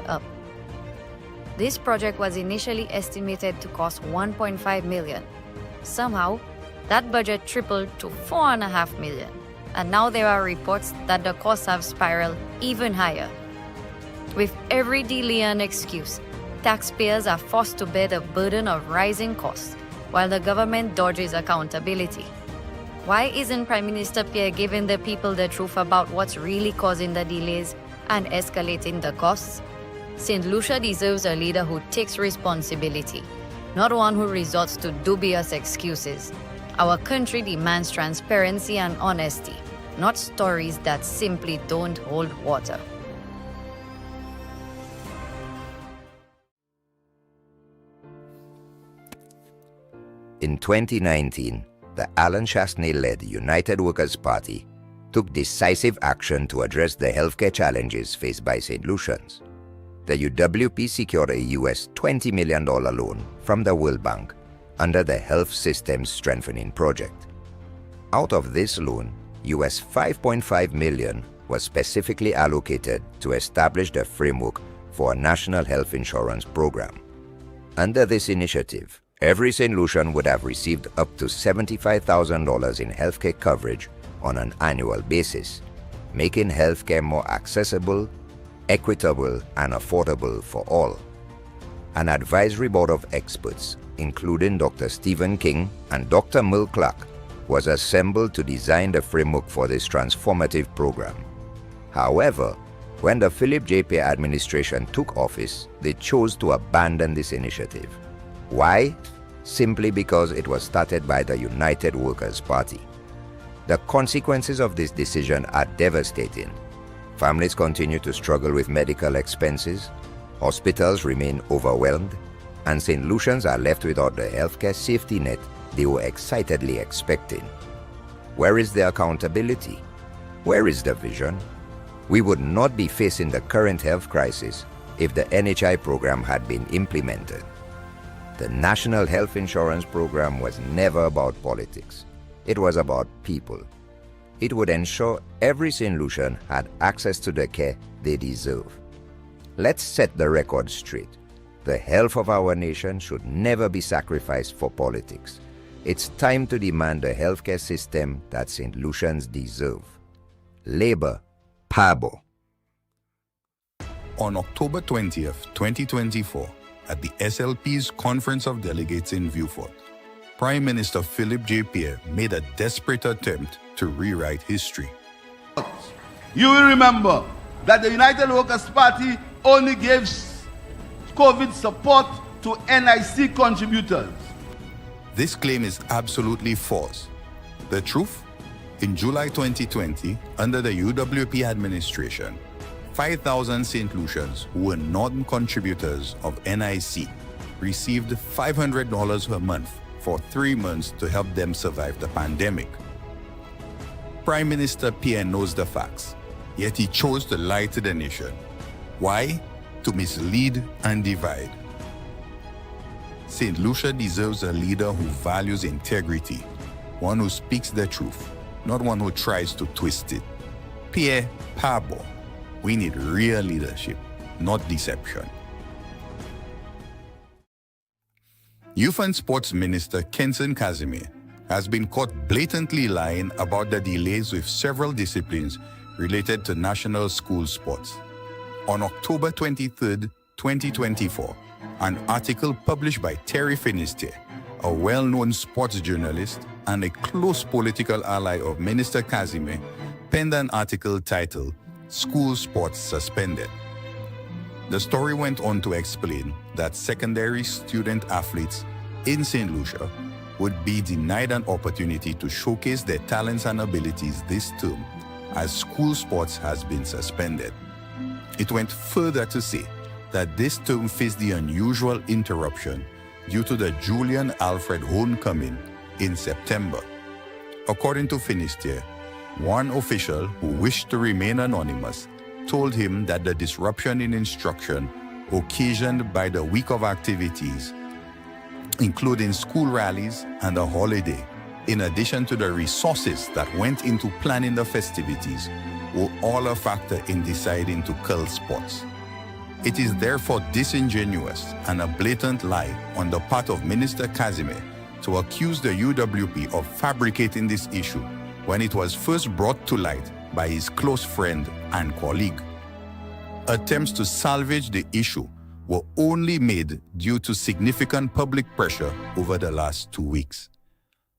up. This project was initially estimated to cost $1.5 million. Somehow, that budget tripled to $4.5 million, and now there are reports that the costs have spiraled even higher. With every delay and excuse, taxpayers are forced to bear the burden of rising costs, while the government dodges accountability. Why isn't Prime Minister Pierre giving the people the truth about what's really causing the delays and escalating the costs? St. Lucia deserves a leader who takes responsibility, not one who resorts to dubious excuses. Our country demands transparency and honesty, not stories that simply don't hold water. In 2019, the Alan Chasney-led United Workers' Party took decisive action to address the healthcare challenges faced by St. Lucians. The UWP secured a US $20 million loan from the World Bank under the Health Systems Strengthening Project. Out of this loan, US $5.5 million was specifically allocated to establish the framework for a national health insurance program. Under this initiative, every St. Lucian would have received up to $75,000 in healthcare coverage on an annual basis, making healthcare more accessible, equitable, and affordable for all. An advisory board of experts, including Dr. Stephen King and Dr. Merle Clark, was assembled to design the framework for this transformative program. However, when the Philip J. Pierre administration took office, they chose to abandon this initiative. Why? Simply because it was started by the United Workers' Party. The consequences of this decision are devastating. Families continue to struggle with medical expenses, hospitals remain overwhelmed, and St. Lucians are left without the healthcare safety net they were excitedly expecting. Where is the accountability? Where is the vision? We would not be facing the current health crisis if the NHI program had been implemented. The National Health Insurance Program was never about politics. It was about people. It would ensure every St. Lucian had access to the care they deserve. Let's set the record straight. The health of our nation should never be sacrificed for politics. It's time to demand a healthcare system that St. Lucians deserve. Labor, Pabo. On October 20th, 2024, at the SLP's Conference of Delegates in Vieux-Fort, Prime Minister Philip J. Pierre made a desperate attempt to rewrite history. You will remember that the United Workers' Party only gave COVID support to NIC contributors. This claim is absolutely false. The truth? In July 2020, under the UWP administration, 5,000 St. Lucians who were non-contributors of NIC received $500 per month for 3 months to help them survive the pandemic. Prime Minister Pierre knows the facts, yet he chose to lie to the nation. Why? To mislead and divide. St. Lucia deserves a leader who values integrity, one who speaks the truth, not one who tries to twist it. Pierre Pabo, we need real leadership, not deception. Youth and Sports Minister Kenson Casimir has been caught blatantly lying about the delays with several disciplines related to national school sports. On October 23, 2024, an article published by Terry Finisterre, a well-known sports journalist and a close political ally of Minister Casimir, penned an article titled, "School Sports Suspended." The story went on to explain that secondary student athletes in St. Lucia would be denied an opportunity to showcase their talents and abilities this term, as school sports has been suspended. It went further to say that this term faced the unusual interruption due to the Julian Alfred homecoming in September. According to Finisterre, one official who wished to remain anonymous told him that the disruption in instruction occasioned by the week of activities, including school rallies and a holiday, in addition to the resources that went into planning the festivities, were all a factor in deciding to cull sports. It is therefore disingenuous and a blatant lie on the part of Minister Casimir to accuse the UWP of fabricating this issue when it was first brought to light by his close friend and colleague. Attempts to salvage the issue were only made due to significant public pressure over the last 2 weeks.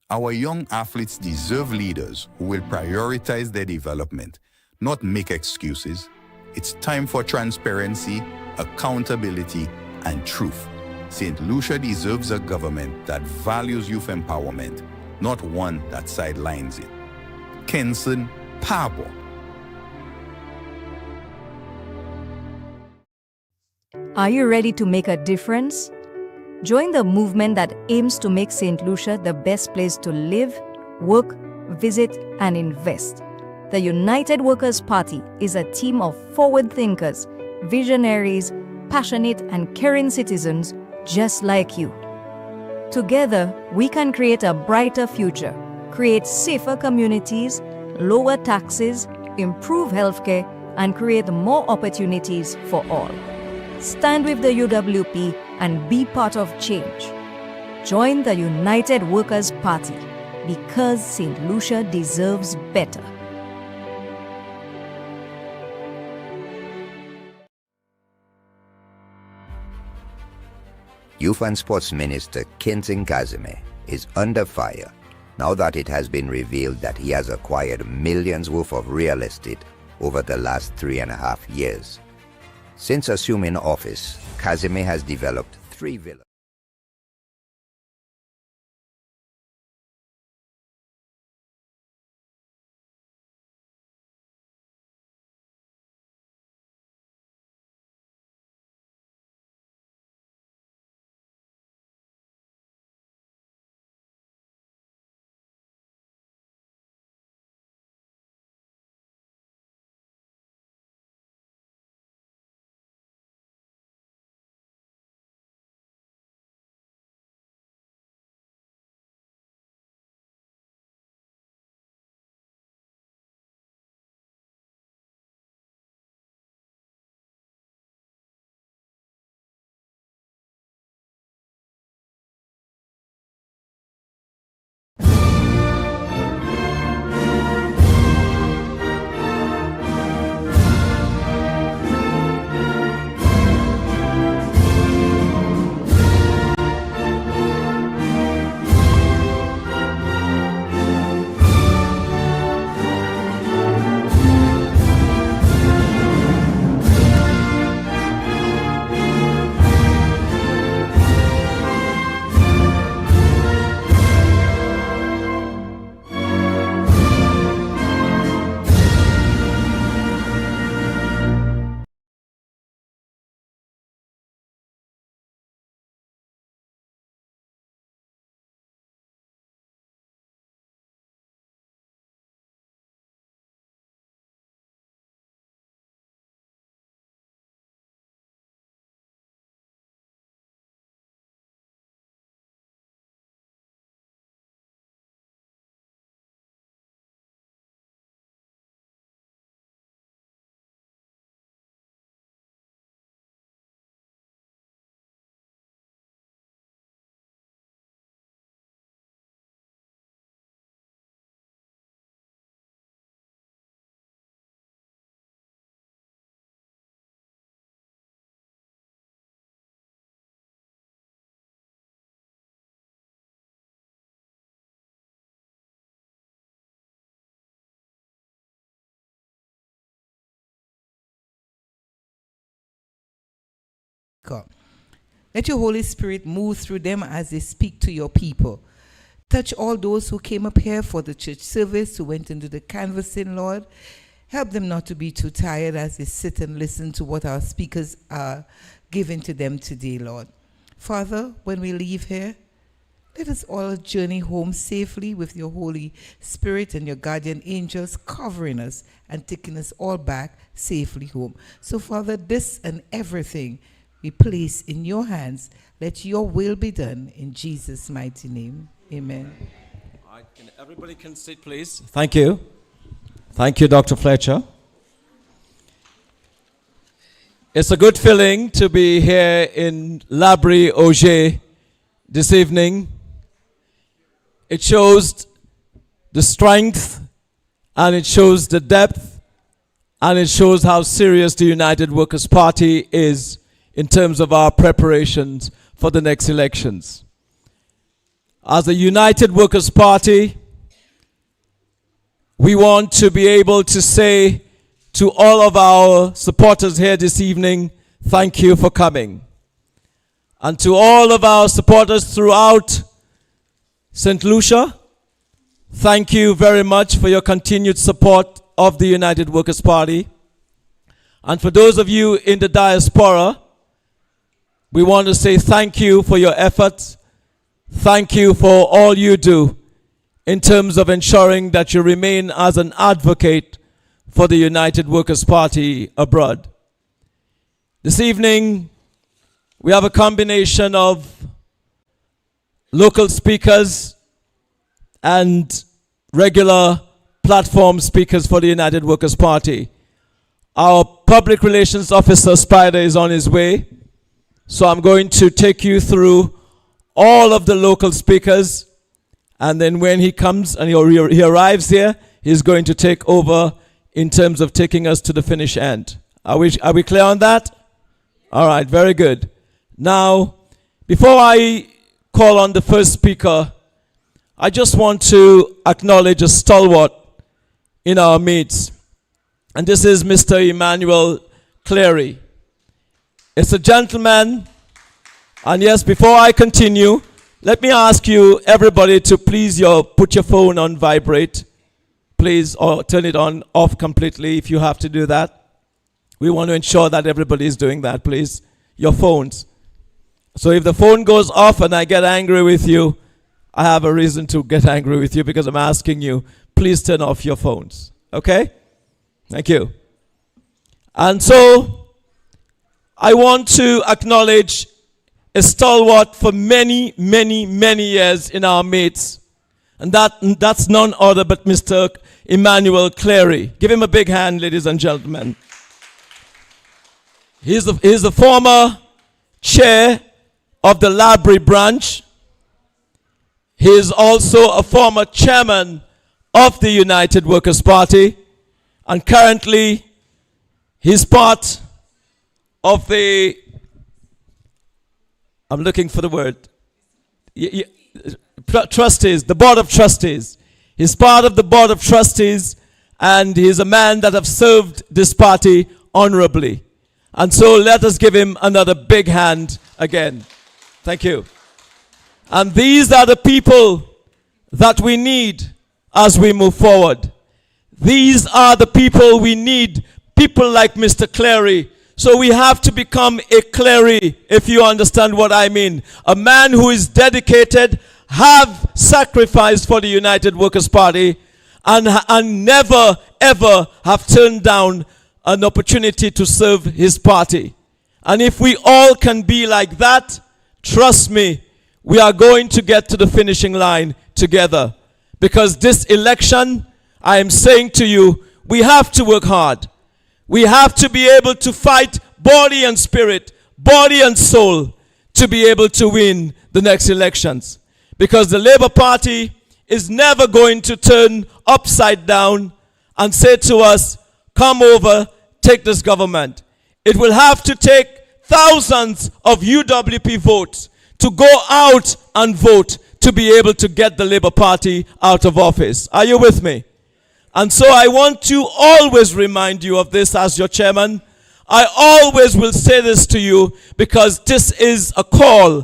Our young athletes deserve leaders who will prioritize their development, not make excuses. It's time for transparency, accountability, and truth. St. Lucia deserves a government that values youth empowerment, not one that sidelines it. Kenson Pabo. Are you ready to make a difference? Join the movement that aims to make St. Lucia the best place to live, work, visit, and invest. The United Workers' Party is a team of forward thinkers, visionaries, passionate and caring citizens just like you. Together, we can create a brighter future, create safer communities, lower taxes, improve healthcare, and create more opportunities for all. Stand with the UWP and be part of change. Join the United Workers' Party because St. Lucia deserves better. Youth and Sports Minister Kenson Casimir is under fire now that it has been revealed that he has acquired millions worth of real estate over the last 3.5 years. Since assuming office, Casimir has developed 3 villas. Let your Holy Spirit move through them as they speak to your people. Touch all those who came up here for the church service, who went into the canvassing, Lord. Help them not to be too tired as they sit and listen to what our speakers are giving to them today, Lord. Father, when we leave here, let us all journey home safely with your Holy Spirit and your guardian angels covering us and taking us all back safely home. So, Father, this and everything we place in your hands. Let your will be done in Jesus' mighty name. Amen. All right, everybody can sit, please. Thank you. Thank you, Dr. Fletcher. It's a good feeling to be here in Laborie, Augier this evening. It shows the strength, and it shows the depth, and it shows how serious the United Workers' Party is in terms of our preparations for the next elections. As a United Workers' Party, we want to be able to say to all of our supporters here this evening, thank you for coming. And to all of our supporters throughout St. Lucia, thank you very much for your continued support of the United Workers' Party. And for those of you in the diaspora, we want to say thank you for your efforts. Thank you for all you do in terms of ensuring that you remain as an advocate for the United Workers' Party abroad. This evening, we have a combination of local speakers and regular platform speakers for the United Workers' Party. Our public relations officer, Spider, is on his way. So I'm going to take you through all of the local speakers. And then when he comes and he arrives here, he's going to take over in terms of taking us to the finish end. Are we clear on that? All right, very good. Now, before I call on the first speaker, I just want to acknowledge a stalwart in our midst. And this is Mr. Emmanuel Clary. It's a gentleman. And yes, before I continue, let me ask you, everybody, to please put your phone on vibrate, please, or turn it on off completely if you have to do that. We want to ensure that everybody is doing that, please. Your phones. So if the phone goes off and I get angry with you, I have a reason to get angry with you because I'm asking you, please turn off your phones. Okay? Thank you. And so I want to acknowledge a stalwart for many, many, many years in our midst. And that's none other but Mr. Emmanuel Clary. Give him a big hand, ladies and gentlemen. He's the former chair of the Laborie branch. He is also a former chairman of the United Workers' Party. And currently, he's part of the, I'm looking for the word, trustees, the board of trustees. He's part of the board of trustees, and he's a man that has served this party honorably. And so let us give him another big hand again. Thank you. And these are the people that we need as we move forward. These are the people we need, people like Mr. Clary. So we have to become a Clary, if you understand what I mean. A man who is dedicated, have sacrificed for the United Workers' Party, and never, ever have turned down an opportunity to serve his party. And if we all can be like that, trust me, we are going to get to the finishing line together. Because this election, I am saying to you, we have to work hard. We have to be able to fight body and spirit, body and soul, to be able to win the next elections. Because the Labour Party is never going to turn upside down and say to us, come over, take this government. It will have to take thousands of UWP votes to go out and vote to be able to get the Labour Party out of office. Are you with me? And so I want to always remind you of this as your chairman. I always will say this to you because this is a call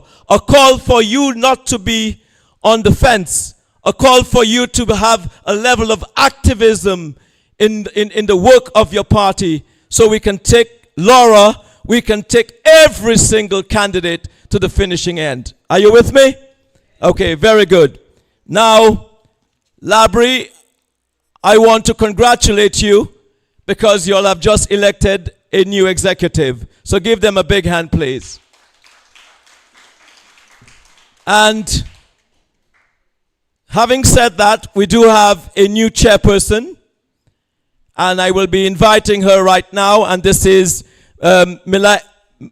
for you not to be on the fence, a call for you to have a level of activism in the work of your party, so we can take Laura, we can take every single candidate to the finishing end. Are you with me? Okay, very good. Now, Laborie, I want to congratulate you because you'll have just elected a new executive. So give them a big hand, please. And having said that, we do have a new chairperson, and I will be inviting her right now, and this is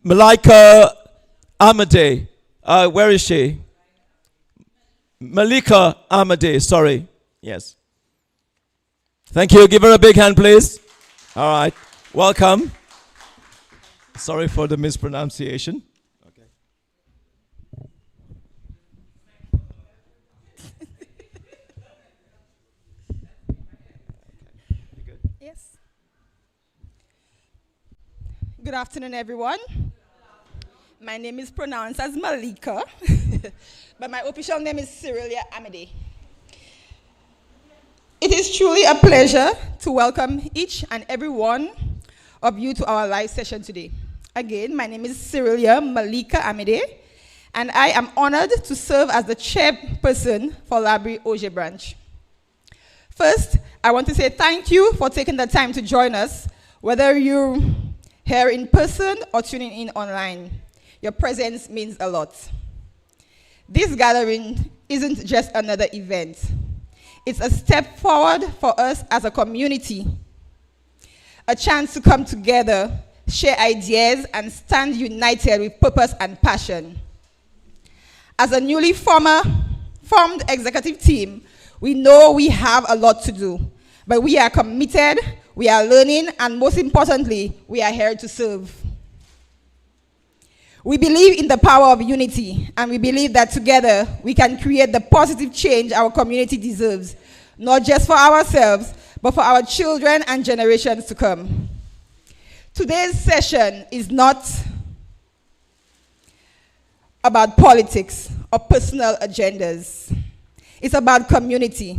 Malika Amade. Where is she? Malika Amade, sorry. Yes. Thank you. Give her a big hand, please. All right. Welcome. Sorry for the mispronunciation. Okay. Yes. Good afternoon, everyone. My name is pronounced as Malika, but my official name is Cyrilia Amade. It is truly a pleasure to welcome each and every one of you to our live session today. Again, my name is Cyrilia Malika Amade, and I am honored to serve as the chairperson for Laborie Augier branch. First, I want to say thank you for taking the time to join us, whether you're here in person or tuning in online. Your presence means a lot. This gathering isn't just another event. It's a step forward for us as a community, a chance to come together, share ideas, and stand united with purpose and passion. As a newly formed executive team, we know we have a lot to do, but we are committed, we are learning, and most importantly, we are here to serve. We believe in the power of unity, and we believe that together we can create the positive change our community deserves, not just for ourselves, but for our children and generations to come. Today's session is not about politics or personal agendas. It's about community.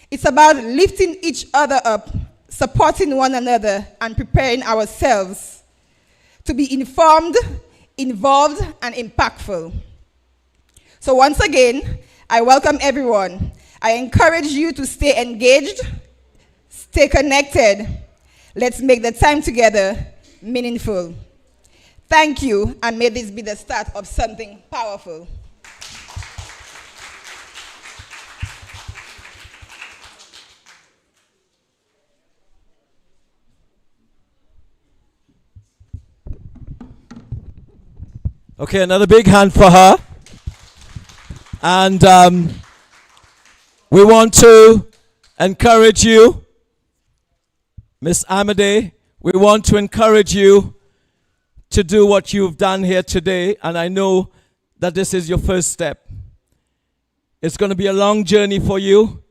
It's about lifting each other up, supporting one another, and preparing ourselves to be informed, involved, and impactful. So once again, I welcome everyone. I encourage you to stay engaged, stay connected. Let's make the time together meaningful. Thank you, and may this be the start of something powerful. Okay, another big hand for her. And we want to encourage you, Miss Amade, we want to encourage you to do what you've done here today, and I know that this is your first step. It's going to be a long journey for you.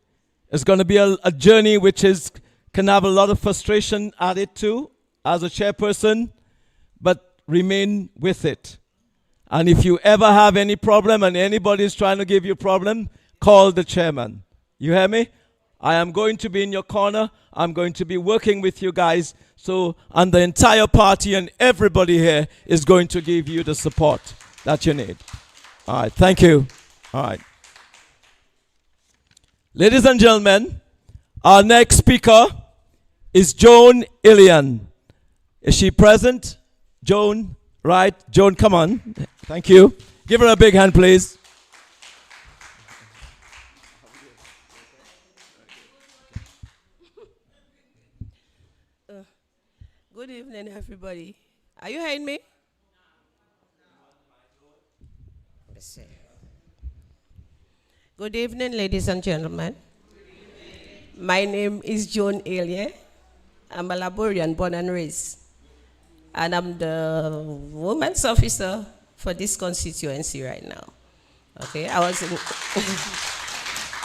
It's going to be a journey which can have a lot of frustration added to as a chairperson, but remain with it. And if you ever have any problem and anybody is trying to give you a problem, call the chairman. You hear me? I am going to be in your corner. I'm going to be working with you guys. And the entire party and everybody here is going to give you the support that you need. All right, thank you. All right. Ladies and gentlemen, our next speaker is Joan Ilian. Is she present? Joan, right? Joan, come on. Thank you. Give her a big hand, please. Good evening, everybody. Are you hearing me? Good evening, ladies and gentlemen. My name is Jn Pierre-Noel. I'm a Laborian born and raised. And I'm the women's officer for this constituency right now. Okay,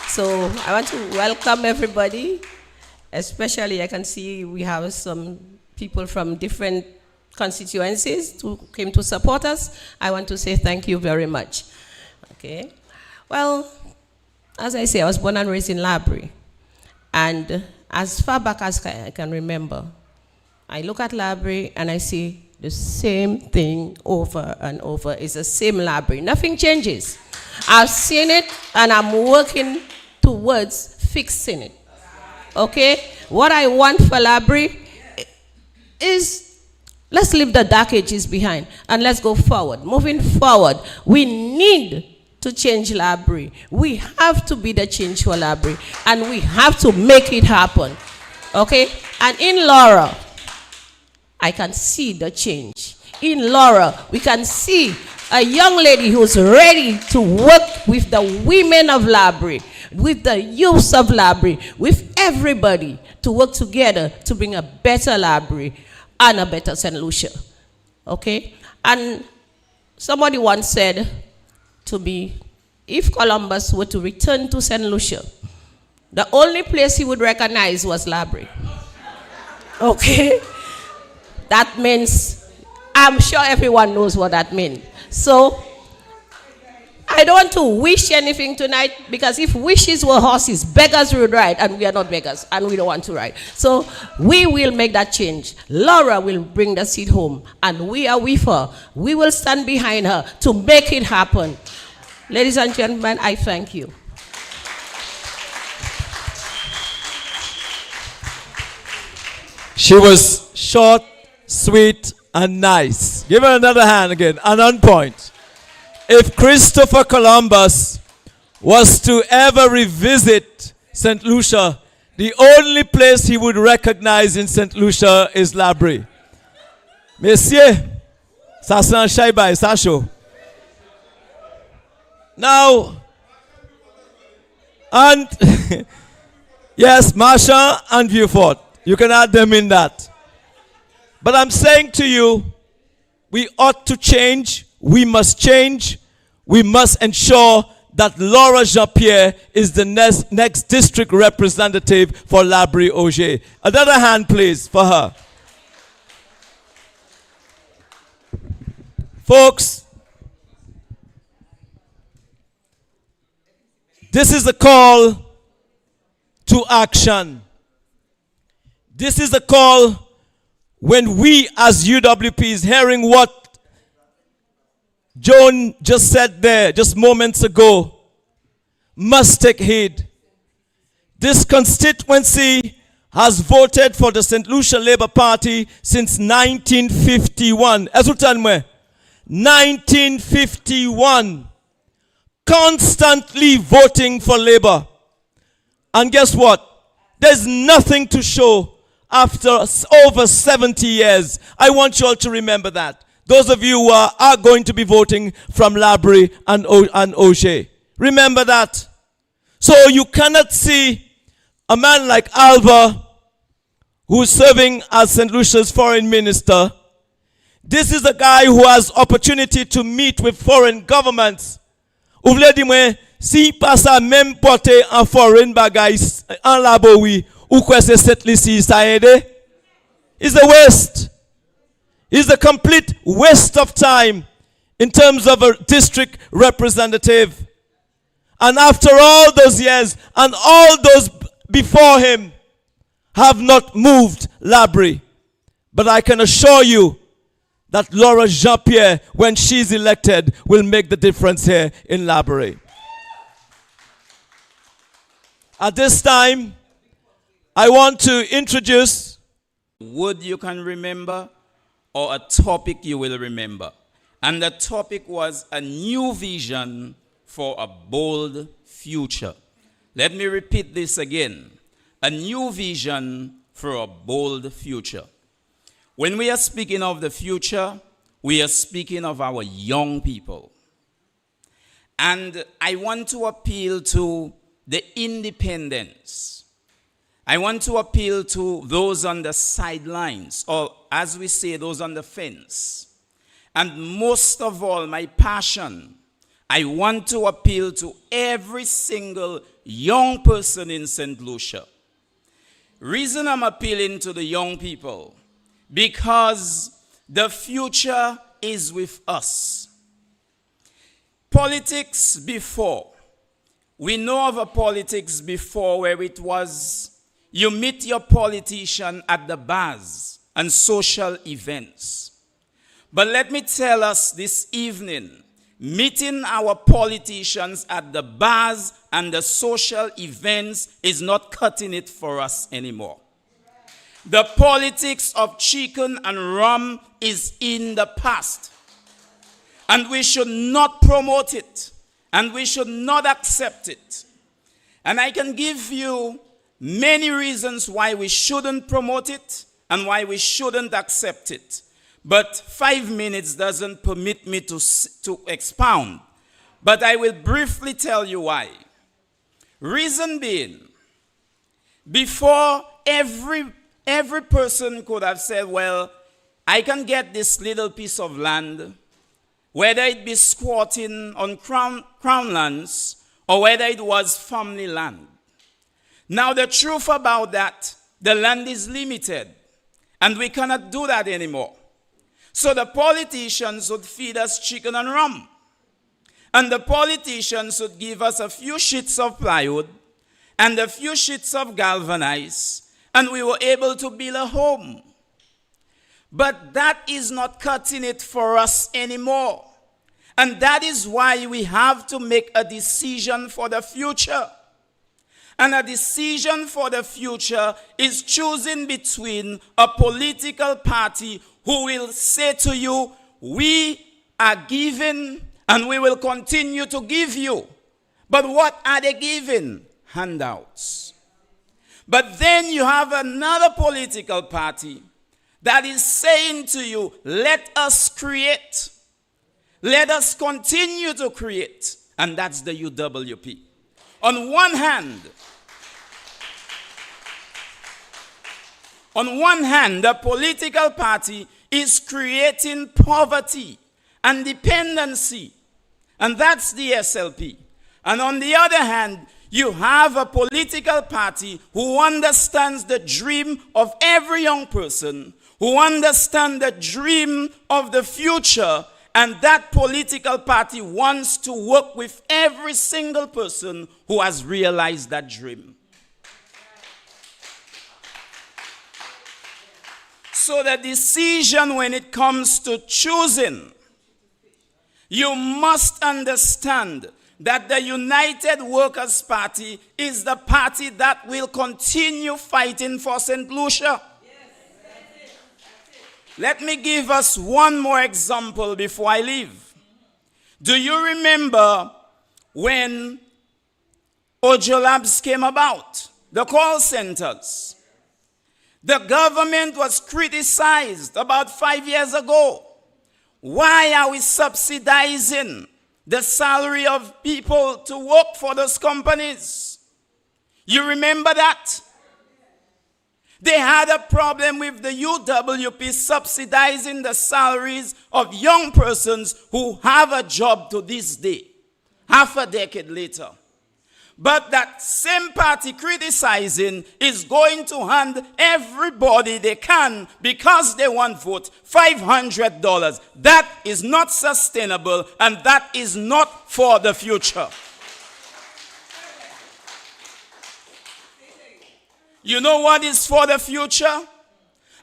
so I want to welcome everybody. Especially, I can see we have some people from different constituencies who came to support us. I want to say thank you very much. Okay, well, as I say, I was born and raised in Laborie. And as far back as I can remember, I look at Laborie and I see the same thing over and over. It's the same Laborie. Nothing changes. I've seen it and I'm working towards fixing it. Okay? What I want for Laborie is, let's leave the dark ages behind and let's go forward. Moving forward, we need to change Laborie. We have to be the change for Laborie, and we have to make it happen. Okay? And in Laura, I can see the change. In Laura, we can see a young lady who's ready to work with the women of Laborie, with the youth of Laborie, with everybody to work together to bring a better Laborie and a better St. Lucia. Okay? And somebody once said to me, if Columbus were to return to St. Lucia, the only place he would recognize was Laborie. Okay? That means, I'm sure everyone knows what that means. So, I don't want to wish anything tonight, because if wishes were horses, beggars would ride, and we are not beggars, and we don't want to ride. So, we will make that change. Laura will bring the seed home, and we are with her. We will stand behind her to make it happen. Ladies and gentlemen, I thank you. She was short, sweet, and nice. Give her another hand again, and on point. If Christopher Columbus was to ever revisit St. Lucia, the only place he would recognize in St. Lucia is Laborie. Messieurs, ça sent Shaibai, ça chaud. Now, and yes, Marsha and Viewfort, you can add them in that. But I'm saying to you, we ought to change. We must change. We must ensure that Laura Jn Pierre is the next district representative for Laborie Augier. Another hand, please, for her. Folks, this is a call to action. This is a call when we as UWPs, hearing what Joan just said there just moments ago, must take heed. This constituency has voted for the St. Lucia Labour Party since 1951. 1951. Constantly voting for Labour. And guess what? There's nothing to show after over 70 years. I want you all to remember that. Those of you who are going to be voting from Laborie and Augier. Remember that. So you cannot see a man like Alva, who's serving as St. Lucia's foreign minister. This is a guy who has opportunity to meet with foreign governments. Ou vle di mwen, si pa sa même porte en foreign bagay en Laborie, ou kwe se set lisi sa ede? It's a waste. It's a complete waste of time in terms of a district representative. And after all those years, and all those before him have not moved Laborie. But I can assure you that Laura Jn Pierre, when she's elected, will make the difference here in Laborie. At this time, I want to introduce word you can remember or a topic you will remember. And the topic was a new vision for a bold future. Let me repeat this again. A new vision for a bold future. When we are speaking of the future, we are speaking of our young people. And I want to appeal to the independents. I want to appeal to those on the sidelines, or as we say, those on the fence. And most of all, my passion, I want to appeal to every single young person in St. Lucia. Reason I'm appealing to the young people, because the future is with us. Politics before. We know of a politics before where it was you meet your politician at the bars and social events. But let me tell us this evening, meeting our politicians at the bars and the social events is not cutting it for us anymore. The politics of chicken and rum is in the past. And we should not promote it. And we should not accept it. And I can give you many reasons why we shouldn't promote it and why we shouldn't accept it. But 5 minutes doesn't permit me to expound. But I will briefly tell you why. Reason being, before every person could have said, well, I can get this little piece of land, whether it be squatting on crown lands or whether it was family land. Now the truth about that, the land is limited and we cannot do that anymore. So the politicians would feed us chicken and rum. And the politicians would give us a few sheets of plywood and a few sheets of galvanized, and we were able to build a home. But that is not cutting it for us anymore. And that is why we have to make a decision for the future. And a decision for the future is choosing between a political party who will say to you, we are giving and we will continue to give you. But what are they giving? Handouts. But then you have another political party that is saying to you, let us create. Let us continue to create. And that's the UWP. On one hand, the political party is creating poverty and dependency. And that's the SLP. And on the other hand, you have a political party who understands the dream of every young person, who understands the dream of the future, and that political party wants to work with every single person who has realized that dream. So the decision when it comes to choosing, you must understand that the United Workers' Party is the party that will continue fighting for St. Lucia. Let me give us one more example before I leave. Do you remember when Augier Labs came about? The call centers. The government was criticized about 5 years ago. Why are we subsidizing the salary of people to work for those companies? You remember that? They had a problem with the UWP subsidizing the salaries of young persons who have a job to this day, half a decade later. But that same party criticizing is going to hand everybody they can, because they want vote, $500. That is not sustainable, and that is not for the future. You know what is for the future?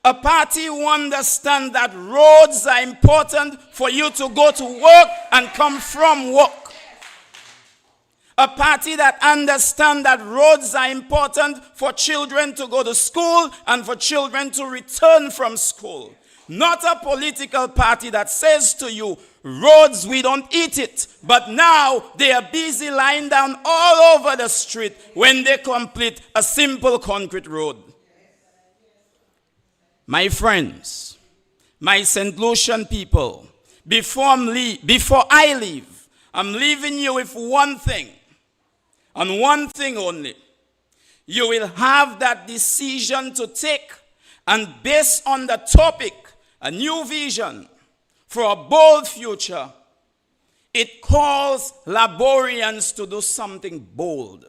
A party who understands that roads are important for you to go to work and come from work. A party that understands that roads are important for children to go to school and for children to return from school. Not a political party that says to you, roads, we don't eat it. But now they are busy lying down all over the street when they complete a simple concrete road. My friends, my St. Lucian people, before I leave, I'm leaving you with one thing. And one thing only. You will have that decision to take, and based on the topic, a new vision for a bold future, it calls Laborians to do something bold.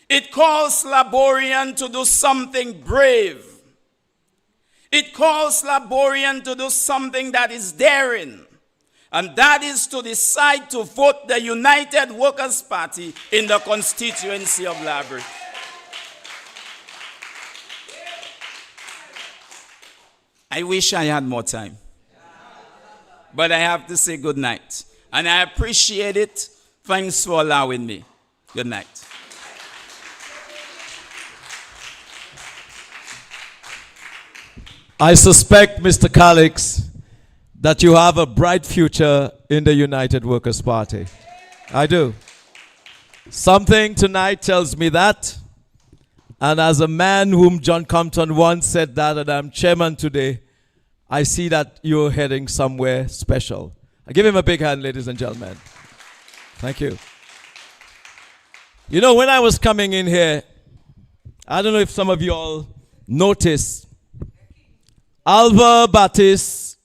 It calls Laborian to do something brave. It calls Laborian to do something that is daring. And that is to decide to vote the United Workers' Party in the constituency of Laborie. I wish I had more time. But I have to say good night. And I appreciate it. Thanks for allowing me. Good night. I suspect, Mr. Calix, that you have a bright future in the United Workers' Party. I do. Something tonight tells me that, And as a man whom John Compton once said that, and I'm chairman today, I see that you're heading somewhere special. I give him a big hand, ladies and gentlemen. Thank you. You know, when I was coming in here, I don't know if some of you all noticed, Alva Baptist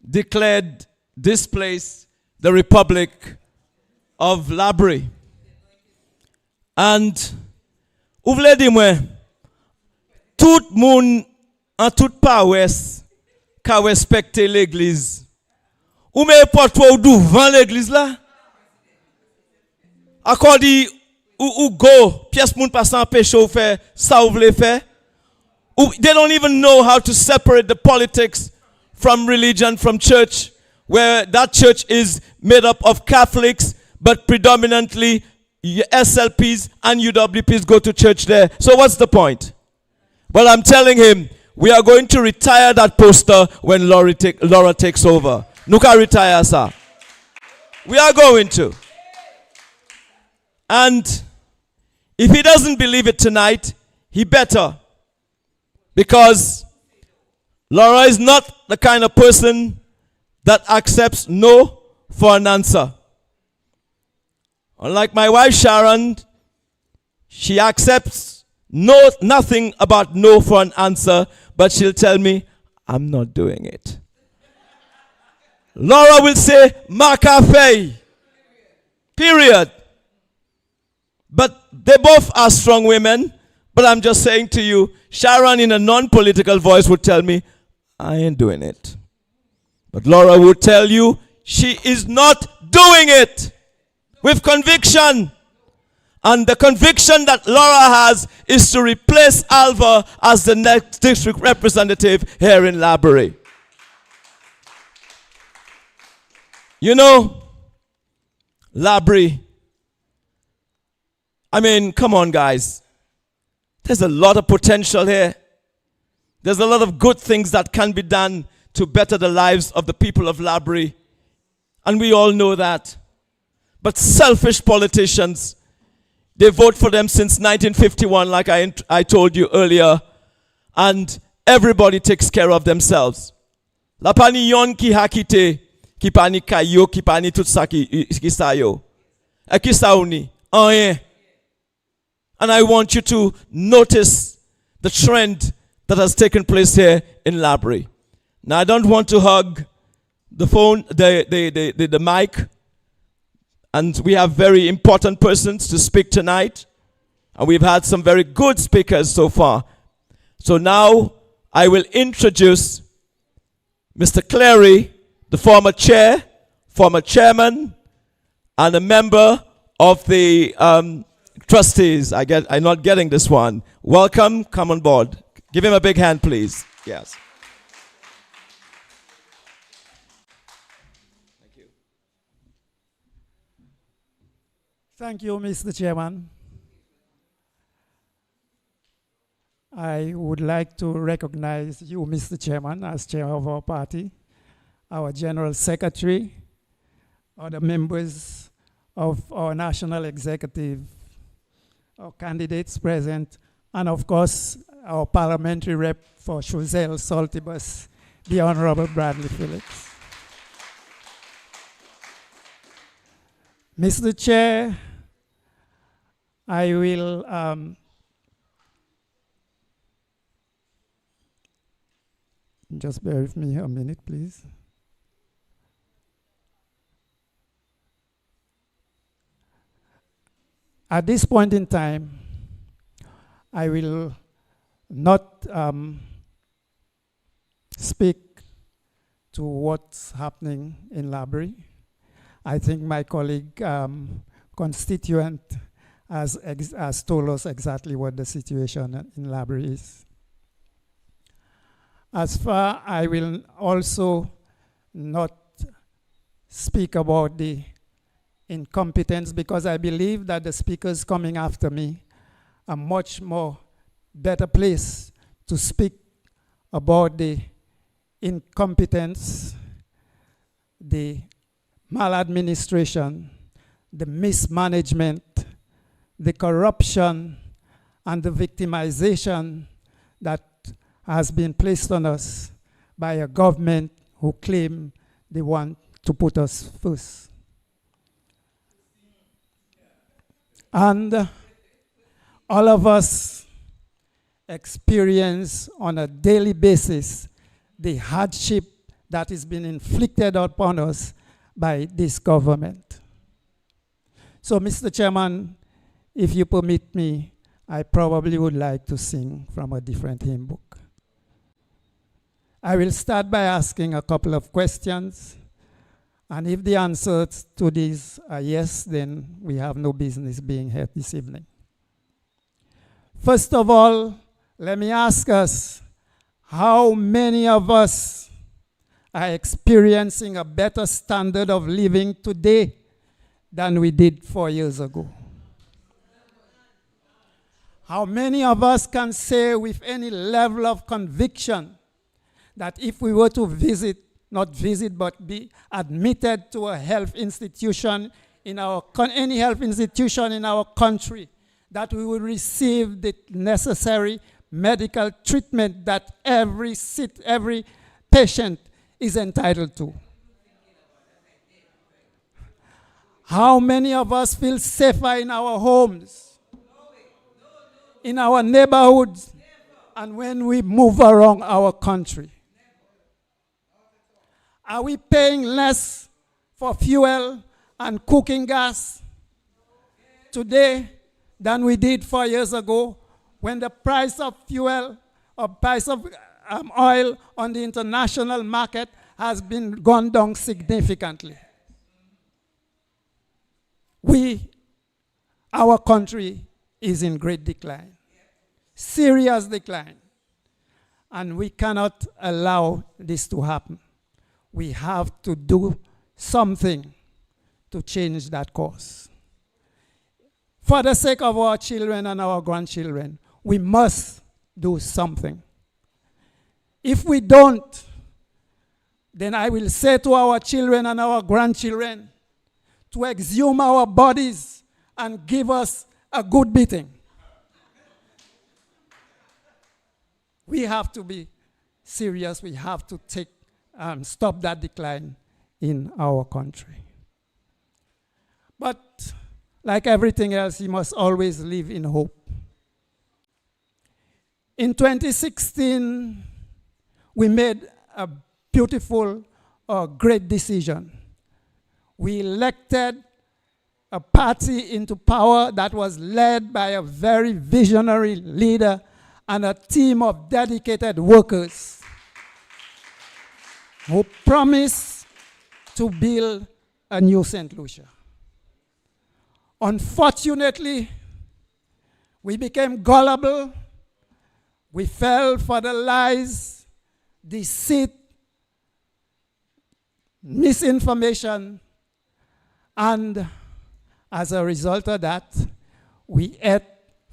declared this place the Republic of Laborie. And ou vle di mwen, tout moun an tout pawes ka respekte l'église. Ou me porte ou devant l'église là? Akodi ou go, pièce moun passe en péché ou fait ça ou vle fait? They don't even know how to separate the politics from religion, from church, where that church is made up of Catholics, but predominantly SLPs and UWPs go to church there. So what's the point? Well, I'm telling him, we are going to retire that poster when Laura takes over. Nuka retire, sir. We are going to. And if he doesn't believe it tonight, he better. Because Laura is not the kind of person that accepts no for an answer. Unlike my wife Sharon, she accepts nothing about no for an answer, but she'll tell me, I'm not doing it. Laura will say, Makafe. Period. But they both are strong women. But I'm just saying to you, Sharon in a non-political voice would tell me, I ain't doing it. But Laura would tell you, she is not doing it with conviction. And the conviction that Laura has is to replace Alva as the next district representative here in Laborie. You know, Laborie, I mean, come on, guys. There's a lot of potential here. There's a lot of good things that can be done to better the lives of the people of Laborie. And we all know that. But selfish politicians, they vote for them since 1951, like I told you earlier. And everybody takes care of themselves. La pani yon ki hakite, ki pani kayo, ki pani tout sa ki sayo. E ki sa ou ni? Anye. And I want you to notice the trend that has taken place here in Laborie. Now, I don't want to hug the phone, the mic. And we have very important persons to speak tonight. And we've had some very good speakers so far. So now I will introduce Mr. Clary, the former chair, former chairman, and a member of the trustees. I'm not getting this one. Welcome, come on board. Give him a big hand, please. Yes. Thank you. Thank you, Mr. Chairman. I would like to recognize you, Mr. Chairman, as chair of our party, our general secretary, other members of our national executive, our candidates present, and of course, our parliamentary rep for Choiseul Saltibus, the Honorable Bradley Phillips. Mr. Chair, I will just bear with me a minute, please. At this point in time, I will not speak to what's happening in Laborie. I think my colleague constituent has told us exactly what the situation in Laborie is. As far, I will also not speak about the incompetence, because I believe that the speakers coming after me are much more better placed to speak about the incompetence, the maladministration, the mismanagement, the corruption, and the victimization that has been placed on us by a government who claim they want to put us first. And all of us experience on a daily basis the hardship that is being inflicted upon us by this government. So, Mr. Chairman, if you permit me, I probably would like to sing from a different hymn book. I will start by asking a couple of questions, and if the answers to these are yes, then we have no business being here this evening. First of all, let me ask us, how many of us are experiencing a better standard of living today than we did 4 years ago? How many of us can say with any level of conviction that if we were to not visit, but be admitted to a health institution in any health institution in our country, that we will receive the necessary medical treatment that every patient is entitled to? How many of us feel safer in our homes, in our neighborhoods, and when we move around our country? Are we paying less for fuel and cooking gas today than we did 4 years ago, when the price of fuel or price of oil on the international market has gone down significantly? Our country is in great decline, serious decline, and we cannot allow this to happen. We have to do something to change that course. For the sake of our children and our grandchildren, we must do something. If we don't, then I will say to our children and our grandchildren to exhume our bodies and give us a good beating. We have to be serious. We have to stop that decline in our country. But like everything else, you must always live in hope. In 2016, we made a beautiful, great decision. We elected a party into power that was led by a very visionary leader and a team of dedicated workers who promised to build a new St. Lucia. Unfortunately, we became gullible. We fell for the lies, deceit, misinformation, and as a result of that, we ate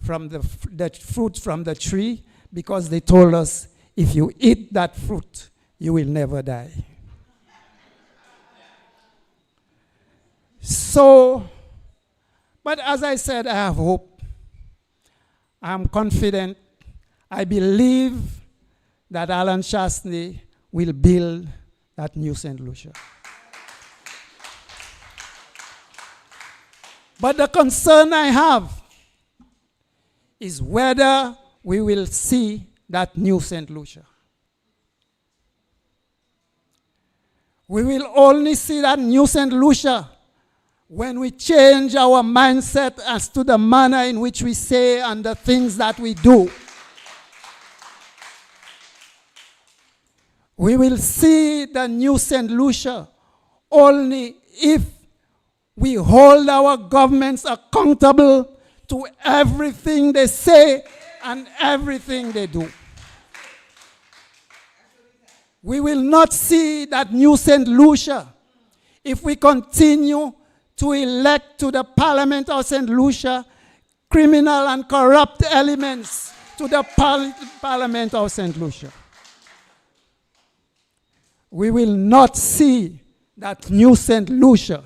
from the fruit from the tree because they told us, if you eat that fruit, you will never die. So, but as I said, I have hope. I'm confident. I believe that Alan Chastney will build that new St. Lucia. But the concern I have is whether we will see that new St. Lucia. We will only see that new St. Lucia when we change our mindset as to the manner in which we say and the things that we do. We will see the new St. Lucia only if we hold our governments accountable to everything they say and everything they do. We will not see that new St. Lucia if we continue to elect to the Parliament of St. Lucia criminal and corrupt elements to the Parliament of St. Lucia. We will not see that new St. Lucia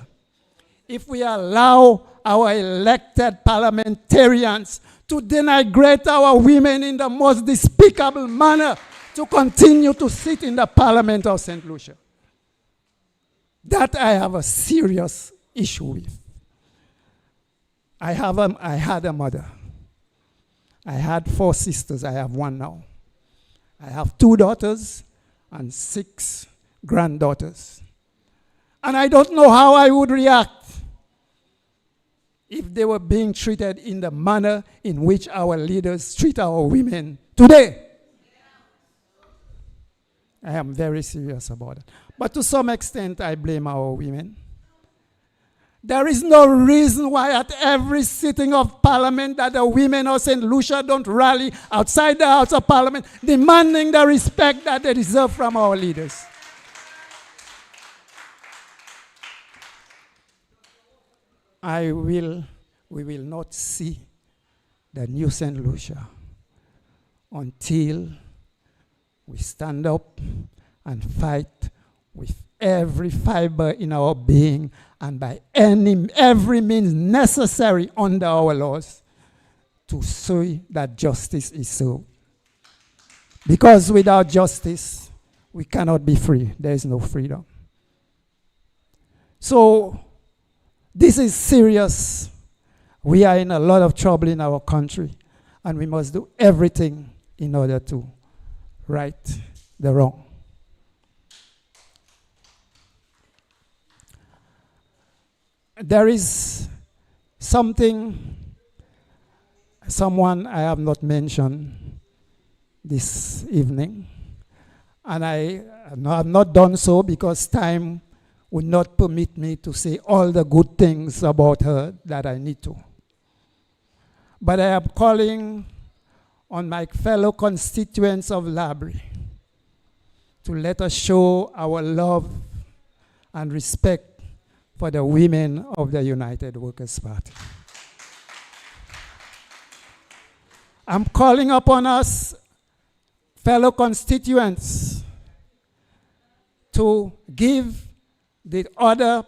if we allow our elected parliamentarians to denigrate our women in the most despicable manner, to continue to sit in the Parliament of St. Lucia. That I have a serious issue with. I had a mother. I had 4 sisters. I have 1 now. I have 2 daughters and 6 granddaughters. And I don't know how I would react if they were being treated in the manner in which our leaders treat our women today. I am very serious about it. But to some extent, I blame our women. There is no reason why at every sitting of Parliament that the women of St. Lucia don't rally outside the House of Parliament demanding the respect that they deserve from our leaders. We will not see the new St. Lucia until we stand up and fight with every fiber in our being and by every means necessary under our laws to see that justice is served. Because without justice, we cannot be free. There is no freedom. So, this is serious. We are in a lot of trouble in our country, and we must do everything in order to right the wrong. There is someone I have not mentioned this evening, and I have not done so because time would not permit me to say all the good things about her that I need to. But I am calling on my fellow constituents of Laborie to let us show our love and respect for the women of the United Workers' Party. I'm calling upon us, fellow constituents, to give the other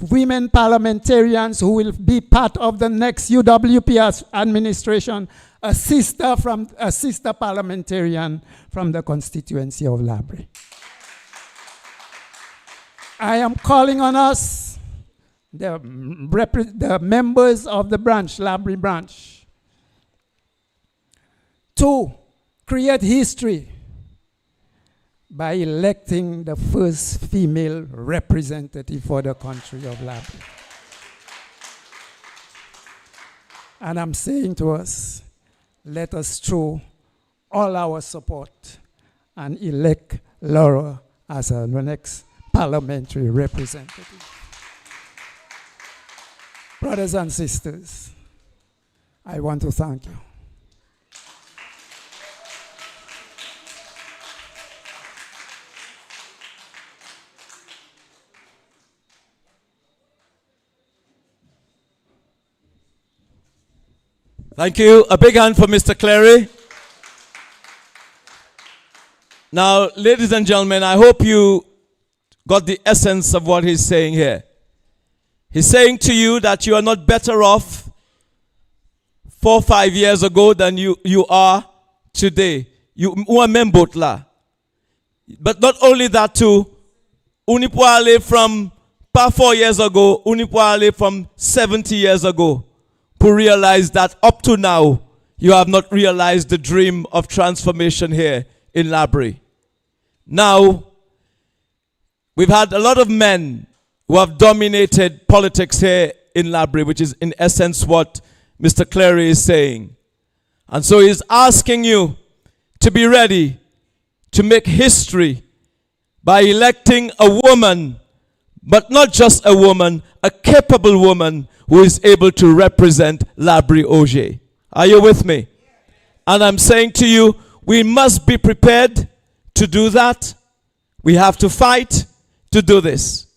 women parliamentarians who will be part of the next UWP administration a sister parliamentarian from the constituency of Laborie. I am calling on us, the members of the branch, Laborie branch, to create history by electing the first female representative for the country of Laborie. And I'm saying to us, let us throw all our support and elect Laura as our next parliamentary representative. Brothers and sisters, I want to thank you. Thank you. A big hand for Mr. Clary. Now, ladies and gentlemen, I hope you got the essence of what he's saying here. He's saying to you that you are not better off 4 or 5 years ago than you are today. You membotla. But not only that too, unipoale from 4 years ago, unipoale from 70 years ago. To realize that up to now, you have not realized the dream of transformation here in Laborie. Now, we've had a lot of men who have dominated politics here in Laborie, which is in essence what Mr. Clary is saying. And so he's asking you to be ready to make history by electing a woman, but not just a woman, a capable woman who is able to represent Laborie Augier. Are you with me? And I'm saying to you, we must be prepared to do that. We have to fight to do this.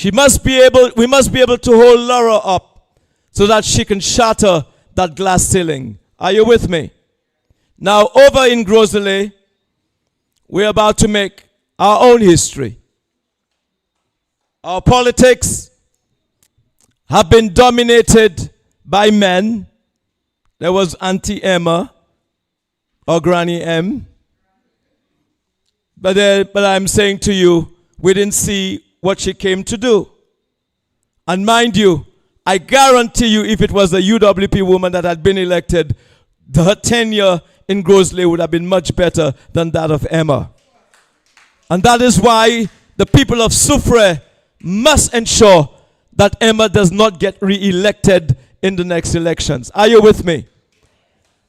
We must be able to hold Laura up so that she can shatter that glass ceiling. Are you with me? Now, over in Grosley, we're about to make our own history. Our politics have been dominated by men. There was Auntie Emma or Granny M. But I'm saying to you, we didn't see what she came to do. And mind you, I guarantee you if it was a UWP woman that had been elected, her tenure in Grosley would have been much better than that of Emma. And that is why the people of Soufrière must ensure that Emma does not get re-elected in the next elections. Are you with me?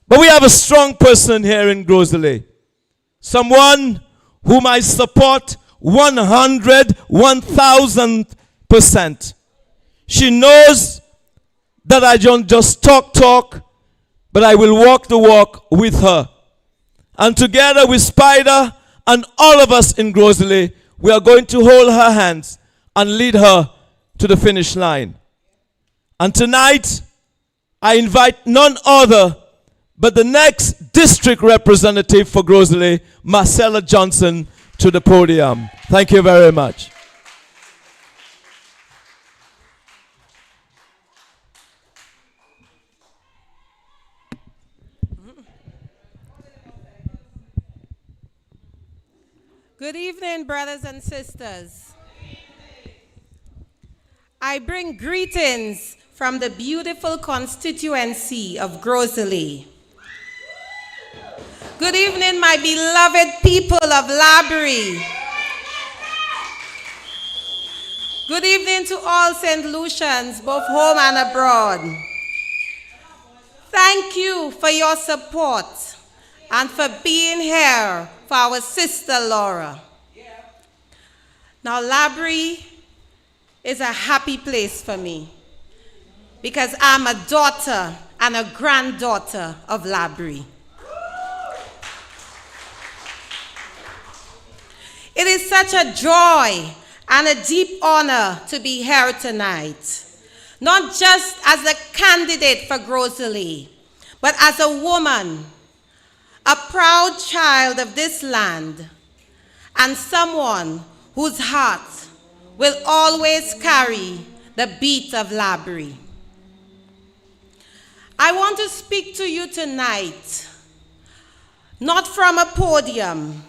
But we have a strong person here in Grosley. Someone whom I support 1,000%. She knows that I don't just talk, but I will walk the walk with her. And together with Spider and all of us in Grosley, we are going to hold her hands and lead her to the finish line. And tonight, I invite none other but the next district representative for Grosley, Marcella Johnson, to the podium. Thank you very much. Good evening, brothers and sisters. I bring greetings from the beautiful constituency of Grosley. Good evening, my beloved people of Laborie. Good evening to all St. Lucians, both home and abroad. Thank you for your support and for being here for our sister Laura. Now, Laborie is a happy place for me because I'm a daughter and a granddaughter of Laborie. It is such a joy and a deep honor to be here tonight, not just as a candidate for Grosley, but as a woman, a proud child of this land, and someone whose heart will always carry the beat of Laborie. I want to speak to you tonight, not from a podium,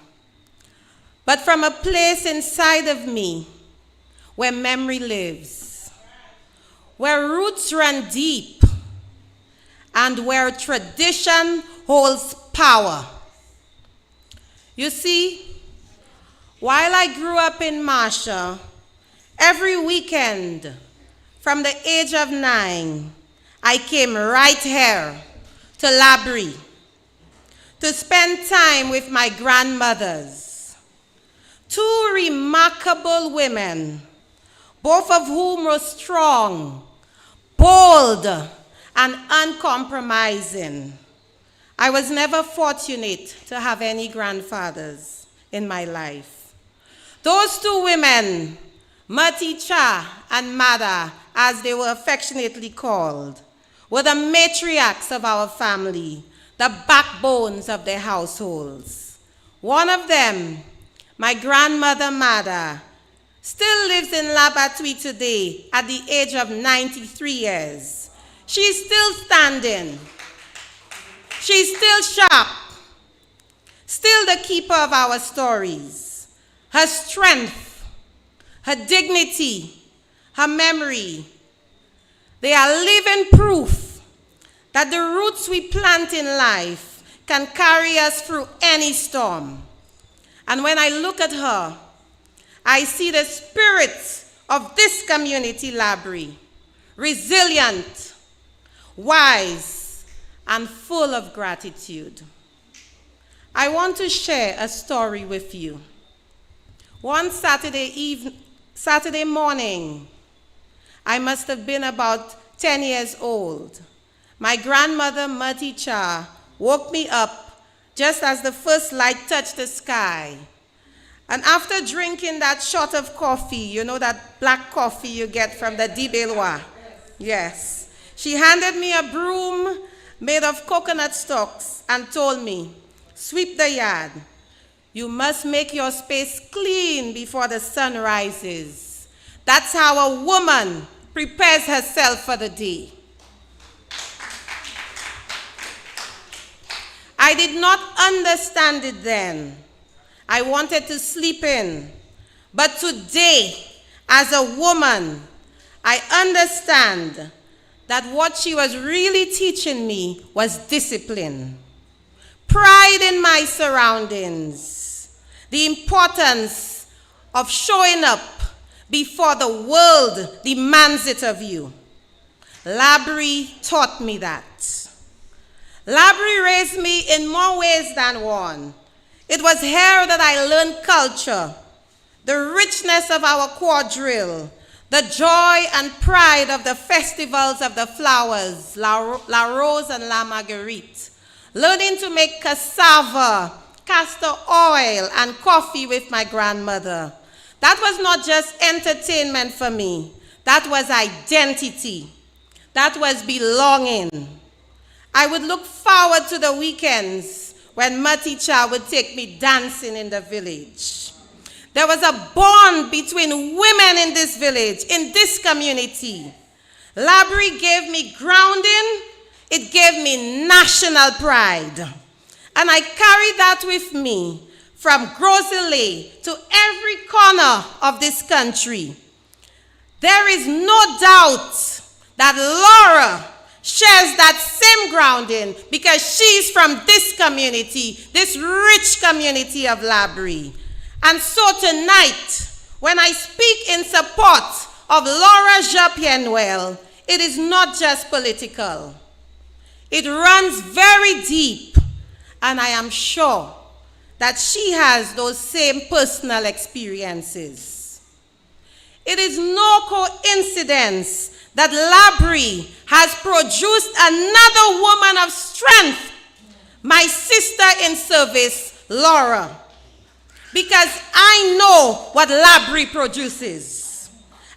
but from a place inside of me where memory lives, where roots run deep, and where tradition holds power. You see, while I grew up in Marshall, every weekend from the age of 9, I came right here to Laborie to spend time with my grandmothers. Two remarkable women, both of whom were strong, bold, and uncompromising. I was never fortunate to have any grandfathers in my life. Those two women, Maticha and Mada, as they were affectionately called, were the matriarchs of our family, the backbones of their households. One of them, my grandmother Mada, still lives in Laborie today at the age of 93 years. She's still standing. She's still sharp, still the keeper of our stories. Her strength, her dignity, her memory, they are living proof that the roots we plant in life can carry us through any storm. And when I look at her, I see the spirit of this community, Laborie, resilient, wise, and full of gratitude. I want to share a story with you. One Saturday morning, I must have been about 10 years old. My grandmother, Maticha, woke me up just as the first light touched the sky. And after drinking that shot of coffee, you know that black coffee you get from the Dibelwa? Yes. She handed me a broom made of coconut stalks and told me, "Sweep the yard. You must make your space clean before the sun rises." That's how a woman prepares herself for the day. I did not understand it then. I wanted to sleep in. But today, as a woman, I understand that what she was really teaching me was discipline, pride in my surroundings, the importance of showing up before the world demands it of you. Laborie taught me that. Laborie raised me in more ways than one. It was here that I learned culture, the richness of our quadrille, the joy and pride of the festivals of the flowers, La Rose and La Marguerite, learning to make cassava, castor oil, and coffee with my grandmother. That was not just entertainment for me. That was identity. That was belonging. I would look forward to the weekends when my teacher would take me dancing in the village. There was a bond between women in this village, in this community. Laborie gave me grounding. It gave me national pride. And I carry that with me from Grosley to every corner of this country. There is no doubt that Laura shares that same grounding because she's from this community, this rich community of Laborie. And so tonight, when I speak in support of Laura Jn Pierre-Noel, it is not just political. It runs very deep, and I am sure that she has those same personal experiences. It is no coincidence that Laborie has produced another woman of strength, my sister in service, Laura. Because I know what Laborie produces.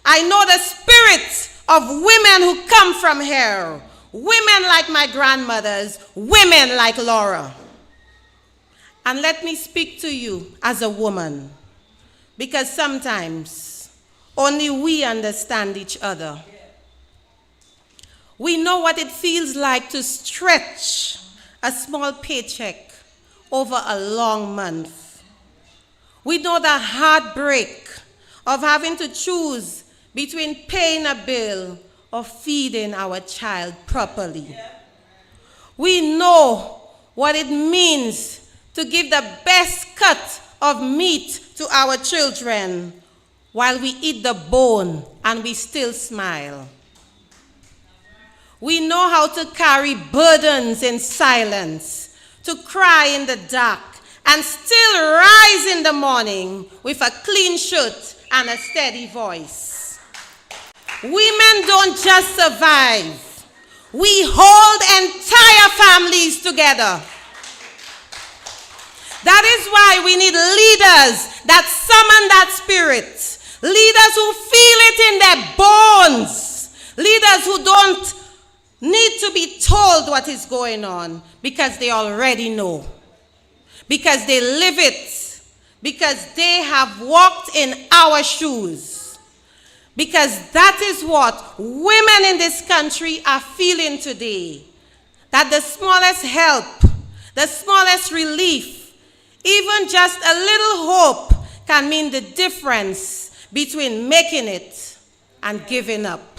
I know the spirit of women who come from here. Women like my grandmothers, women like Laura. And let me speak to you as a woman, because sometimes only we understand each other. We know what it feels like to stretch a small paycheck over a long month. We know the heartbreak of having to choose between paying a bill or feeding our child properly. We know what it means to give the best cut of meat to our children while we eat the bone and we still smile. We know how to carry burdens in silence, to cry in the dark, and still rise in the morning with a clean shirt and a steady voice. Women don't just survive. We hold entire families together. That is why we need leaders that summon that spirit. Leaders who feel it in their bones. Leaders who don't need to be told what is going on because they already know. Because they live it. Because they have walked in our shoes. Because that is what women in this country are feeling today. That the smallest help, the smallest relief, even just a little hope can mean the difference between making it and giving up.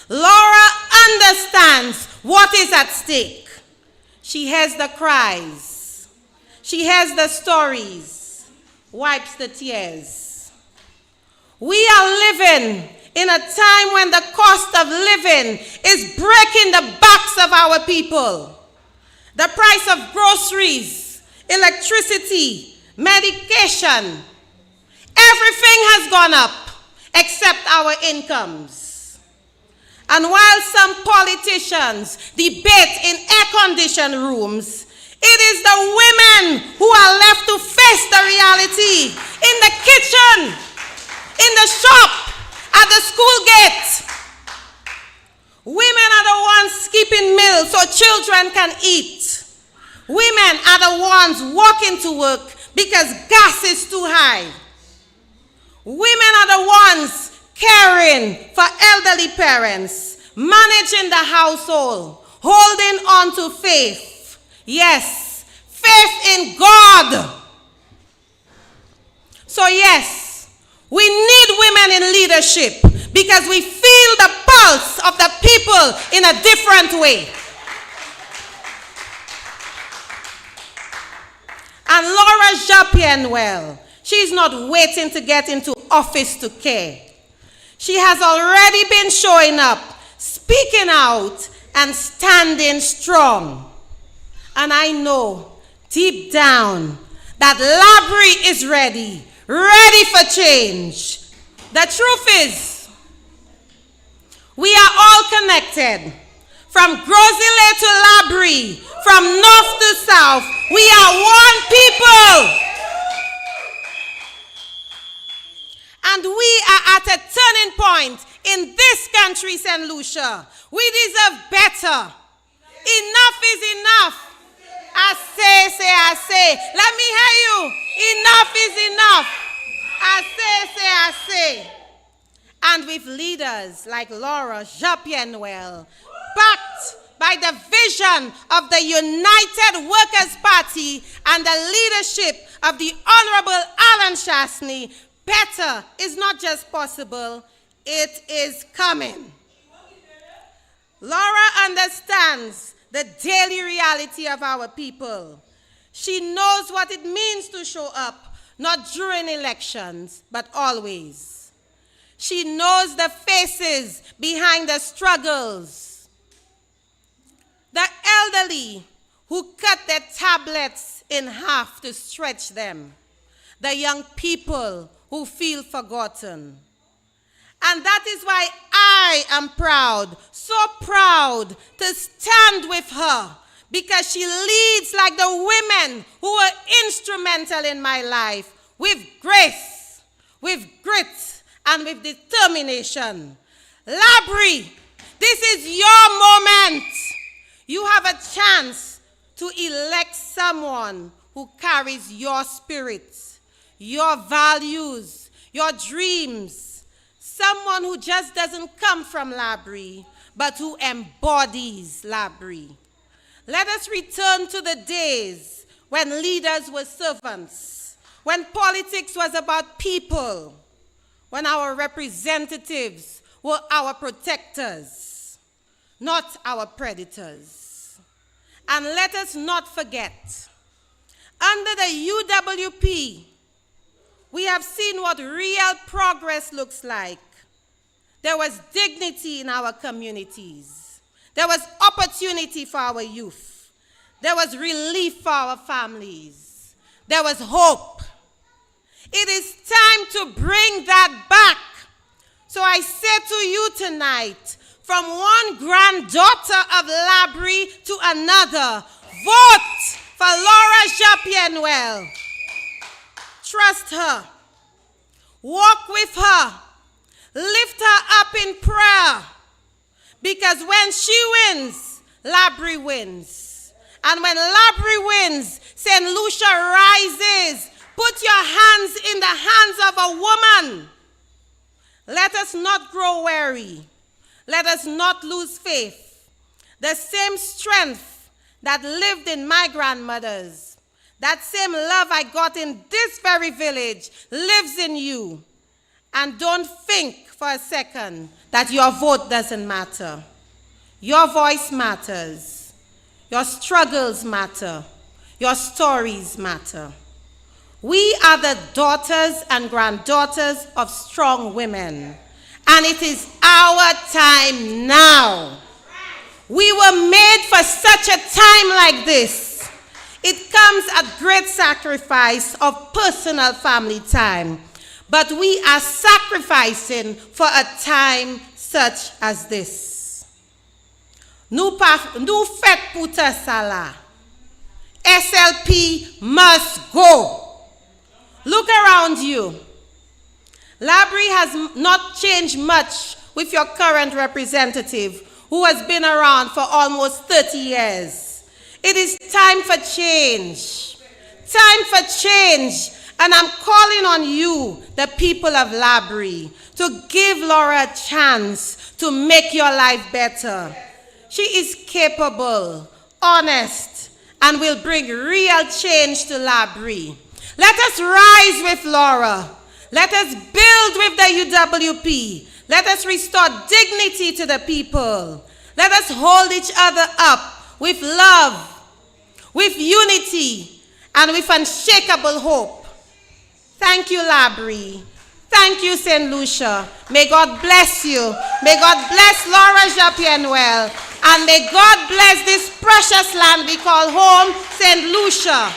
Laura understands what is at stake. She hears the cries. She hears the stories, wipes the tears. We are living in a time when the cost of living is breaking the backs of our people. The price of groceries, electricity, medication, everything has gone up except our incomes. And while some politicians debate in air-conditioned rooms, it is the women who are left to face the reality in the kitchen, in the shop, at the school gate. Women are the ones skipping meals so children can eat. Women are the ones walking to work because gas is too high. Women are the ones caring for elderly parents, managing the household, holding on to faith, Yes, faith in God. So yes, we need women in leadership because we feel the pulse of the people in a different way. And Laura Jn Pierre-Noel, she's not waiting to get into office to care. She has already been showing up, speaking out, and standing strong. And I know deep down that Laborie is ready for change. The truth is, we are all connected. From Grosile to Laborie, from north to south, we are one people. And we are at a turning point in this country, St. Lucia. We deserve better. Enough is enough. I say. Let me hear you. Enough is enough. I say. And with leaders like Laura Jn Pierre-Noel, backed by the vision of the United Workers' Party and the leadership of the Honorable Alan Chastney, better is not just possible, it is coming. Laura understands the daily reality of our people. She knows what it means to show up, not during elections, but always. She knows the faces behind the struggles. The elderly who cut their tablets in half to stretch them. The young people who feel forgotten. And that is why I am proud, so proud to stand with her, because she leads like the women who were instrumental in my life, with grace, with grit, and with determination. Laborie, this is your moment. You have a chance to elect someone who carries your spirit, your values, your dreams. Someone who just doesn't come from Laborie, but who embodies Laborie. Let us return to the days when leaders were servants, when politics was about people, when our representatives were our protectors, not our predators. And let us not forget, under the UWP, we have seen what real progress looks like. There was dignity in our communities. There was opportunity for our youth. There was relief for our families. There was hope. It is time to bring that back. So I say to you tonight, from one granddaughter of Laborie to another, vote for Laura Jn Pierre-Noel. Trust her. Walk with her. Lift her up in prayer. Because when she wins, Laborie wins. And when Laborie wins, St. Lucia rises. Put your hands in the hands of a woman. Let us not grow weary. Let us not lose faith. The same strength that lived in my grandmothers, that same love I got in this very village lives in you. And don't think for a second that your vote doesn't matter. Your voice matters. Your struggles matter. Your stories matter. We are the daughters and granddaughters of strong women. And it is our time now. We were made for such a time like this. It comes at great sacrifice of personal family time. But we are sacrificing for a time such as this. Nous fait puta sala. SLP must go. Look around you. Laborie has not changed much with your current representative, who has been around for almost 30 years. It is time for change. Time for change. And I'm calling on you, the people of Laborie, to give Laura a chance to make your life better. She is capable, honest, and will bring real change to Laborie. Let us rise with Laura. Let us build with the UWP. Let us restore dignity to the people. Let us hold each other up with love, with unity, and with unshakable hope. Thank you, Laborie. Thank you, St. Lucia. May God bless you. May God bless Laura Jn Pierre-Noel. And may God bless this precious land we call home, St. Lucia.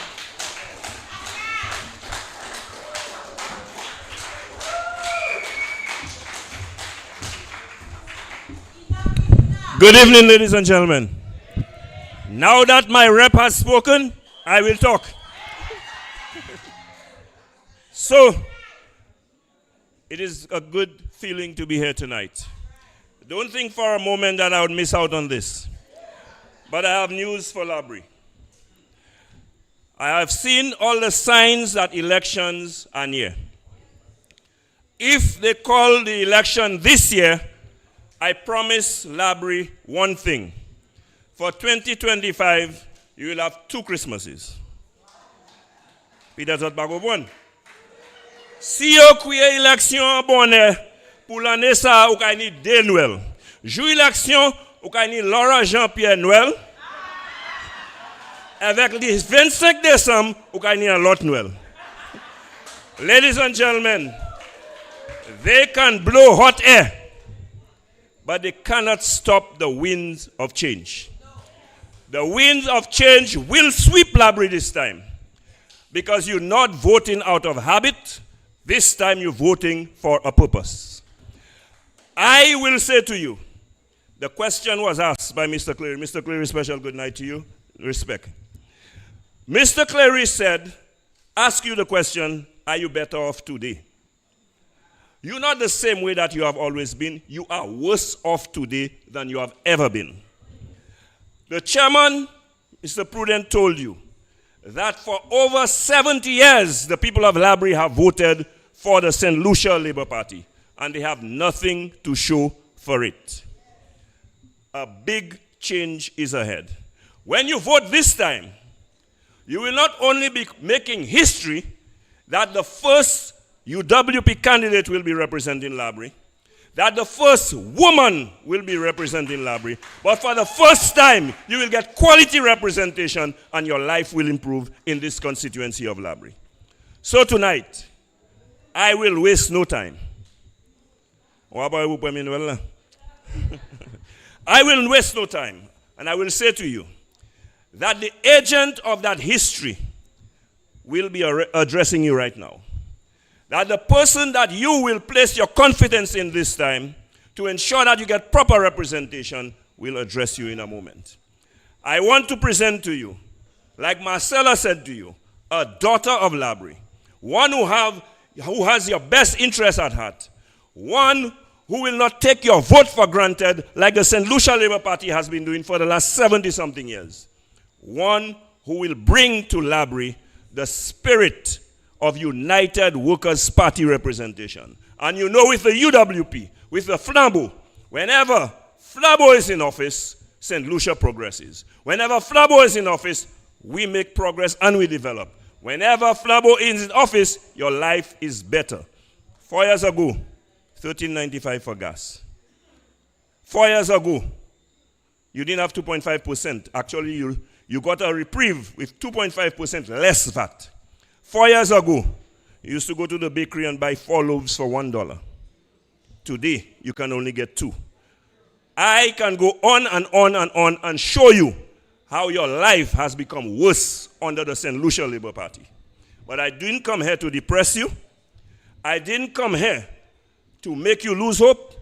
Good evening, ladies and gentlemen. Now that my rep has spoken, I will talk. So, it is a good feeling to be here tonight. Don't think for a moment that I would miss out on this. But I have news for Laborie. I have seen all the signs that elections are near. If they call the election this year, I promise Laborie one thing. For 2025, you will have 2 Christmases. Peter Zotbagobon. Si yo kouye eleksyon bonne pour l'année ça ou ka ni Jaenuel. Jou eleksyon ou ka ni Laura Jn Pierre-Noel. Avec le 25 décembre ou ka ni un lot Noël. Ladies and gentlemen, they can blow hot air, but they cannot stop the winds of change. The winds of change will sweep Laborie this time, because you're not voting out of habit. This time you're voting for a purpose. I will say to you, the question was asked by Mr. Cleary. Mr. Cleary, special good night to you. Respect. Mr. Cleary said, ask you the question, are you better off today? You're not the same way that you have always been. You are worse off today than you have ever been. The chairman, Mr. Prudent, told you that for over 70 years, the people of Laborie have voted for the St. Lucia Labour Party, and they have nothing to show for it. A big change is ahead. When you vote this time, you will not only be making history that the first UWP candidate will be representing Laborie, that the first woman will be representing Laborie, but for the first time, you will get quality representation and your life will improve in this constituency of Laborie. So tonight, I will waste no time. I will waste no time, and I will say to you that the agent of that history will be addressing you right now. That the person that you will place your confidence in this time to ensure that you get proper representation will address you in a moment. I want to present to you, like Marcella said to you, a daughter of Laborie, one who has your best interest at heart, one who will not take your vote for granted like the St. Lucia Labour Party has been doing for the last 70-something years, one who will bring to Laborie the spirit of United Workers' Party representation. And you know, with the UWP, with the Flambeau, whenever Flambeau is in office, St. Lucia progresses. Whenever Flambeau is in office, we make progress and we develop. Whenever Flambeau is in office, your life is better. 4 years ago, $13.95 for gas. 4 years ago, you didn't have 2.5%. Actually, you got a reprieve with 2.5% less VAT. 4 years ago, you used to go to the bakery and buy 4 loaves for $1. Today, you can only get 2. I can go on and on and on and show you how your life has become worse under the St. Lucia Labour Party. But I didn't come here to depress you. I didn't come here to make you lose hope.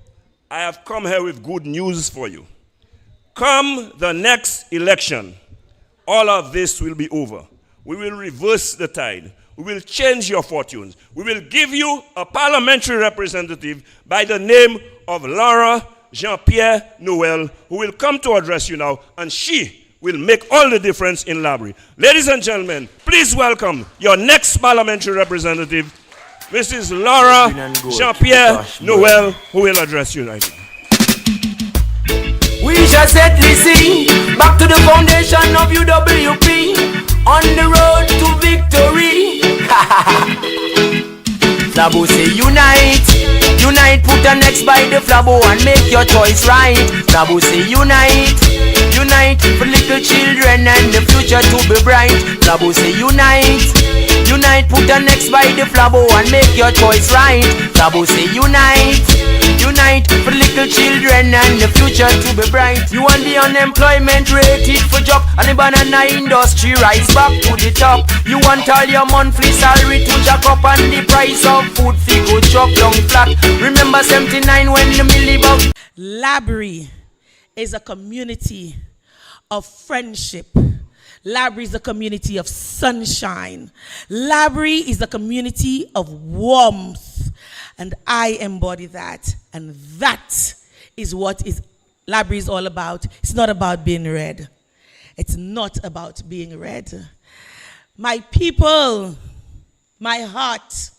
I have come here with good news for you. Come the next election, all of this will be over. We will reverse the tide. We will change your fortunes. We will give you a parliamentary representative by the name of Laura Jn Pierre-Noel, who will come to address you now, and she will make all the difference in Laborie. Ladies and gentlemen, please welcome your next parliamentary representative, Mrs. Laura Jn Pierre-Noel, who will address you right now. We shall settle sing back to the foundation of UWP, on the road to victory. Flabo say unite, unite, put an X by the Flabo and make your choice right. Flabo say unite, unite, for little children and the future to be bright. Flabo say unite, unite, put an X by the Flabo and make your choice right. Flabo say unite, unite, for little children and the future to be bright. You want the unemployment rate it for job and the banana industry rise back to the top. You want all your monthly salary to jack up and the price of food fee go chop down flat. Remember 79 when the milli bug. Laborie is a community of friendship. Laborie is a community of sunshine. Laborie is a community of warmth. And I embody that. And that is what Laborie is all about. It's not about being red. It's not about being red. My people, my heart,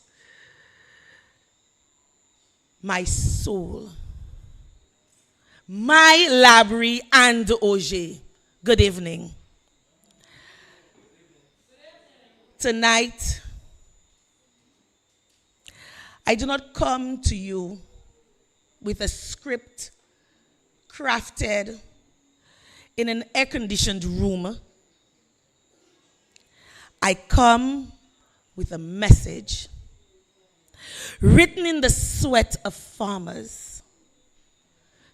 my soul, my Laborie and Augier. Good evening. Tonight, I do not come to you with a script crafted in an air-conditioned room. I come with a message written in the sweat of farmers,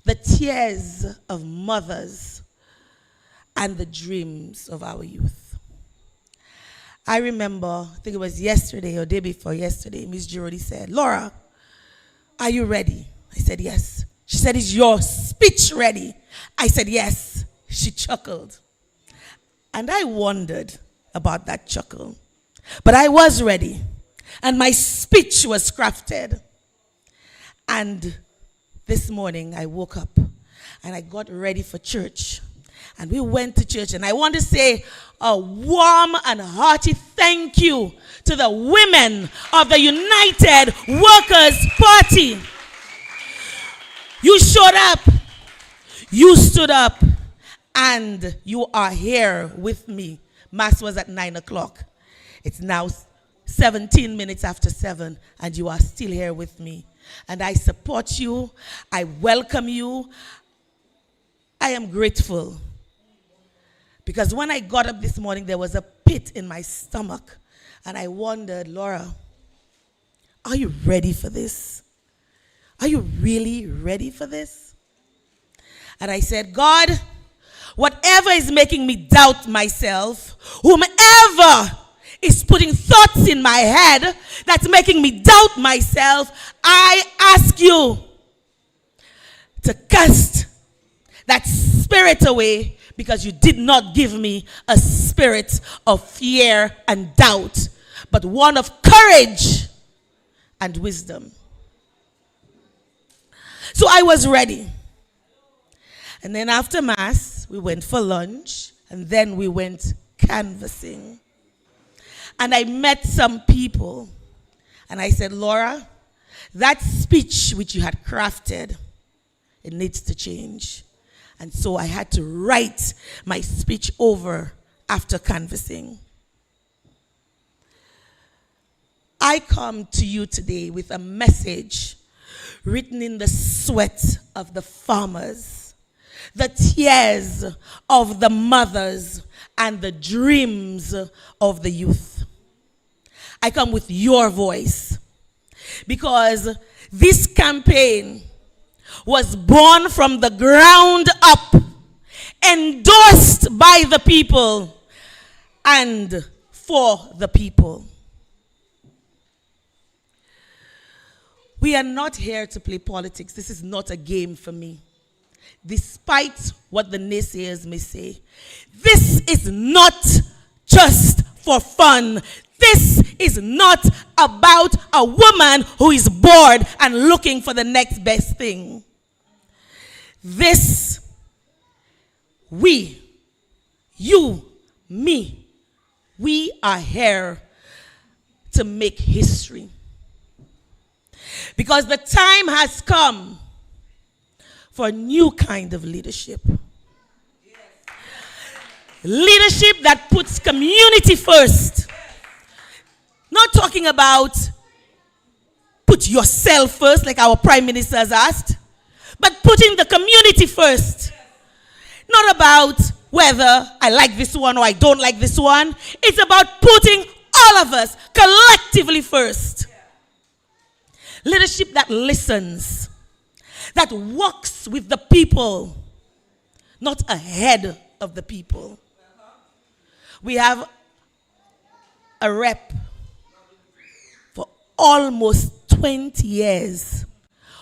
the tears of mothers, and the dreams of our youth. I remember, I think it was yesterday or day before yesterday, Miss Jody said, "Laura, are you ready?" I said, "Yes." She said, "Is your speech ready?" I said, "Yes." She chuckled. And I wondered about that chuckle. But I was ready. And my speech was crafted. And this morning I woke up and I got ready for church. And we went to church. And I want to say a warm and hearty thank you to the women of the United Workers' Party. You showed up. You stood up. And you are here with me. Mass was at 9 o'clock. It's now 17 minutes after 7, and you are still here with me. And I support you. I welcome you. I am grateful. Because when I got up this morning, there was a pit in my stomach. And I wondered, Laura, are you ready for this? Are you really ready for this? And I said, God, whatever is making me doubt myself, whomever is putting thoughts in my head that's making me doubt myself, I ask you to cast that spirit away, because you did not give me a spirit of fear and doubt, but one of courage and wisdom. So I was ready. And then after Mass, we went for lunch, and then we went canvassing. And I met some people, and I said, Laura, that speech which you had crafted, it needs to change. And so I had to write my speech over after canvassing. I come to you today with a message written in the sweat of the farmers, the tears of the mothers, and the dreams of the youth. I come with your voice, because this campaign was born from the ground up, endorsed by the people and for the people. We are not here to play politics. This is not a game for me. Despite what the naysayers may say, this is not just for fun. This is not about a woman who is bored and looking for the next best thing. This, we, you, me, we are here to make history. Because the time has come for a new kind of leadership. Leadership that puts community first. Not talking about put yourself first, like our Prime Minister has asked, but putting the community first. Not about whether I like this one or I don't like this one. It's about putting all of us collectively first. Leadership that listens, that walks with the people, not ahead of the people. We have a rep for almost 20 years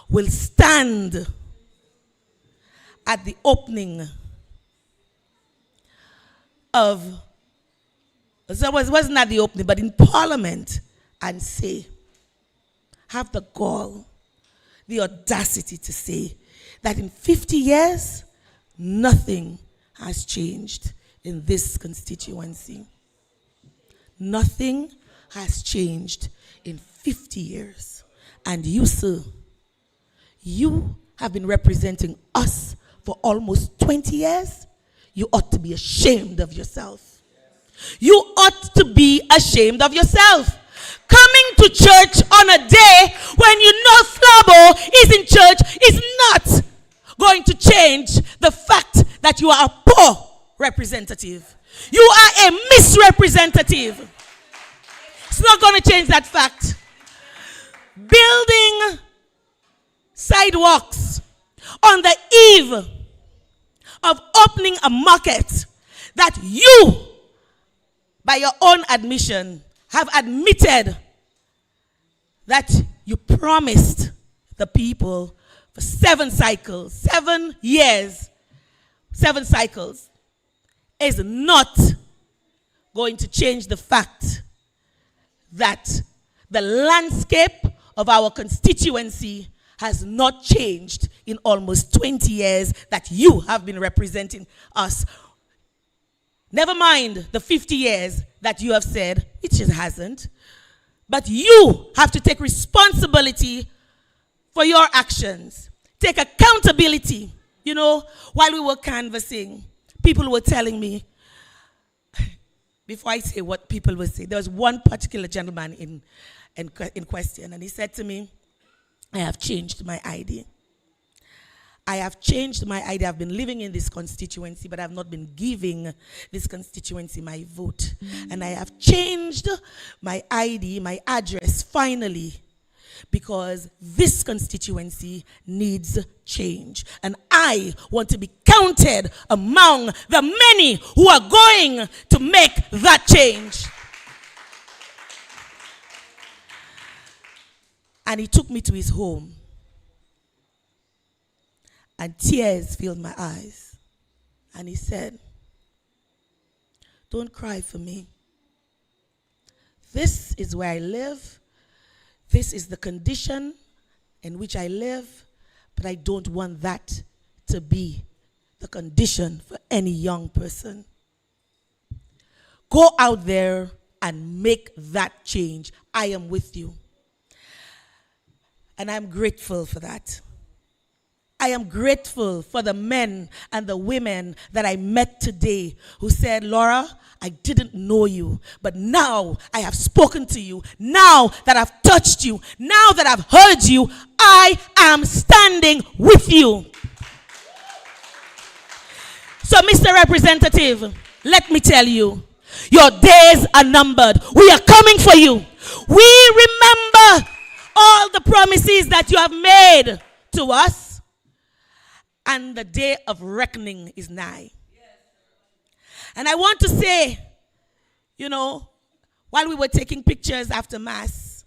will stand at the opening of, so it wasn't at the opening, but in Parliament, and say, have the gall, the audacity to say that in 50 years, nothing has changed in this constituency. Nothing has changed in 50 years. And you, sir, you have been representing us for almost 20 years. You ought to be ashamed of yourself. You ought to be ashamed of yourself. Coming to church on a day when you know Flabo is in church is not going to change the fact that you are a poor representative. You are a misrepresentative. It's not going to change that fact. Building sidewalks on the eve of opening a market that you, by your own admission, have admitted that you promised the people for 7 cycles, 7 years, 7 cycles, is not going to change the fact that the landscape of our constituency has not changed in almost 20 years that you have been representing us. Never mind the 50 years that you have said, which it hasn't, but you have to take responsibility for your actions. Take accountability. You know, while we were canvassing, people were telling me, before I say what people were saying, there was one particular gentleman in question, and he said to me, I have changed my ID. I have changed my ID. I've been living in this constituency, but I've not been giving this constituency my vote. And I have changed my ID, my address, finally, because this constituency needs change. And I want to be counted among the many who are going to make that change. And he took me to his home. And tears filled my eyes. And he said, don't cry for me. This is where I live. This is the condition in which I live. But I don't want that to be the condition for any young person. Go out there and make that change. I am with you. And I'm grateful for that. I am grateful for the men and the women that I met today who said, Laura, I didn't know you, but now I have spoken to you. Now that I've touched you, now that I've heard you, I am standing with you. So, Mr. Representative, let me tell you, your days are numbered. We are coming for you. We remember all the promises that you have made to us. And the day of reckoning is nigh. And I want to say, you know, while we were taking pictures after Mass,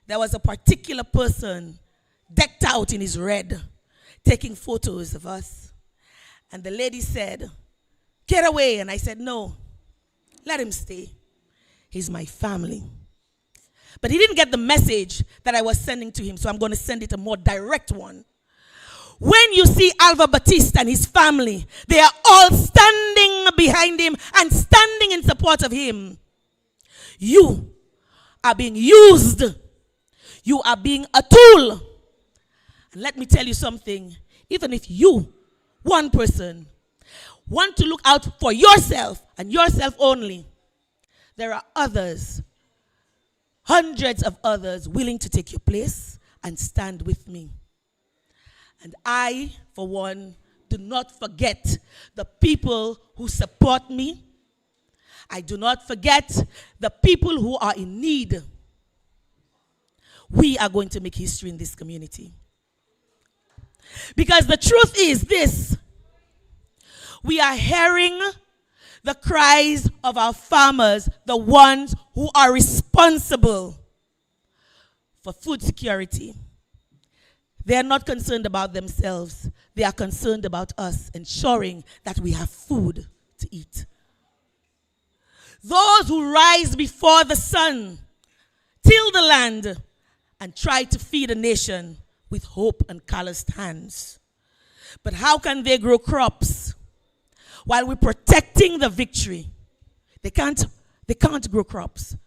there was a particular person decked out in his red, taking photos of us. And the lady said, get away. And I said, no, let him stay. He's my family. But he didn't get the message that I was sending to him, so I'm going to send it a more direct one. When you see Alva Batiste and his family, they are all standing behind him and standing in support of him. You are being used. You are being a tool. And let me tell you something. even if you, one person, want to look out for yourself and yourself only, there are others, hundreds of others, willing to take your place and stand with me. And I, for one, do not forget the people who support me. I do not forget the people who are in need. We are going to make history in this community. Because the truth is this: we are hearing the cries of our farmers, the ones who are responsible for food security. They are not concerned about themselves. They are concerned about us, ensuring that we have food to eat. Those who rise before the sun, till the land, and try to feed a nation with hope and calloused hands. But how can they grow crops while we're protecting the victory? They can't grow crops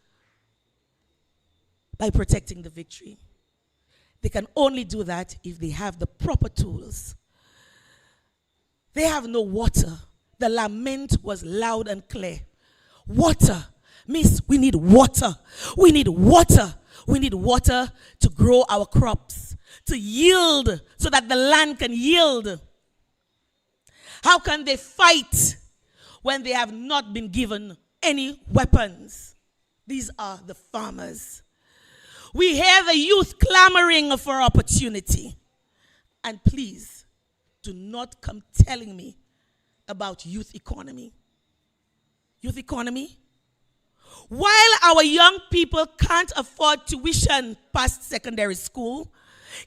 by protecting the victory. They can only do that if they have the proper tools. They have no water. The lament was loud and clear. Water. Miss, we need water. We need water. We need water to grow our crops, to yield, so that the land can yield. How can they fight when they have not been given any weapons? These are the farmers. We hear the youth clamoring for opportunity. And please, do not come telling me about youth economy. Youth economy? While our young people can't afford tuition past secondary school,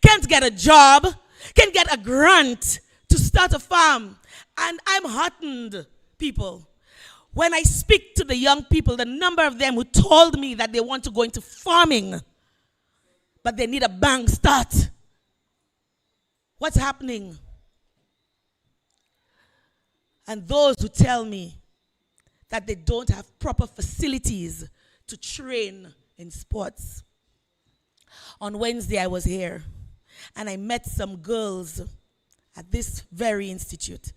can't get a job, can't get a grant to start a farm, and I'm heartened, people. When I speak to the young people, the number of them who told me that they want to go into farming, but they need a bang start. What's happening? And those who tell me that they don't have proper facilities to train in sports. On Wednesday, I was here, and I met some girls at this very institute.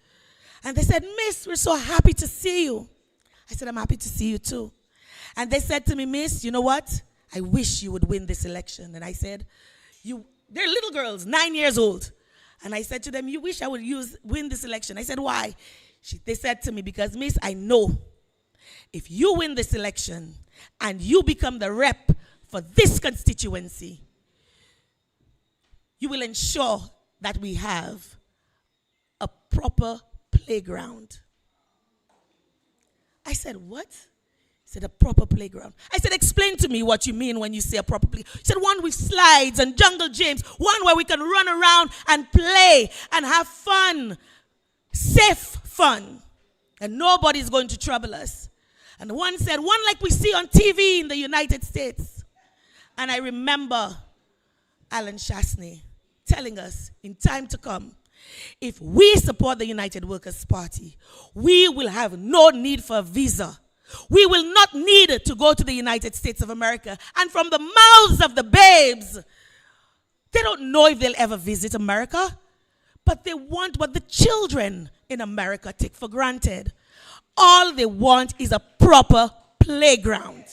And they said, Miss, we're so happy to see you. I said, I'm happy to see you too. And they said to me, Miss, you know what? I wish you would win this election. And I said, they're little girls, 9 years old. And I said to them, you wish I would win this election? I said, why? They said to me, because Miss, I know if you win this election and you become the rep for this constituency, you will ensure that we have a proper playground. I said, what? He said, a proper playground. I said, explain to me what you mean when you say a proper playground. He said, one with slides and jungle gyms, one where we can run around and play and have fun, safe fun, and nobody's going to trouble us. And one said, one like we see on TV in the United States. And I remember Alan Chasney telling us in time to come, if we support the United Workers' Party, we will have no need for a visa. We will not need to go to the United States of America. And from the mouths of the babes, they don't know if they'll ever visit America, but they want what the children in America take for granted. All they want is a proper playground.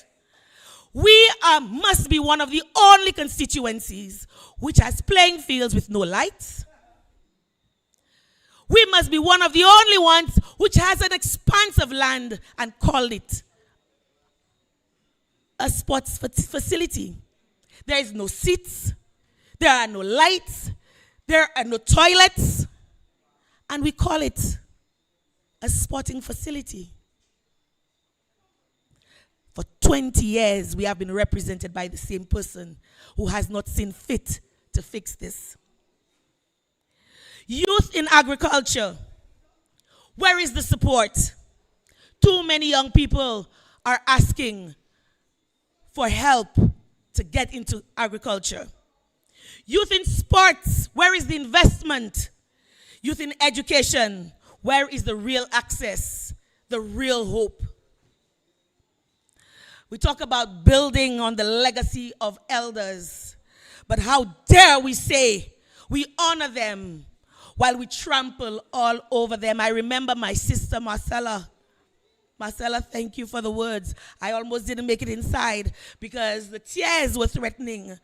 We must be one of the only constituencies which has playing fields with no lights. We must be one of the only ones which has an expanse of land and call it a sports facility. There is no seats, there are no lights, there are no toilets, and we call it a sporting facility. For 20 years, we have been represented by the same person who has not seen fit to fix this. Youth in agriculture. Where is the support? Too many young people are asking for help to get into agriculture. Youth in sports. Where is the investment? Youth in education. Where is the real access, the real hope? We talk about building on the legacy of elders, but how dare we say we honor them while we trample all over them. I remember my sister Marcella. Marcella, thank you for the words. I almost didn't make it inside because the tears were threatening.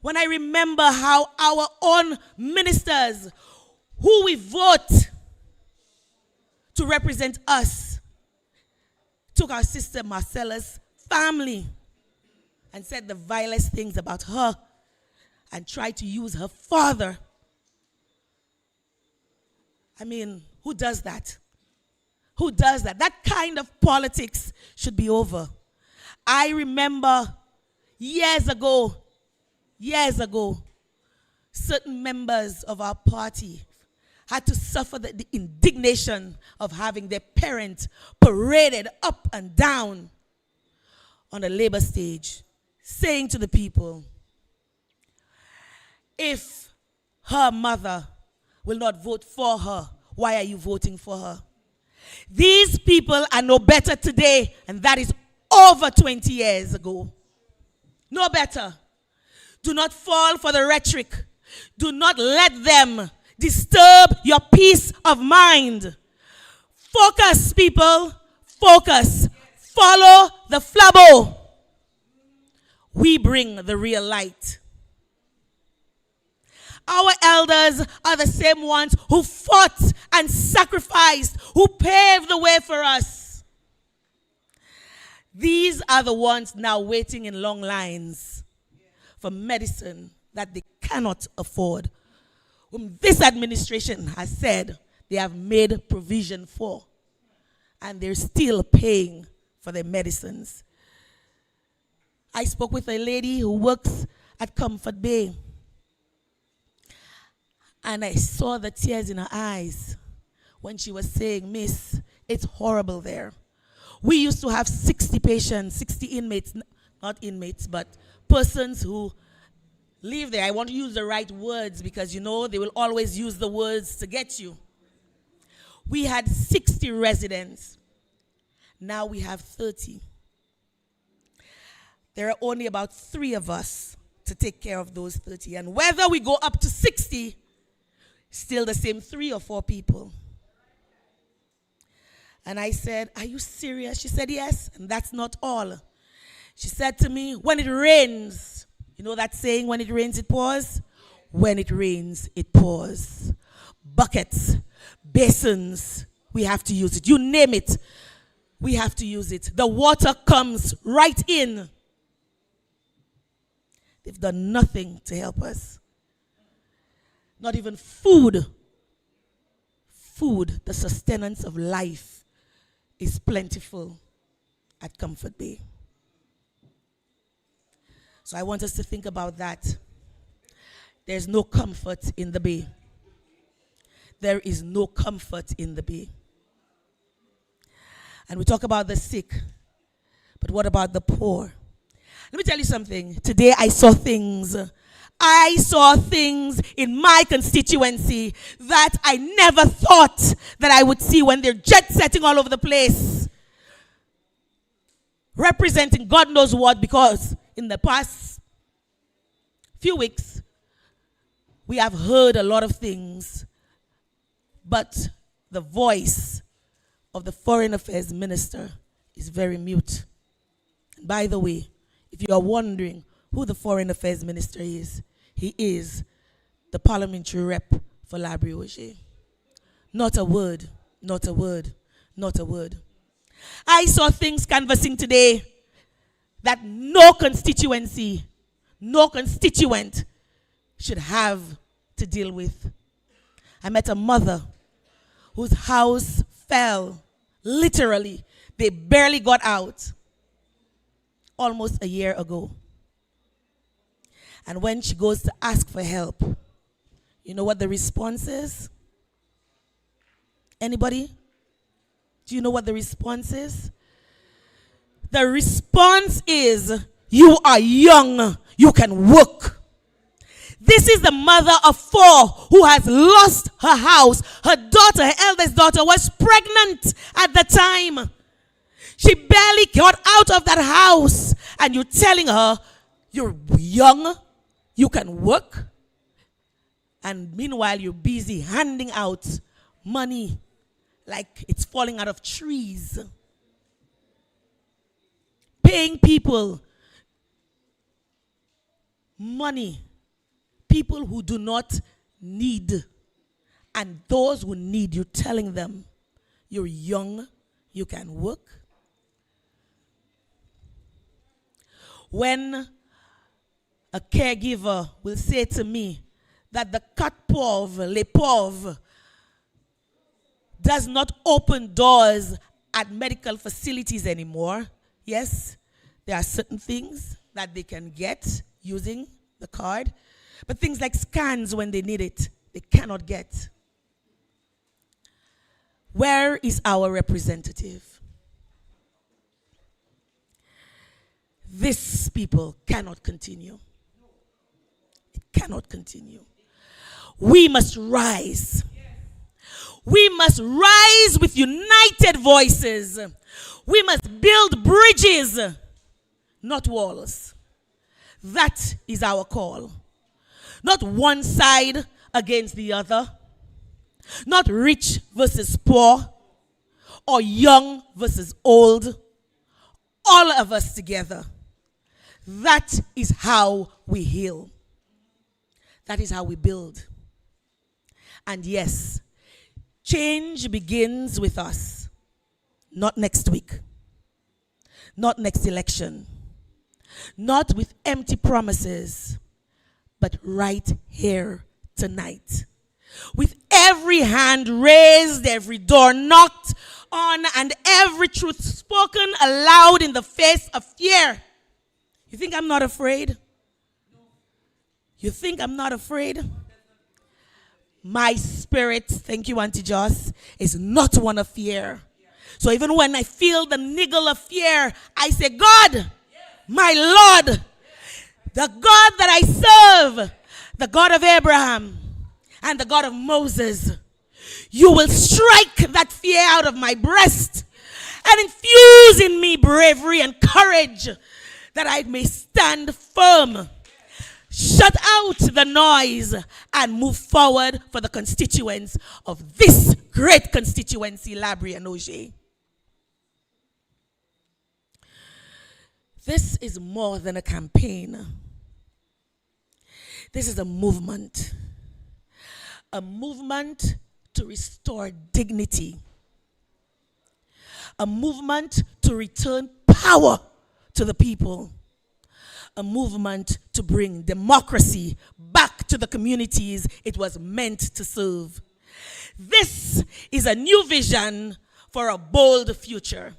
When I remember how our own ministers, who we vote to represent us, took our sister Marcella's family and said the vilest things about her and tried to use her father. I mean, who does that? Who does that? That kind of politics should be over. I remember years ago, certain members of our party had to suffer the indignation of having their parent paraded up and down on the labor stage, saying to the people, if her mother will not vote for her, why are you voting for her? These people are no better today, and that is over 20 years ago. No better. Do not fall for the rhetoric. Do not let them disturb your peace of mind. Focus, people. Focus. Follow the flabo. We bring the real light. Our elders are the same ones who fought and sacrificed, who paved the way for us. These are the ones now waiting in long lines for medicine that they cannot afford, whom this administration has said they have made provision for, and they're still paying for their medicines. I spoke with a lady who works at Comfort Bay, and I saw the tears in her eyes when she was saying, Miss, it's horrible there. We used to have 60 patients, 60 inmates, not inmates, but persons who live there. I want to use the right words because, you know, they will always use the words to get you. We had 60 residents. Now we have 30. There are only about 3 of us to take care of those 30. And whether we go up to 60, still the same 3 or 4 people. And I said, are you serious? She said, yes, and that's not all. She said to me, when it rains, you know that saying, when it rains, it pours? When it rains, it pours. Buckets, basins, we have to use it. You name it, we have to use it. The water comes right in. They've done nothing to help us. Not even food. Food, the sustenance of life, is plentiful at Comfort Bay. So I want us to think about that. There's no comfort in the Bay. There is no comfort in the Bay. And we talk about the sick, but what about the poor? Let me tell you something. Today I saw things in my constituency that I never thought that I would see when they're jet setting all over the place, representing God knows what, because in the past few weeks, we have heard a lot of things, but the voice of the Foreign Affairs Minister is very mute. By the way, if you are wondering who the Foreign Affairs Minister is, he is the parliamentary rep for Laborie Augier. Not a word, not a word, not a word. I saw things canvassing today that no constituency, no constituent should have to deal with. I met a mother whose house fell, literally. They barely got out almost a year ago. And when she goes to ask for help, you know what the response is? Anybody? Do you know what the response is? The response is, you are young, you can work. This is the mother of 4 who has lost her house. Her daughter, her eldest daughter, was pregnant at the time. She barely got out of that house. And you're telling her, you're young, you can work. And meanwhile, you're busy handing out money like it's falling out of trees. Paying people money, people who do not need. And those who need, you're telling them, you're young, you can work. When a caregiver will say to me that the quatre pauvres, les pauvres, does not open doors at medical facilities anymore. Yes, there are certain things that they can get using the card, but things like scans when they need it, they cannot get. Where is our representative? This people cannot continue. It cannot continue. We must rise. We must rise with united voices. We must build bridges, not walls. That is our call. Not one side against the other. Not rich versus poor, or young versus old. All of us together. That is how we heal. That is how we build. And yes, change begins with us. Not next week. Not next election. Not with empty promises, but right here tonight. With every hand raised, every door knocked on, and every truth spoken aloud in the face of fear. You think I'm not afraid? You think I'm not afraid? My spirit, thank you, Auntie Joss, is not one of fear. So even when I feel the niggle of fear, I say, God, my Lord, the God that I serve, the God of Abraham and the God of Moses, you will strike that fear out of my breast and infuse in me bravery and courage that I may stand firm. Shut out the noise and move forward for the constituents of this great constituency, Laborie and Augier. This is more than a campaign. This is a movement. A movement to restore dignity. A movement to return power to the people. A movement to bring democracy back to the communities it was meant to serve. This is a new vision for a bold future.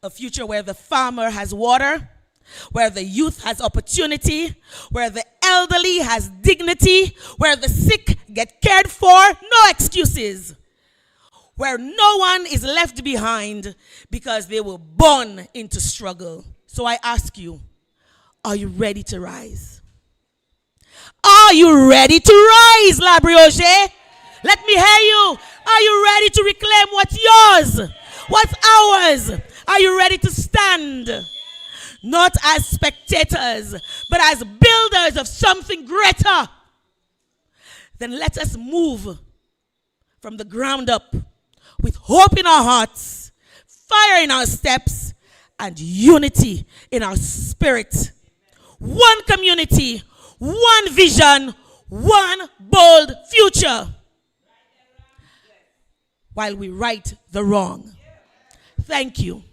A future where the farmer has water, where the youth has opportunity, where the elderly has dignity, where the sick get cared for, no excuses, where no one is left behind because they were born into struggle. So I ask you, are you ready to rise? Are you ready to rise, Laborie Augier? Let me hear you. Are you ready to reclaim what's yours? What's ours? Are you ready to stand? Not as spectators, but as builders of something greater. Then let us move from the ground up with hope in our hearts, fire in our steps, and unity in our spirit. One community, one vision, one bold future. While we right the wrong. Thank you.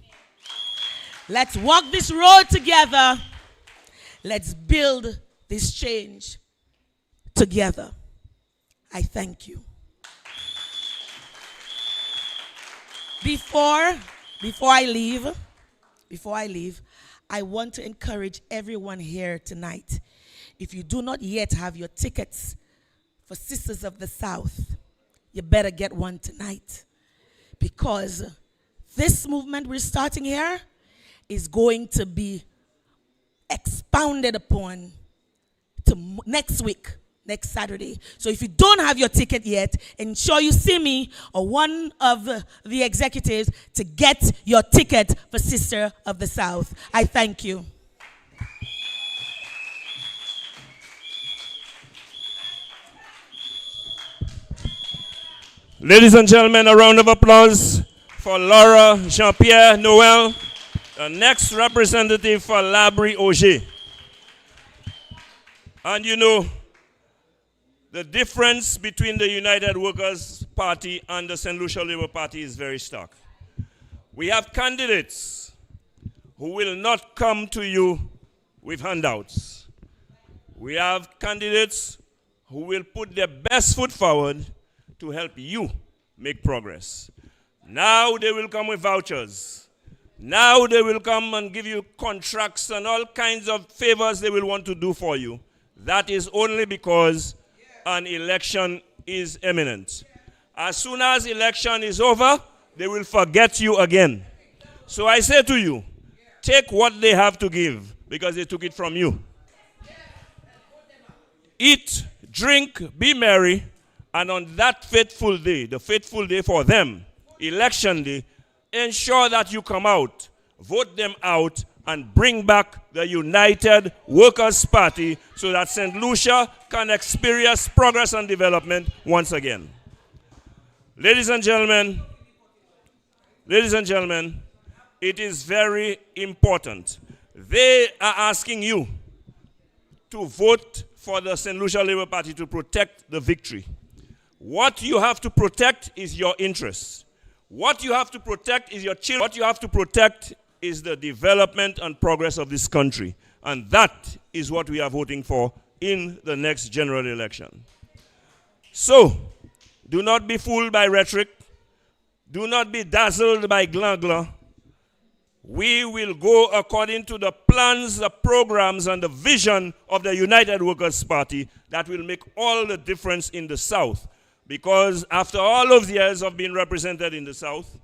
Let's walk this road together. Let's build this change together. I thank you. Before I leave, I want to encourage everyone here tonight. If you do not yet have your tickets for Sisters of the South, you better get one tonight. Because this movement we're starting here is going to be expounded upon to next week, next Saturday. So if you don't have your ticket yet, ensure you see me or one of the executives to get your ticket for Sister of the South. I thank you. Ladies and gentlemen, a round of applause for Laura Jn Pierre-Noel, the next representative for Laborie Augier. And you know, the difference between the United Workers' Party and the St. Lucia Labour Party is very stark. We have candidates who will not come to you with handouts. We have candidates who will put their best foot forward to help you make progress. Now they will come with vouchers. Now they will come and give you contracts and all kinds of favors they will want to do for you. That is only because an election is imminent. As soon as election is over, they will forget you again. So I say to you, take what they have to give because they took it from you. Eat, drink, be merry, and on that fateful day, the fateful day for them, election day, ensure that you come out, vote them out, and bring back the United Workers' Party so that St. Lucia can experience progress and development once again. Ladies and gentlemen, it is very important. They are asking you to vote for the St. Lucia Labour Party to protect the victory. What you have to protect is your interests. What you have to protect is your children. What you have to protect is the development and progress of this country. And that is what we are voting for in the next general election. So, do not be fooled by rhetoric. Do not be dazzled by glang. We will go according to the plans, the programs, and the vision of the United Workers' Party that will make all the difference in the South. Because after all of the years of being represented in the South,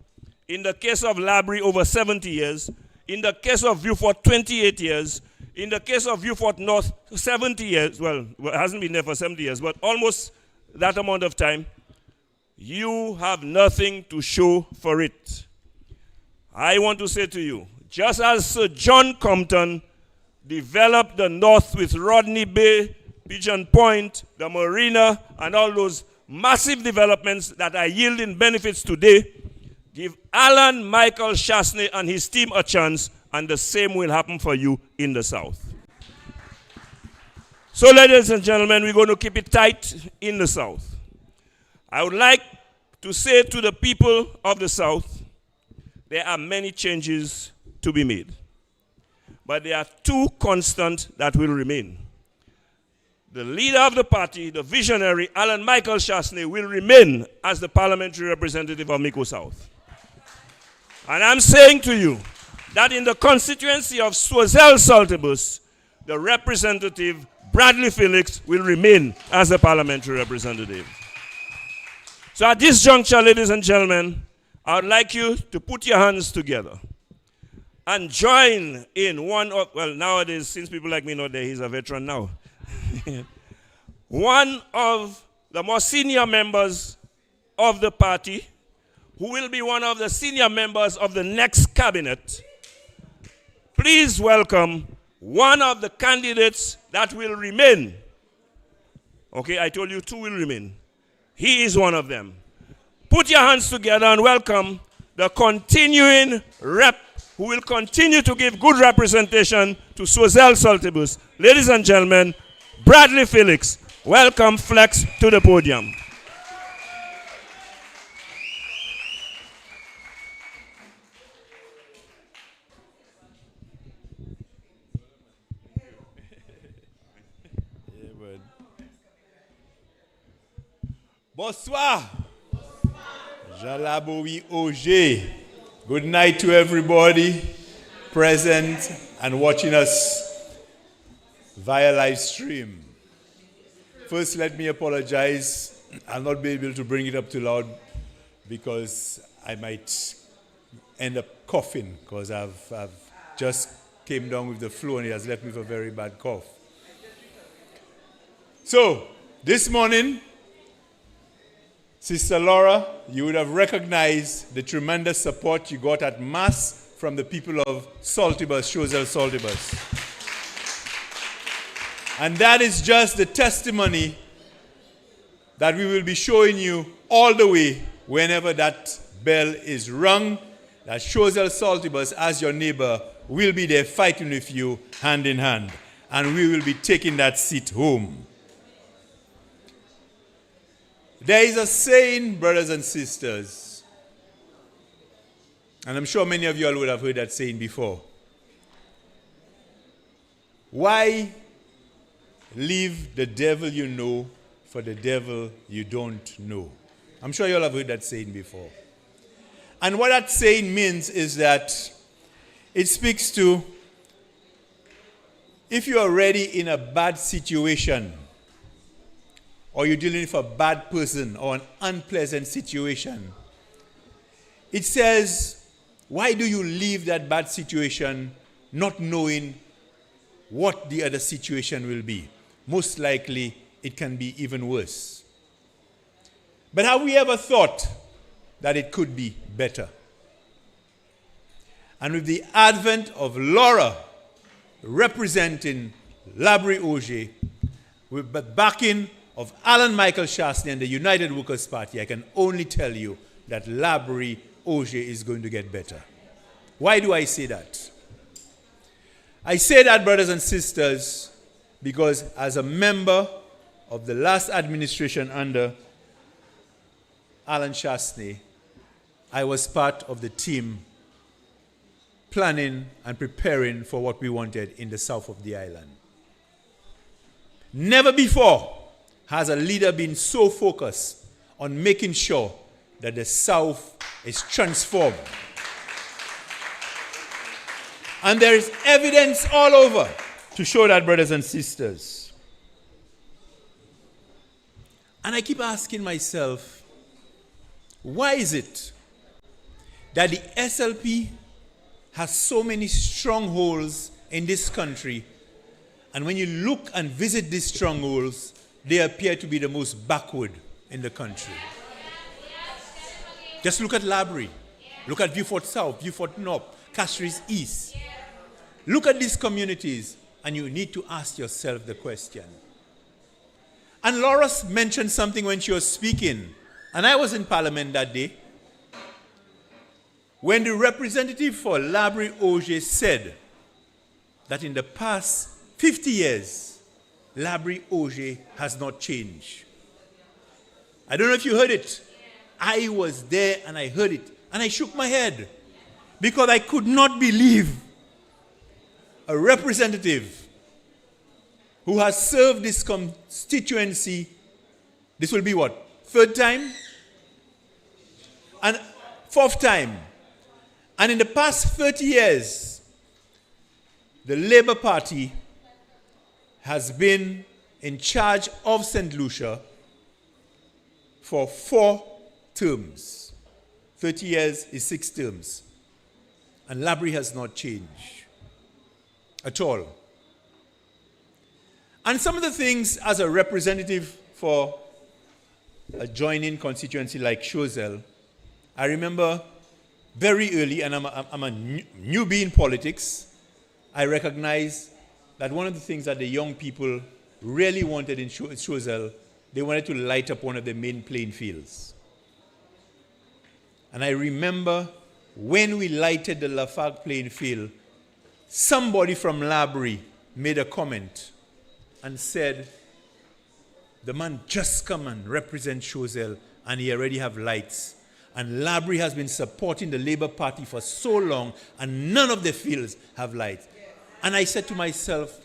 in the case of Laborie, over 70 years, in the case of Viewfort, 28 years, in the case of Viewfort North, 70 years, well, it hasn't been there for 70 years, but almost that amount of time, you have nothing to show for it. I want to say to you, just as Sir John Compton developed the North with Rodney Bay, Pigeon Point, the Marina, and all those massive developments that are yielding benefits today, give Alan Michael Chasney and his team a chance, and the same will happen for you in the South. So, ladies and gentlemen, we're going to keep it tight in the South. I would like to say to the people of the South, there are many changes to be made. But there are two constants that will remain. The leader of the party, the visionary, Alan Michael Chasney, will remain as the parliamentary representative of Miko South. And I'm saying to you that in the constituency of Soisel-Saltibus, the representative, Bradley Felix, will remain as the parliamentary representative. So at this juncture, ladies and gentlemen, I would like you to put your hands together and join in one of, well, nowadays, since people like me not there, he's a veteran now. One of the more senior members of the party, who will be one of the senior members of the next cabinet, please welcome one of the candidates that will remain. Okay, I told you two will remain. He is one of them. Put your hands together and welcome the continuing rep who will continue to give good representation to Soisel-Saltibus. Ladies and gentlemen, Bradley Felix. Welcome, Flex, to the podium. Bonsoir. Laborie Augier. Good night to everybody present and watching us via live stream. First, let me apologize. I'll not be able to bring it up too loud because I might end up coughing because I've just came down with the flu and it has left me with a very bad cough. So, this morning, Sister Laura, you would have recognized the tremendous support you got at Mass from the people of Saltibus, Soisel-Saltibus. And that is just the testimony that we will be showing you all the way whenever that bell is rung, that Choiseul Saltibus, as your neighbor, will be there fighting with you hand in hand. And we will be taking that seat home. There is a saying, brothers and sisters, and I'm sure many of you all would have heard that saying before. Why leave the devil you know for the devil you don't know? I'm sure you all have heard that saying before. And what that saying means is that it speaks to, if you are already in a bad situation, or you're dealing with a bad person or an unpleasant situation, it says, why do you leave that bad situation not knowing what the other situation will be? Most likely, it can be even worse. But have we ever thought that it could be better? And with the advent of Laura representing Laborie Augier, with the backing of Alan Michael Shastney and the United Workers' Party, I can only tell you that Laborie Augier is going to get better. Why do I say that? I say that, brothers and sisters, because as a member of the last administration under Alan Shastney, I was part of the team planning and preparing for what we wanted in the south of the island. Never before has a leader been so focused on making sure that the South is transformed. And there is evidence all over to show that, brothers and sisters. And I keep asking myself, why is it that the SLP has so many strongholds in this country, and when you look and visit these strongholds, they appear to be the most backward in the country? Just look at Laborie. Look at Beaufort South, Beaufort North, Castries East. Look at these communities, and you need to ask yourself the question. And Laura mentioned something when she was speaking, and I was in Parliament that day, when the representative for Laborie Augier said that in the past 50 years, Laborie Augier has not changed. I don't know if you heard it. I was there and I heard it, and I shook my head because I could not believe a representative who has served this constituency, this will be what, third time? And fourth time. And in the past 30 years, the Labour Party has been in charge of St. Lucia for 4 terms. 30 years is 6 terms. And Laborie has not changed at all. And some of the things as a representative for a joining constituency like Choiseul, I remember very early, and I'm a newbie in politics, I recognize that one of the things that the young people really wanted in Choiseul, they wanted to light up one of the main playing fields. And I remember when we lighted the Lafargue playing field, somebody from Laborie made a comment and said, the man just come and represent Choiseul and he already have lights. And Laborie has been supporting the Labour Party for so long and none of the fields have lights. And I said to myself,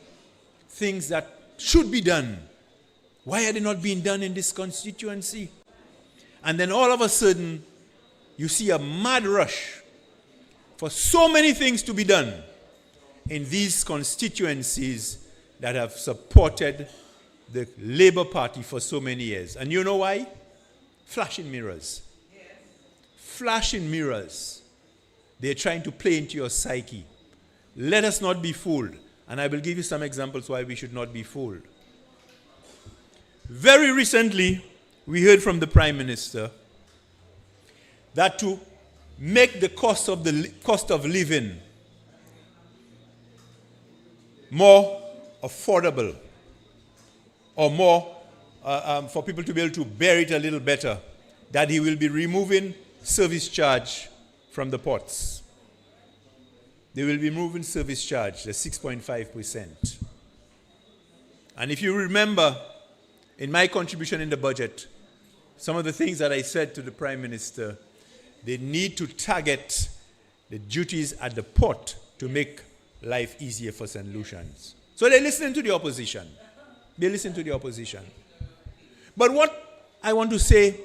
things that should be done, why are they not being done in this constituency? And then all of a sudden, you see a mad rush for so many things to be done in these constituencies that have supported the Labour Party for so many years. And you know why? Flashing mirrors. Flashing mirrors. They're trying to play into your psyche. Let us not be fooled. And I will give you some examples why we should not be fooled. Very recently, we heard from the Prime Minister that to make the cost of living more affordable, or more for people to be able to bear it a little better, that he will be removing service charge from the ports. They will be removing service charge, the 6.5%. And if you remember, in my contribution in the budget, some of the things that I said to the Prime Minister, they need to target the duties at the port to make life easier for St. Lucians. So they're listening to the opposition. They listen to the opposition. But what I want to say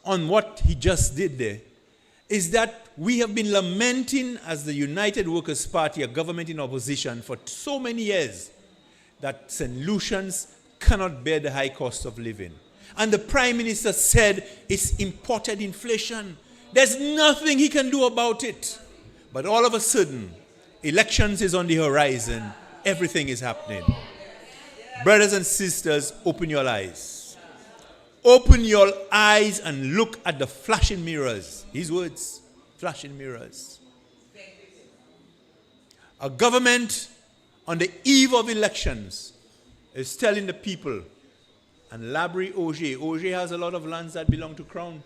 on what he just did there is that we have been lamenting as the United Workers' Party, a government in opposition, for so many years that St. Lucians cannot bear the high cost of living. And the Prime Minister said it's imported inflation. There's nothing he can do about it. But all of a sudden, elections is on the horizon. Everything is happening. Brothers and sisters, open your eyes. Open your eyes and look at the flashing mirrors. His words, flashing mirrors. A government on the eve of elections is telling the people, and Laborie, Augier has a lot of lands that belong to Crown,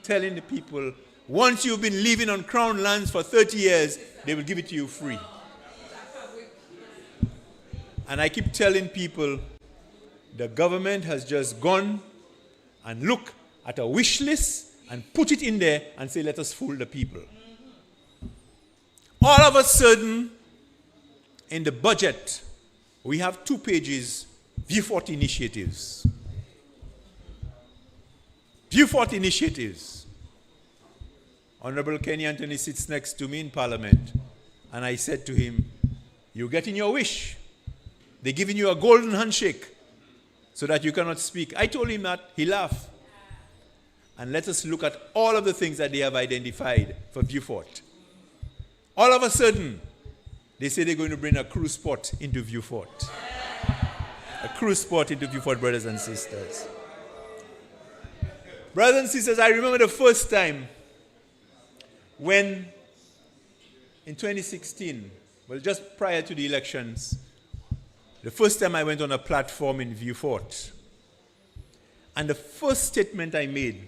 telling the people, once you've been living on Crown lands for 30 years, they will give it to you free. And I keep telling people, the government has just gone and look at a wish list and put it in there and say, let us fool the people. All of a sudden, in the budget, we have 2 pages, Vieux-Fort initiatives. Vieux-Fort initiatives. Honorable Kenny Anthony sits next to me in Parliament, and I said to him, you're getting your wish. They're giving you a golden handshake so that you cannot speak. I told him that. He laughed. And let us look at all of the things that they have identified for Vieux-Fort. All of a sudden, they say they're going to bring a cruise port into Vieux-Fort. A cruise port into Vieux-Fort, brothers and sisters. Brothers and sisters, I remember the first time when, in 2016, well, just prior to the elections, the first time I went on a platform in Vieux-Fort. And the first statement I made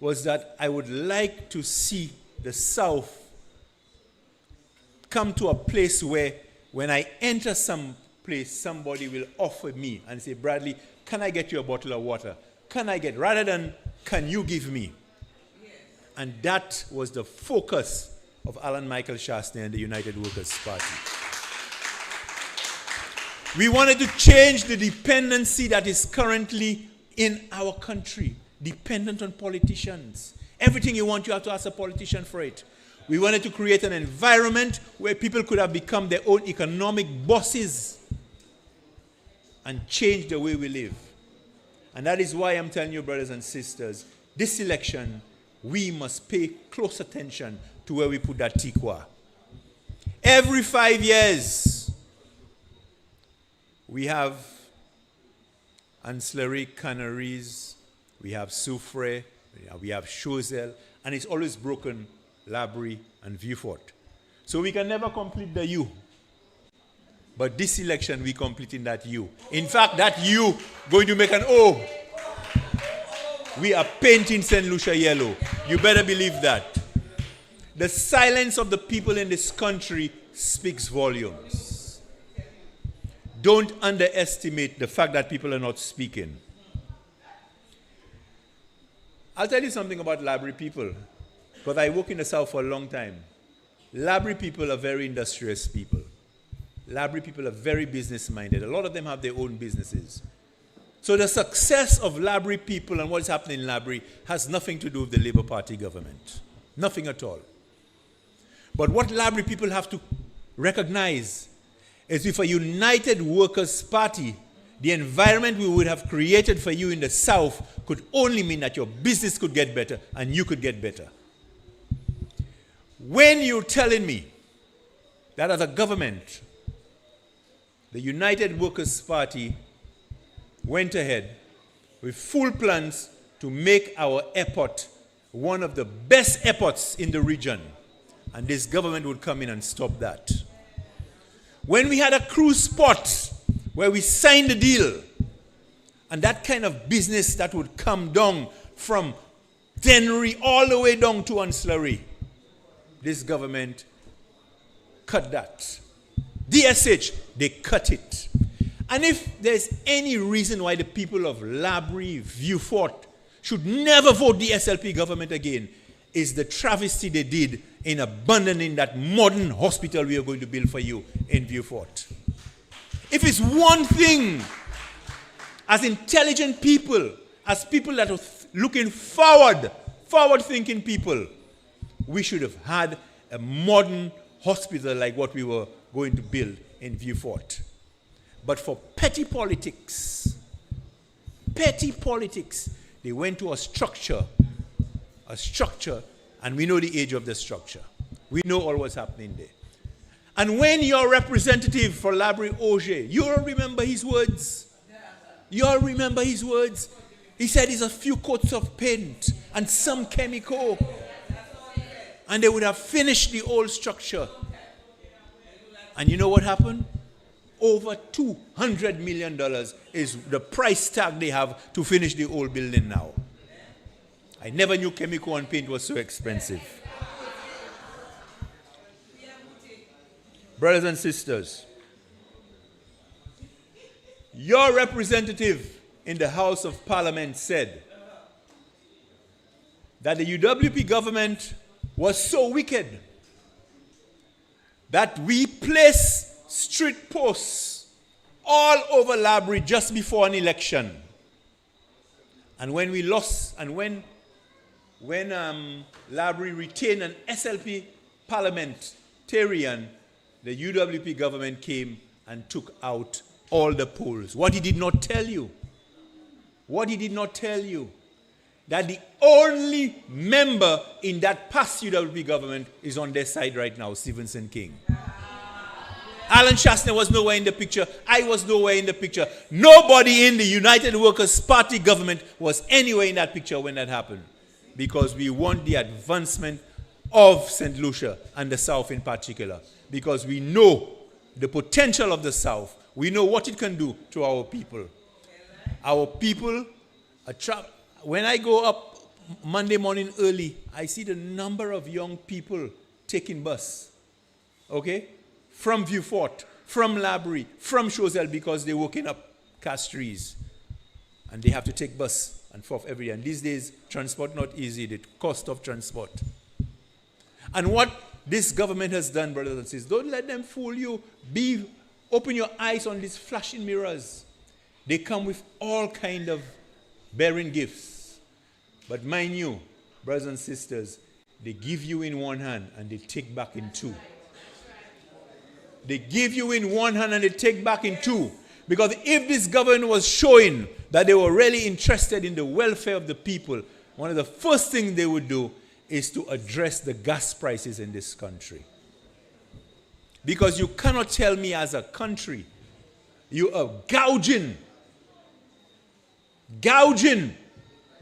was that I would like to see the South come to a place where when I enter some place, somebody will offer me and say, Bradley, can I get you a bottle of water? Can I get, rather than, can you give me? Yes. And that was the focus of Alan Michael Shastney and the United Workers' Party. We wanted to change the dependency that is currently in our country, dependent on politicians. Everything you want, you have to ask a politician for it. We wanted to create an environment where people could have become their own economic bosses and change the way we live. And that is why I'm telling you, brothers and sisters, this election, we must pay close attention to where we put that tikwa. Every 5 years, we have ancillary canneries, we have soufre, we have Choiseul, and it's always broken Laborie and Vieux-Fort. So we can never complete the U. But this election, we're completing that U. In fact, that U going to make an O. We are painting St. Lucia yellow. You better believe that. The silence of the people in this country speaks volumes. Don't underestimate the fact that people are not speaking. I'll tell you something about Laborie people, because I work in the South for a long time. Laborie people are very industrious people. Laborie people are very business-minded. A lot of them have their own businesses. So the success of Laborie people and what's happening in Laborie has nothing to do with the Labour Party government. Nothing at all. But what Laborie people have to recognize is if a United Workers' Party, the environment we would have created for you in the South could only mean that your business could get better and you could get better. When you're telling me that as a government, the United Workers' Party went ahead with full plans to make our airport one of the best airports in the region, and this government would come in and stop that. When we had a cruise port where we signed the deal, and that kind of business that would come down from Dennery all the way down to Ancillary. This government cut that. DSH, they cut it. And if there's any reason why the people of Laborie, Vieux Fort should never vote the SLP government again, is the travesty they did in abandoning that modern hospital we are going to build for you in Vieux Fort. If it's one thing, as intelligent people, as people that are looking forward-thinking people, we should have had a modern hospital like what we were going to build in Vieux Fort. But for petty politics, they went to a structure, and we know the age of the structure. We know all what's happening there. And when your representative for Laborie, Augier, you all remember his words? You all remember his words? He said it's a few coats of paint and some chemical, and they would have finished the old structure. And you know what happened? Over $200 million is the price tag they have to finish the old building now. I never knew chemical and paint was so expensive. Brothers and sisters, your representative in the House of Parliament said that the UWP government was so wicked that we place street posts all over Laborie just before an election. And when we lost, and when Laborie retained an SLP parliamentarian, the UWP government came and took out all the polls. What he did not tell you, that the only member in that past UWP government is on their side right now, Stevenson King. Alan Chastney was nowhere in the picture. I was nowhere in the picture. Nobody in the United Workers' Party government was anywhere in that picture when that happened. Because we want the advancement of St. Lucia and the South in particular. Because we know the potential of the South. We know what it can do to our people. Our people, when I go up Monday morning early, I see the number of young people taking bus. Okay? From Vieux Fort, from Laborie, from Choiseul, because they're working up Castries. And they have to take bus and forth every day. And these days, transport not easy, the cost of transport. And what this government has done, brothers and sisters, don't let them fool you. Open your eyes on these flashing mirrors. They come with all kind of bearing gifts. But mind you, brothers and sisters, they give you in one hand and they take back in two. They give you in one hand and they take back in two. Because if this government was showing that they were really interested in the welfare of the people, one of the first things they would do is to address the gas prices in this country. Because you cannot tell me as a country, you are gouging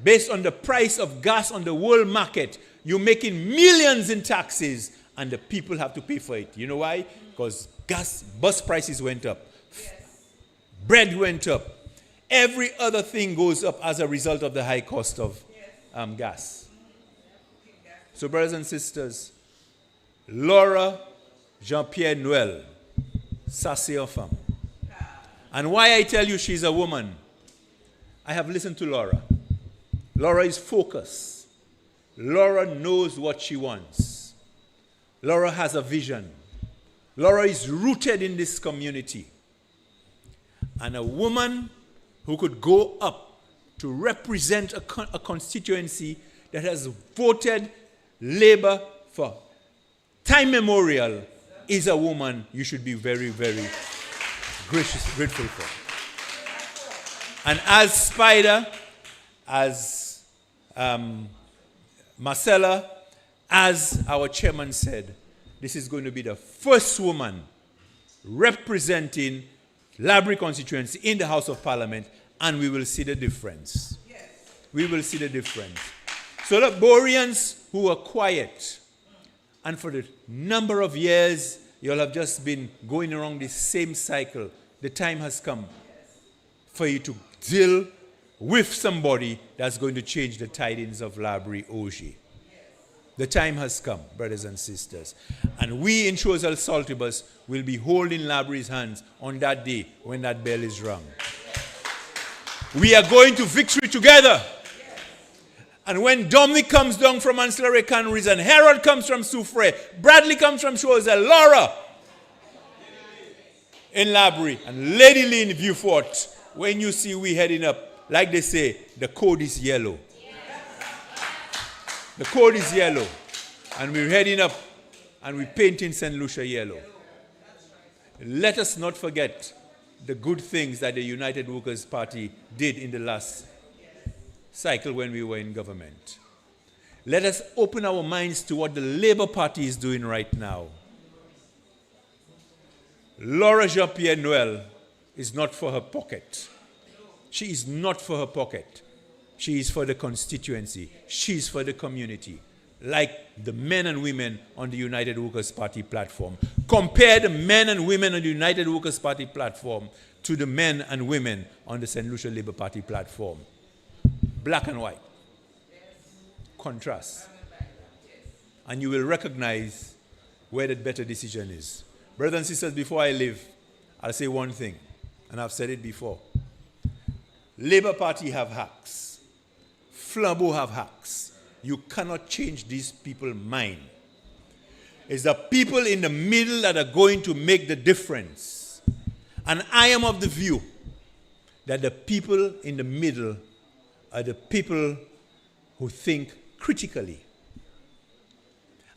based on the price of gas on the world market. You're making millions in taxes and the people have to pay for it. You know why? Because bus prices went up. Bread went up. Every other thing goes up as a result of the high cost of gas. So, brothers and sisters, Laura Jn Pierre-Noel, ça c'est une femme. And why I tell you she's a woman, I have listened to Laura. Laura is focused. Laura knows what she wants. Laura has a vision. Laura is rooted in this community. And a woman who could go up to represent a constituency that has voted Labour for time memorial is a woman you should be very, very grateful for. And as Spider, as Marcella, as our chairman said, this is going to be the first woman representing Laborie constituency in the House of Parliament, and we will see the difference. Yes. We will see the difference. So the Laborians who are quiet, and for the number of years you all have just been going around this same cycle, the time has come for you to deal with somebody that's going to change the tidings of Laborie, Augier. The time has come, brothers and sisters. And we in Choiseul Saltibus will be holding Laborie's hands on that day when that bell is rung. We are going to victory together. And when Dominic comes down from Ancillary Canneries and Harold comes from Soufrière, Bradley comes from Choiseul, Laura in Laborie, and Lady Lee in Vieux-Fort, when you see we heading up, like they say, the code is yellow. The code is yellow. And we're heading up and we're painting St. Lucia yellow. Let us not forget the good things that the United Workers' Party did in the last cycle when we were in government. Let us open our minds to what the Labour Party is doing right now. Laura Jn Pierre-Noel is not for her pocket. She is not for her pocket. She is for the constituency. She is for the community. Like the men and women on the United Workers' Party platform. Compare the men and women on the United Workers' Party platform to the men and women on the St. Lucia Labour Party platform. Black and white. Contrast. And you will recognize where the better decision is. Brothers and sisters, before I leave, I'll say one thing, and I've said it before. Labour Party have hacks. Flambeau have hacks. You cannot change these people's mind. It's the people in the middle that are going to make the difference. And I am of the view that the people in the middle are the people who think critically.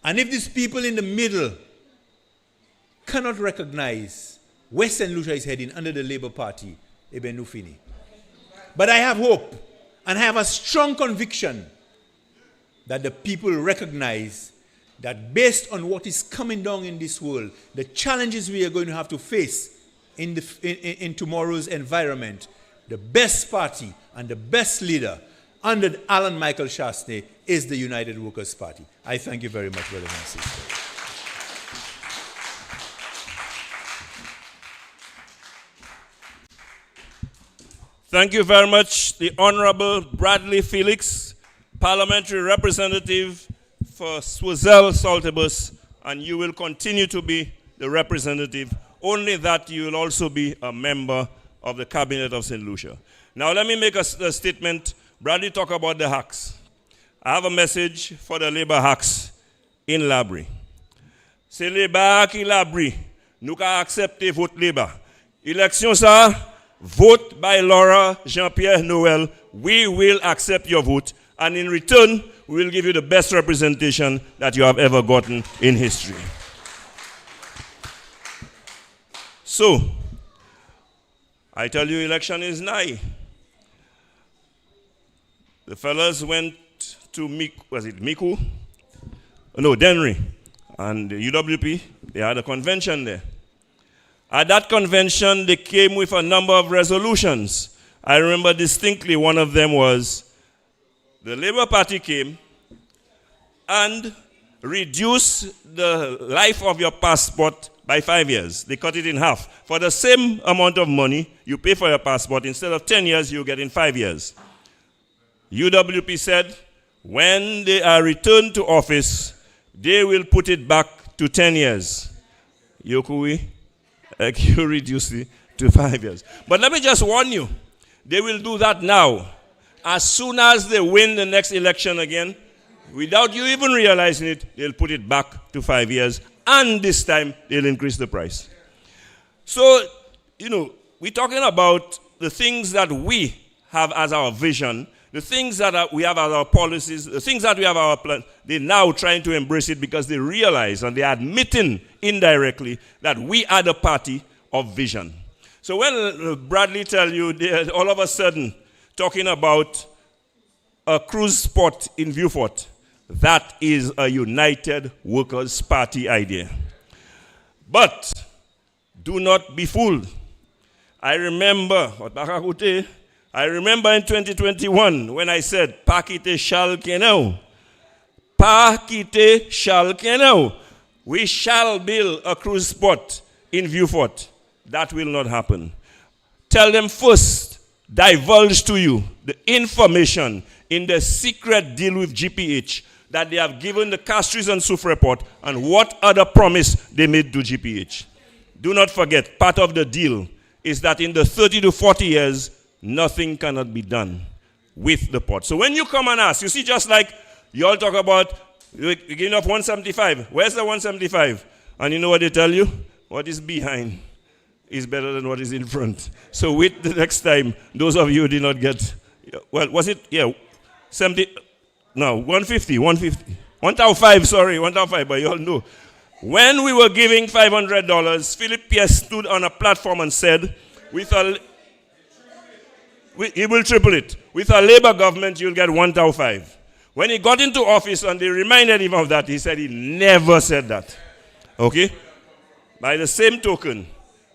And if these people in the middle cannot recognize where St. Lucia is heading under the Labour Party, Eben Nufini. But I have hope and I have a strong conviction that the people recognize that based on what is coming down in this world, the challenges we are going to have to face in tomorrow's environment, the best party and the best leader under Alan Michael Chasney is the United Workers' Party. I thank you very much, brothers and sisters. Thank you very much, the Honorable Bradley Felix, Parliamentary Representative for Choiseul Saltibus, and you will continue to be the representative, only that you will also be a member of the Cabinet of St. Lucia. Now let me make a statement. Bradley talked about the hacks. I have a message for the Labour hacks in Laborie. C'est Labour qui Laborie, nous ka accepter vote Labour. Élection ça, vote by Laura Jn Pierre-Noel. We will accept your vote, and in return, we will give you the best representation that you have ever gotten in history. So, I tell you, election is nigh. The fellas went to Miku? No, Denry, and the UWP. They had a convention there. At that convention, they came with a number of resolutions. I remember distinctly one of them was the Labour Party came and reduced the life of your passport by 5 years. They cut it in half. For the same amount of money you pay for your passport, instead of 10 years, you get in 5 years. UWP said when they are returned to office, they will put it back to 10 years. Yokui? You reduce it to 5 years. But let me just warn you, they will do that now. As soon as they win the next election again, without you even realizing it, they'll put it back to 5 years, and this time they'll increase the price. So, we're talking about the things that we have as our vision, the things that we have as our policies, the things that we have our plan. They're now trying to embrace it because they realize and they're admitting indirectly that we are the party of vision. So when Bradley tell you, they're all of a sudden talking about a cruise spot in Vieux-Fort, that is a United Workers' Party idea. But do not be fooled. I remember in 2021 when I said, "Pa kite shall kenau." Pa kite shall kenau. We shall build a cruise spot in Vieux-Fort. That will not happen. Tell them first, divulge to you the information in the secret deal with GPH that they have given the Castries and Souf report and what other promise they made to GPH. Do not forget, part of the deal is that in the 30 to 40 years, nothing cannot be done with the port. So when you come and ask, you see, just like you all talk about, you're giving up 175. Where's the 175? And you know what they tell you? What is behind is better than what is in front. So wait the next time, those of you who did not get, well, was it, yeah, 70, no, 150, 1,005, sorry, 1,005, but you all know. When we were giving $500, Philip Pierre stood on a platform and said, he will triple it. With a Labour government, you'll get 1,005. When he got into office and they reminded him of that, he said he never said that. Okay? By the same token,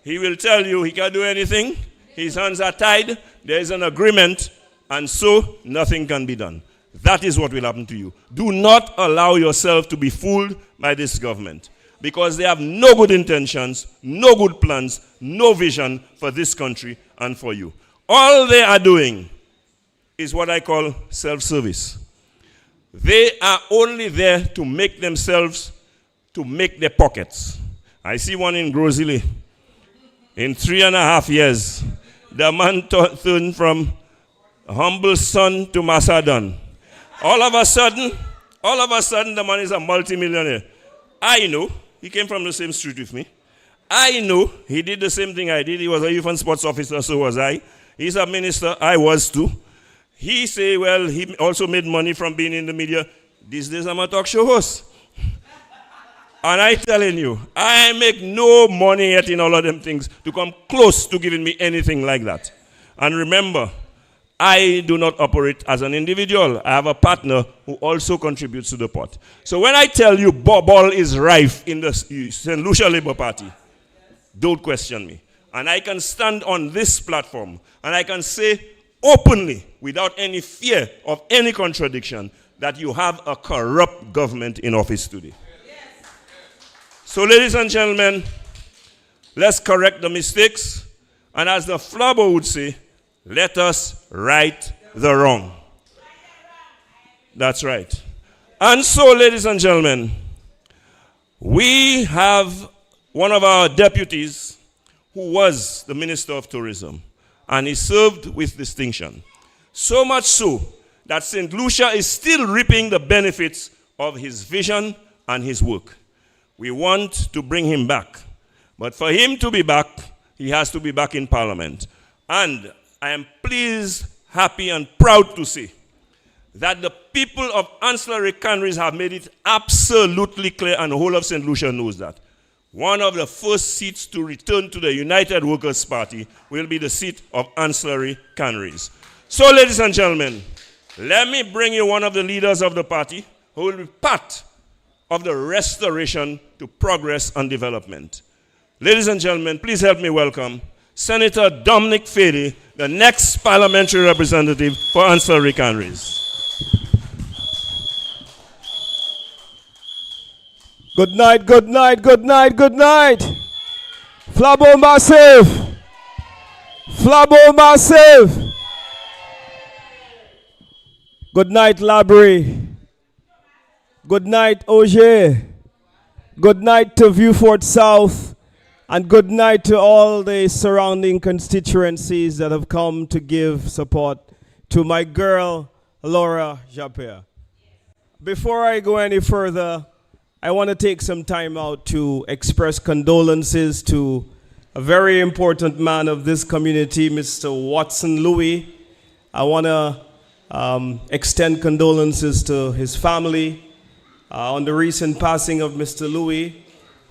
he will tell you he can't do anything. His hands are tied. There is an agreement. And so, nothing can be done. That is what will happen to you. Do not allow yourself to be fooled by this government. Because they have no good intentions, no good plans, no vision for this country and for you. All they are doing is what I call self-service. They are only there to make themselves, to make their pockets. I see one in Grozile. In 3.5 years, the man turned from a humble son to Macedon. All of a sudden, the man is a multimillionaire. I know. He came from the same street with me. I know he did the same thing I did. He was a youth and sports officer, so was I. He's a minister, I was too. He say, well, he also made money from being in the media. These days I'm a talk show host. And I telling you, I make no money yet in all of them things to come close to giving me anything like that. And remember, I do not operate as an individual. I have a partner who also contributes to the pot. So when I tell you ball is rife in the St. Lucia Labour Party, don't question me. And I can stand on this platform and I can say openly, without any fear of any contradiction, that you have a corrupt government in office today. So ladies and gentlemen, let's correct the mistakes. And as the Flabo would say, let us right the wrong. That's right. And so, ladies and gentlemen, we have one of our deputies who was the Minister of Tourism, and he served with distinction. So much so that St. Lucia is still reaping the benefits of his vision and his work. We want to bring him back. But for him to be back, he has to be back in Parliament. And I am pleased, happy, and proud to say that the people of ancillary countries have made it absolutely clear, and the whole of St. Lucia knows that. One of the first seats to return to the United Workers' Party will be the seat of ancillary countries. So, ladies and gentlemen, let me bring you one of the leaders of the party who will be part of the restoration to progress and development. Ladies and gentlemen, please help me welcome Senator Dominic Fady, the next parliamentary representative for ancillary countries. Good night, good night, good night, good night. Flabo massive. Flabo massive. Good night, Laborie. Good night, Augier. Good night to Vieux-Fort South. And good night to all the surrounding constituencies that have come to give support to my girl, Laura Japierre. Before I go any further, I want to take some time out to express condolences to a very important man of this community, Mr. Watson Louis. I want to extend condolences to his family on the recent passing of Mr. Louis,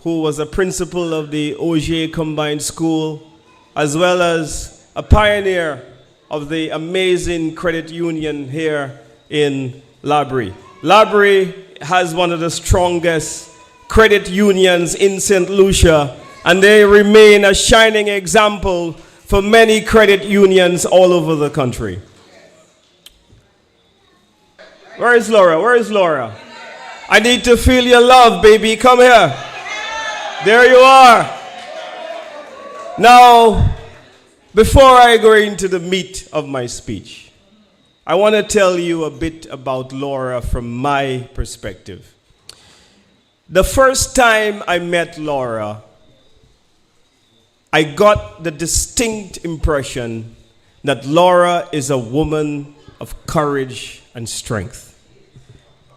who was a principal of the Augier Combined School, as well as a pioneer of the amazing credit union here in Laborie. Laborie has one of the strongest credit unions in St. Lucia, and they remain a shining example for many credit unions all over the country. Where is Laura? Where is Laura? I need to feel your love, baby. Come here. There you are. Now, Before I go into the meat of my speech, I want to tell you a bit about Laura from my perspective. The first time I met Laura, I got the distinct impression that Laura is a woman of courage and strength.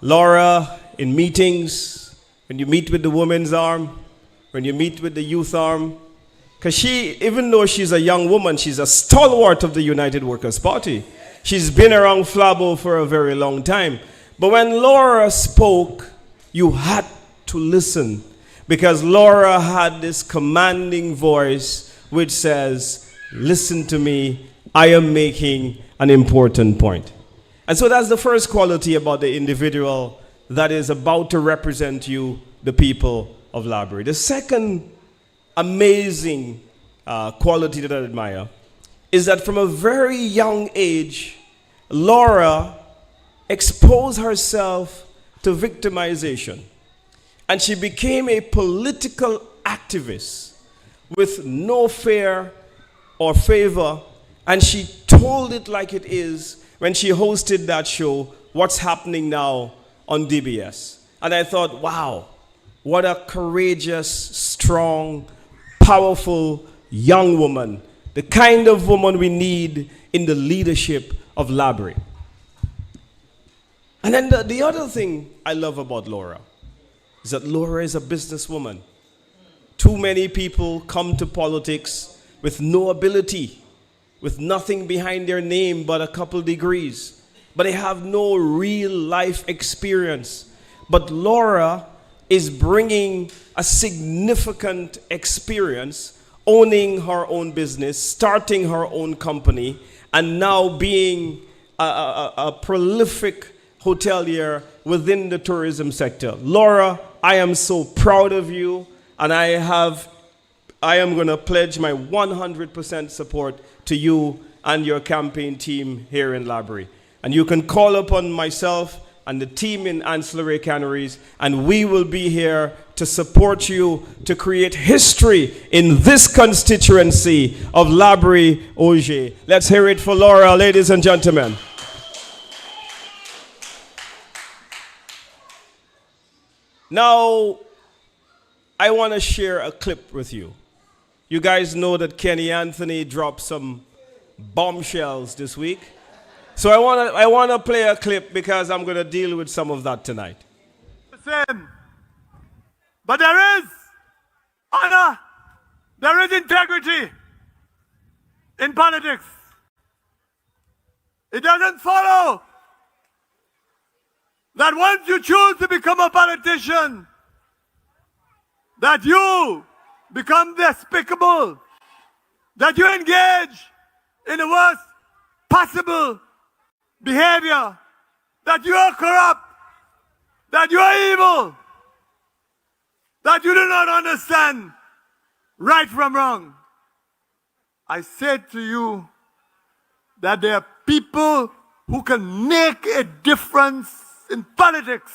Laura, in meetings, when you meet with the women's arm, when you meet with the youth arm, because she, even though she's a young woman, she's a stalwart of the United Workers' Party. She's been around Flabo for a very long time. But when Laura spoke, you had to listen, because Laura had this commanding voice which says, listen to me, I am making an important point. And so that's the first quality about the individual that is about to represent you, the people of Laborie. The second amazing quality that I admire is that from a very young age, Laura exposed herself to victimization. And she became a political activist with no fear or favor. And she told it like it is when she hosted that show, What's Happening Now, on DBS. And I thought, wow, what a courageous, strong, powerful young woman. The kind of woman we need in the leadership of Laborie. And then the other thing I love about Laura is that Laura is a businesswoman. Too many people come to politics with no ability, with nothing behind their name but a couple degrees, but they have no real life experience. But Laura is bringing a significant experience, owning her own business, starting her own company, and now being a prolific hotelier within the tourism sector. Laura, I am so proud of you, and I am going to pledge my 100% support to you and your campaign team here in Laborie. And you can call upon myself and the team in Ancillary Canneries, and we will be here to support you to create history in this constituency of Laborie, Augier. Let's hear it for Laura, ladies and gentlemen. Now, I want to share a clip with you. You guys know that Kenny Anthony dropped some bombshells this week. So I want to play a clip because I'm going to deal with some of that tonight. Same. But there is honor, there is integrity in politics. It doesn't follow that once you choose to become a politician, that you become despicable, that you engage in the worst possible behavior, that you are corrupt, that you are evil, that you do not understand right from wrong. I said to you that there are people who can make a difference in politics.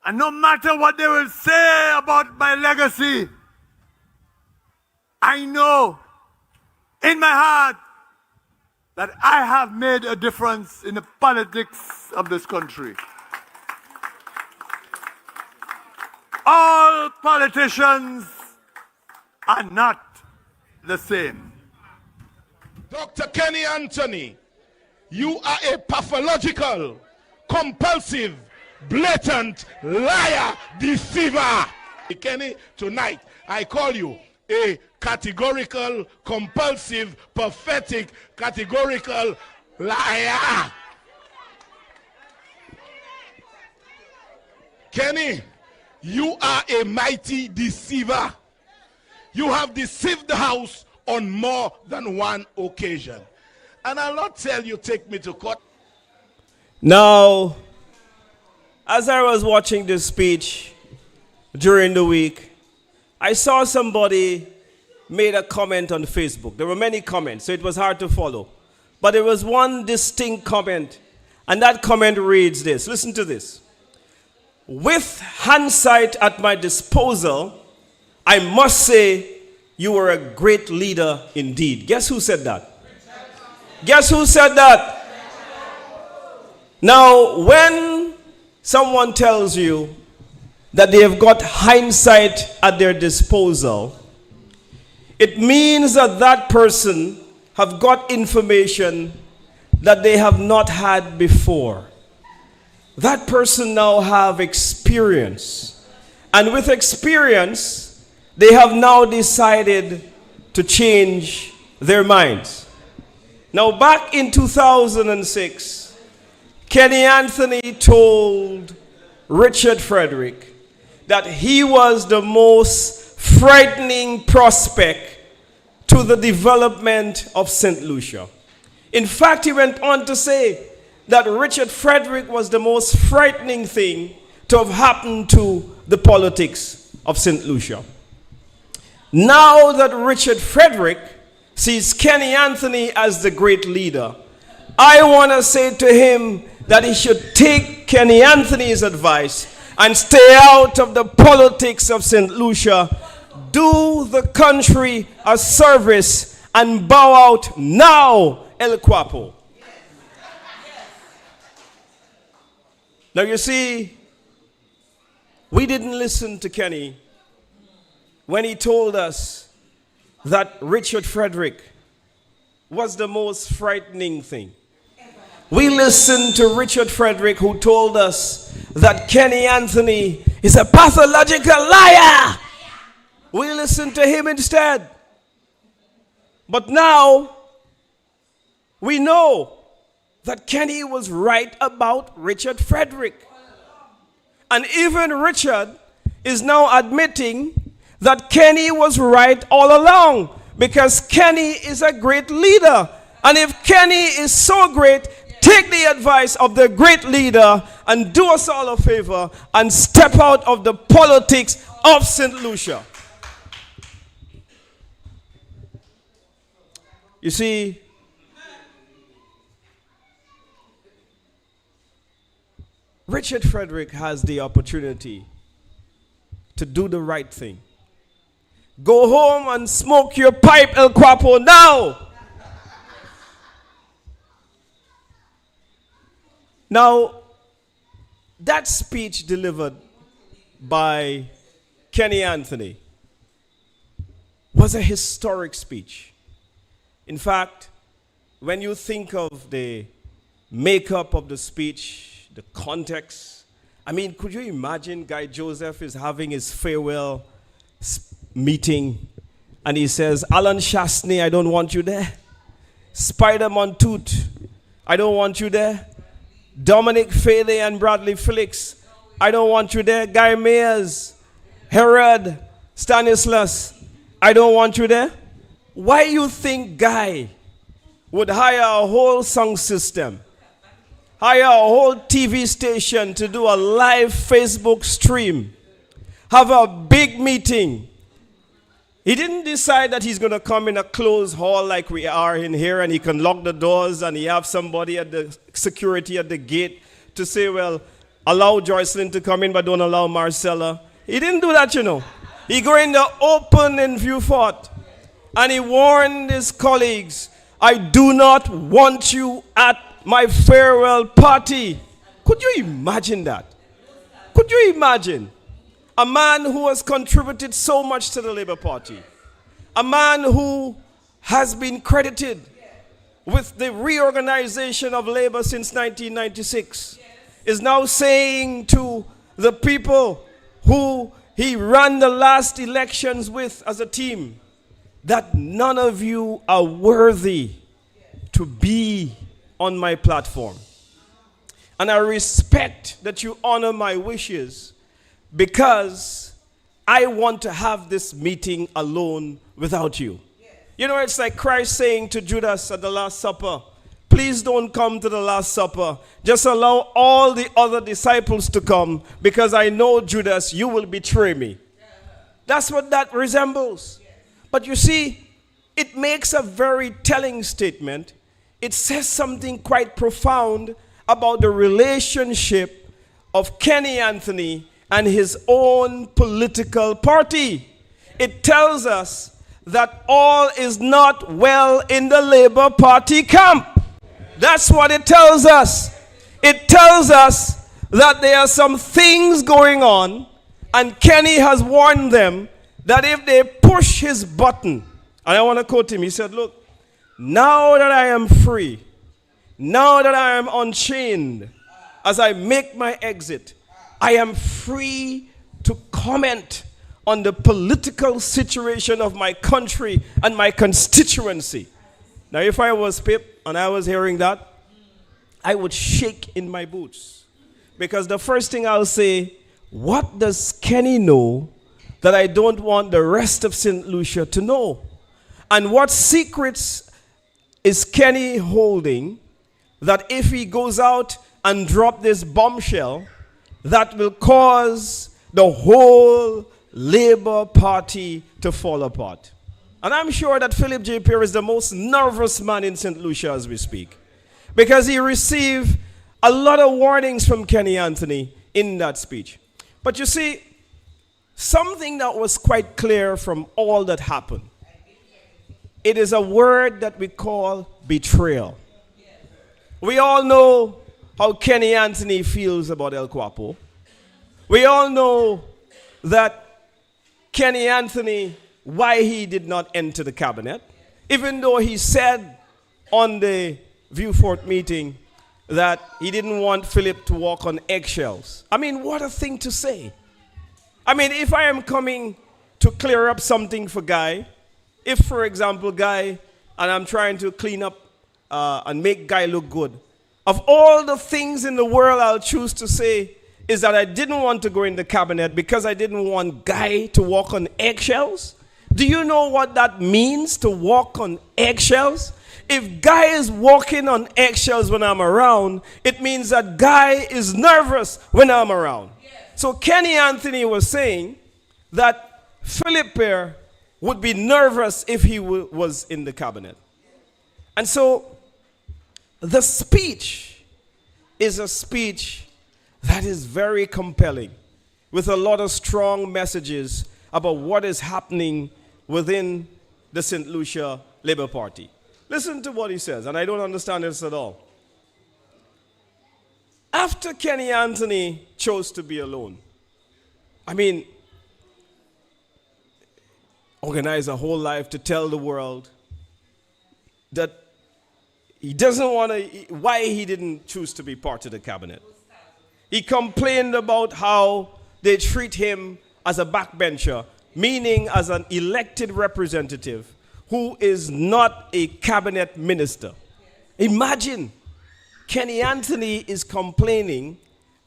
And no matter what they will say about my legacy, I know in my heart that I have made a difference in the politics of this country. All politicians are not the same. Dr. Kenny Anthony, you are a pathological, compulsive, blatant liar, deceiver. Kenny, tonight I call you a categorical, compulsive, pathetic, categorical liar. Kenny, you are a mighty deceiver. You have deceived the House on more than one occasion. And I'll not tell you, take me to court. Now, as I was watching this speech during the week, I saw somebody made a comment on Facebook. There were many comments, so it was hard to follow. But there was one distinct comment, and that comment reads this. Listen to this. With hindsight at my disposal, I must say you were a great leader indeed. Guess who said that? Guess who said that? Now, when someone tells you that they have got hindsight at their disposal, it means that that person have got information that they have not had before. That person now have experience. And with experience, they have now decided to change their minds. Now, back in 2006, Kenny Anthony told Richard Frederick that he was the most frightening prospect to the development of St. Lucia. In fact, he went on to say that Richard Frederick was the most frightening thing to have happened to the politics of St. Lucia. Now that Richard Frederick sees Kenny Anthony as the great leader, I want to say to him that he should take Kenny Anthony's advice and stay out of the politics of St. Lucia, do the country a service, and bow out now, El Guapo. Now you see, we didn't listen to Kenny when he told us that Richard Frederick was the most frightening thing. We listened to Richard Frederick, who told us that Kenny Anthony is a pathological liar. We listened to him instead. But now, we know that Kenny was right about Richard Frederick. And even Richard is now admitting that Kenny was right all along, because Kenny is a great leader. And if Kenny is so great, take the advice of the great leader and do us all a favor and step out of the politics of St. Lucia. You see, Richard Frederick has the opportunity to do the right thing. Go home and smoke your pipe, El Guapo, now. Now, that speech delivered by Kenny Anthony was a historic speech. In fact, when you think of the makeup of the speech, the context, I mean, could you imagine Guy Joseph is having his farewell meeting and he says, Alan Chastney, I don't want you there. Spider Montoot, I don't want you there. Dominic Faley and Bradley Felix, I don't want you there. Guy Mayers, Herod, Stanislas, I don't want you there. Why you think Guy would hire a whole song system, hire a whole TV station to do a live Facebook stream, have a big meeting? He didn't decide that he's going to come in a closed hall like we are in here and he can lock the doors and he have somebody at the security at the gate to say, well, allow Joycelyn to come in but don't allow Marcella. He didn't do that, you know. He go in the open in Vieux-Fort and he warned his colleagues, I do not want you at my farewell party. Could you imagine that? Could you imagine? A man who has contributed so much to the Labour Party. A man who has been credited with the reorganization of Labour since 1996 is now saying to the people who he ran the last elections with as a team that none of you are worthy to be on my platform. And I respect that you honor my wishes, because I want to have this meeting alone without you. You know, it's like Christ saying to Judas at the Last Supper, please don't come to the Last Supper. Just allow all the other disciples to come, because I know, Judas, you will betray me. That's what that resembles. But you see, it makes a very telling statement. It says something quite profound about the relationship of Kenny Anthony and his own political party. It tells us that all is not well in the Labour Party camp. That's what it tells us. It tells us that there are some things going on, and Kenny has warned them that if they push his button, and I want to quote him, he said, look, now that I am free, now that I am unchained, as I make my exit, I am free to comment on the political situation of my country and my constituency. Now, if I was Pip and I was hearing that, I would shake in my boots. Because the first thing I'll say, what does Kenny know that I don't want the rest of St. Lucia to know? And what secrets is Kenny holding that if he goes out and drop this bombshell, that will cause the whole Labour Party to fall apart? And I'm sure that Philip J. Pierre is the most nervous man in St. Lucia as we speak, because he received a lot of warnings from Kenny Anthony in that speech. But you see, something that was quite clear from all that happened, it is a word that we call betrayal. We all know how Kenny Anthony feels about El Guapo. We all know that Kenny Anthony, why he did not enter the cabinet, even though he said on the Viewfort meeting that he didn't want Philip to walk on eggshells. I mean, what a thing to say. I mean, if I am coming to clear up something for Guy, if, for example, Guy, and I'm trying to clean up and make Guy look good, of all the things in the world I'll choose to say is that I didn't want to go in the cabinet because I didn't want Guy to walk on eggshells. Do you know what that means, to walk on eggshells? If Guy is walking on eggshells when I'm around, it means that Guy is nervous when I'm around. So Kenny Anthony was saying that Philip Pierre would be nervous if he was in the cabinet. And so the speech is a speech that is very compelling, with a lot of strong messages about what is happening within the St. Lucia Labour Party. Listen to what he says, and I don't understand this at all. After Kenny Anthony chose to be alone, I mean, organize a whole life to tell the world that he doesn't want to, why he didn't choose to be part of the cabinet. He complained about how they treat him as a backbencher, meaning as an elected representative who is not a cabinet minister. Imagine, Kenny Anthony is complaining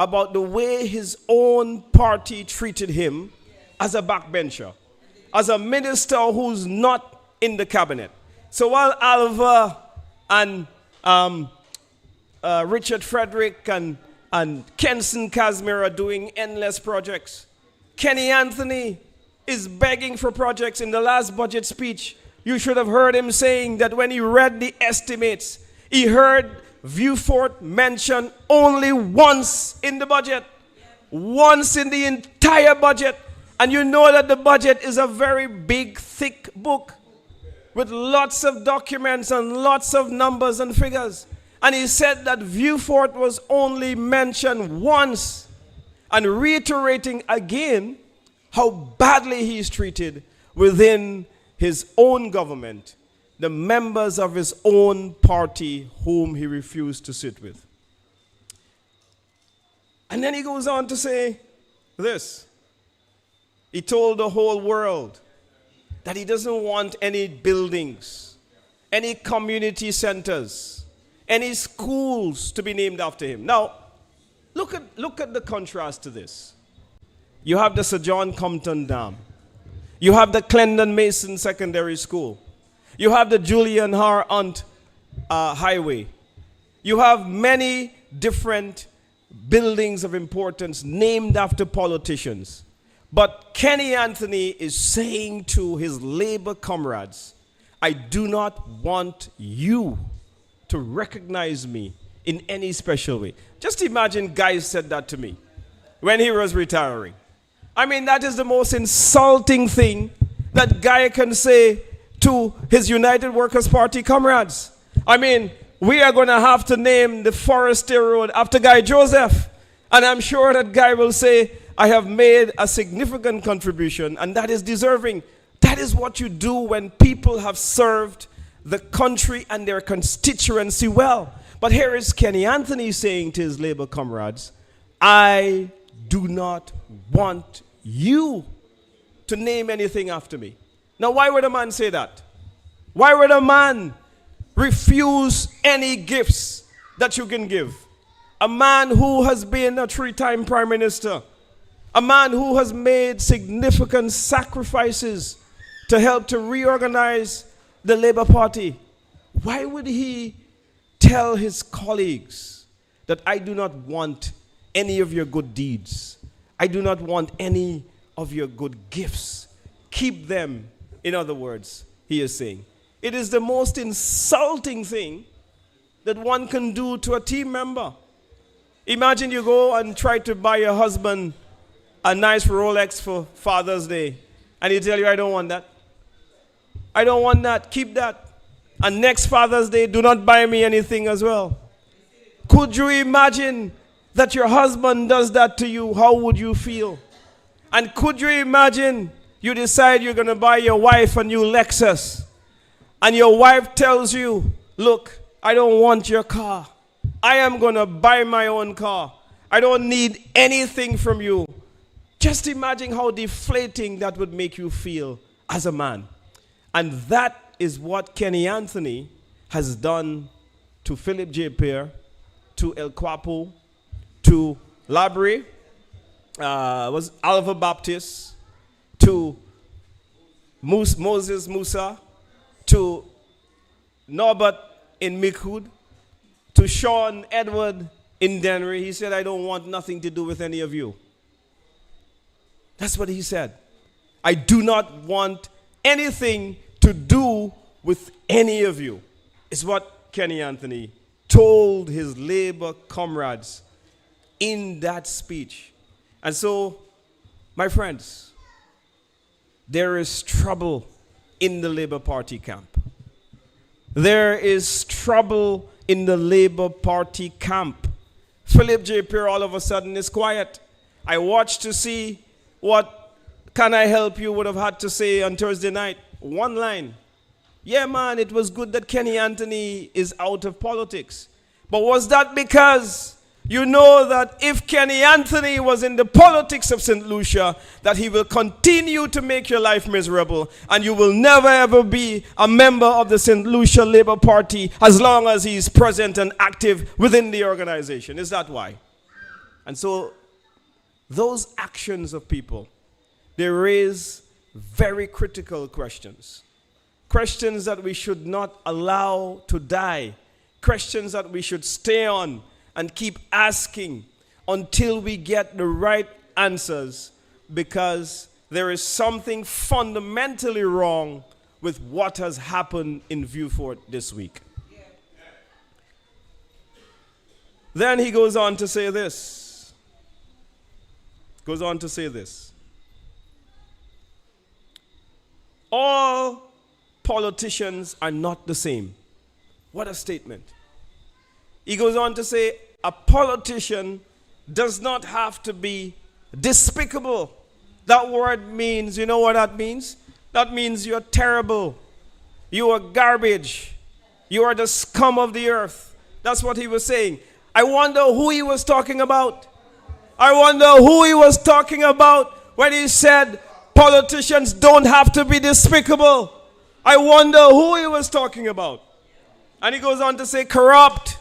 about the way his own party treated him as a backbencher, as a minister who's not in the cabinet. So while Alva and Richard Frederick and Kenson Casimir are doing endless projects, Kenny Anthony is begging for projects. In the last budget speech, you should have heard him saying that when he read the estimates, he heard Viewfort mentioned only once in the budget, once in the entire budget. And you know that the budget is a very big, thick book with lots of documents and lots of numbers and figures. And he said that Viewfort was only mentioned once, and reiterating again how badly he's treated within his own government, the members of his own party whom he refused to sit with. And then he goes on to say this. He told the whole world that he doesn't want any buildings, any community centers, any schools to be named after him. Now, look at the contrast to this. You have the Sir John Compton Dam. You have the Clendon Mason Secondary School. You have the Julian R. Hunt Highway. You have many different buildings of importance named after politicians. But Kenny Anthony is saying to his Labour comrades, I do not want you to recognize me in any special way. Just imagine Guy said that to me when he was retiring. I mean, that is the most insulting thing that guy can say to his United Workers' Party comrades? I mean, we are going to have to name the Forestier Road after Guy Joseph. And I'm sure that guy will say, I have made a significant contribution, and that is deserving. That is what you do when people have served the country and their constituency well. But here is Kenny Anthony saying to his Labour comrades, I do not want you to name anything after me. Now, why would a man say that? Why would a man refuse any gifts that you can give? A man who has been a 3-time prime minister, a man who has made significant sacrifices to help to reorganize the Labour Party. Why would he tell his colleagues that I do not want any of your good deeds? I do not want any of your good gifts. Keep them, in other words, he is saying. It is the most insulting thing that one can do to a team member. Imagine you go and try to buy your husband a nice Rolex for Father's Day, and he tell you, I don't want that. I don't want that. Keep that. And next Father's Day, do not buy me anything as well. Could you imagine that your husband does that to you? How would you feel? And could you imagine you decide you're going to buy your wife a new Lexus, and your wife tells you, look, I don't want your car. I am going to buy my own car. I don't need anything from you. Just imagine how deflating that would make you feel as a man. And that is what Kenny Anthony has done to Philip J. Pierre, to El Quapo, to Laborie, was Alva Baptist, to Moses Musa, to Norbert in Mikud, to Sean Edward in Dennery. He said, I don't want nothing to do with any of you. That's what he said. I do not want anything to do with any of you. Is what Kenny Anthony told his Labour comrades in that speech. And so, my friends, there is trouble in the Labour Party camp. There is trouble in the Labour Party camp. Philip J. Pierre all of a sudden is quiet. I watched to see what Can I Help You would have had to say on Thursday night. One line. Yeah, man, it was good that Kenny Anthony is out of politics. But was that because you know that if Kenny Anthony was in the politics of St. Lucia, that he will continue to make your life miserable, and you will never ever be a member of the St. Lucia Labour Party as long as he is present and active within the organization. Is that why? And so those actions of people, they raise very critical questions. Questions that we should not allow to die. Questions that we should stay on and keep asking until we get the right answers, because there is something fundamentally wrong with what has happened in Vieux-Fort this week. Then he goes on to say this. All politicians are not the same. What a statement. He goes on to say, a politician does not have to be despicable. That word means, you know what that means? That means you're terrible. You are garbage. You are the scum of the earth. That's what he was saying. I wonder who he was talking about. I wonder who he was talking about when he said politicians don't have to be despicable. I wonder who he was talking about. And he goes on to say corrupt.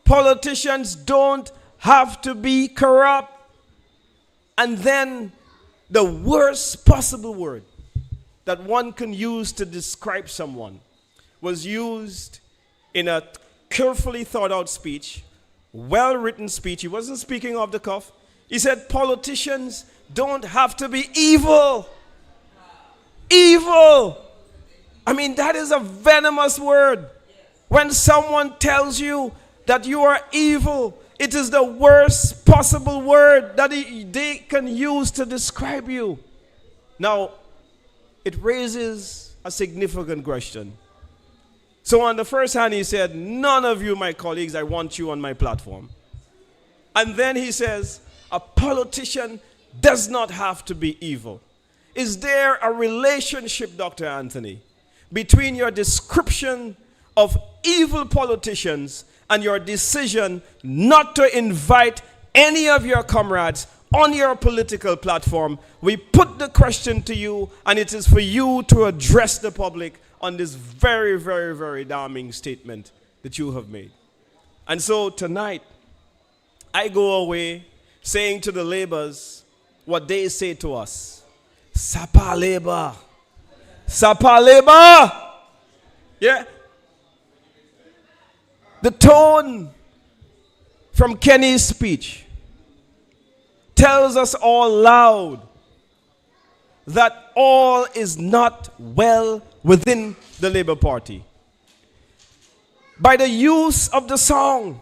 Politicians don't have to be corrupt. And then the worst possible word that one can use to describe someone was used in a carefully thought out speech, well-written speech. He wasn't speaking off the cuff. He said politicians don't have to be evil. Evil. I mean, that is a venomous word. When someone tells you that you are evil, it is the worst possible word that they can use to describe you. Now, it raises a significant question. So on the first hand, he said, none of you, my colleagues, I want you on my platform. And then he says, a politician does not have to be evil. Is there a relationship, Dr. Anthony, between your description of evil politicians and your decision not to invite any of your comrades on your political platform? We put the question to you, and it is for you to address the public on this very, very, very damning statement that you have made. And so tonight, I go away saying to the Labours what they say to us. Sapa Labour. Sapa Labour. Yeah. The tone from Kenny's speech tells us all loud that all is not well within the Labour Party. By the use of the song,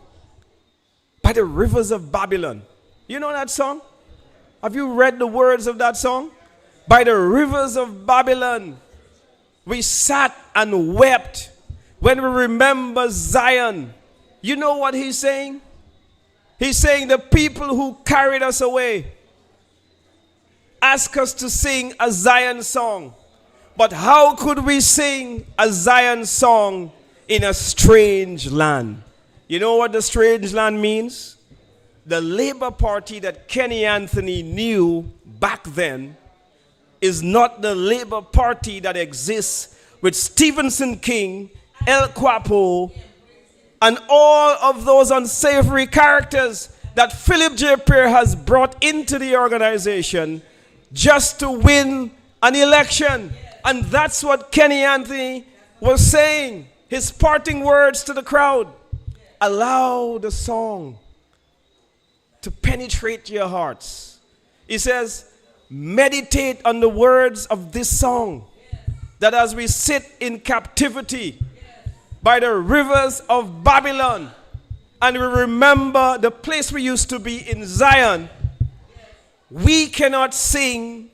By the Rivers of Babylon. You know that song? Have you read the words of that song? By the rivers of Babylon, we sat and wept when we remember Zion. You know what he's saying? He's saying the people who carried us away ask us to sing a Zion song. But how could we sing a Zion song in a strange land? You know what the strange land means? The Labour Party that Kenny Anthony knew back then is not the Labour Party that exists with Stephenson King, El Quapo, and all of those unsavory characters that Philip J. Pierre has brought into the organization just to win an election. And that's what Kenny Anthony was saying. His parting words to the crowd. Allow the song to penetrate your hearts. He says, meditate on the words of this song, that as we sit in captivity by the rivers of Babylon, and we remember the place we used to be in Zion, we cannot sing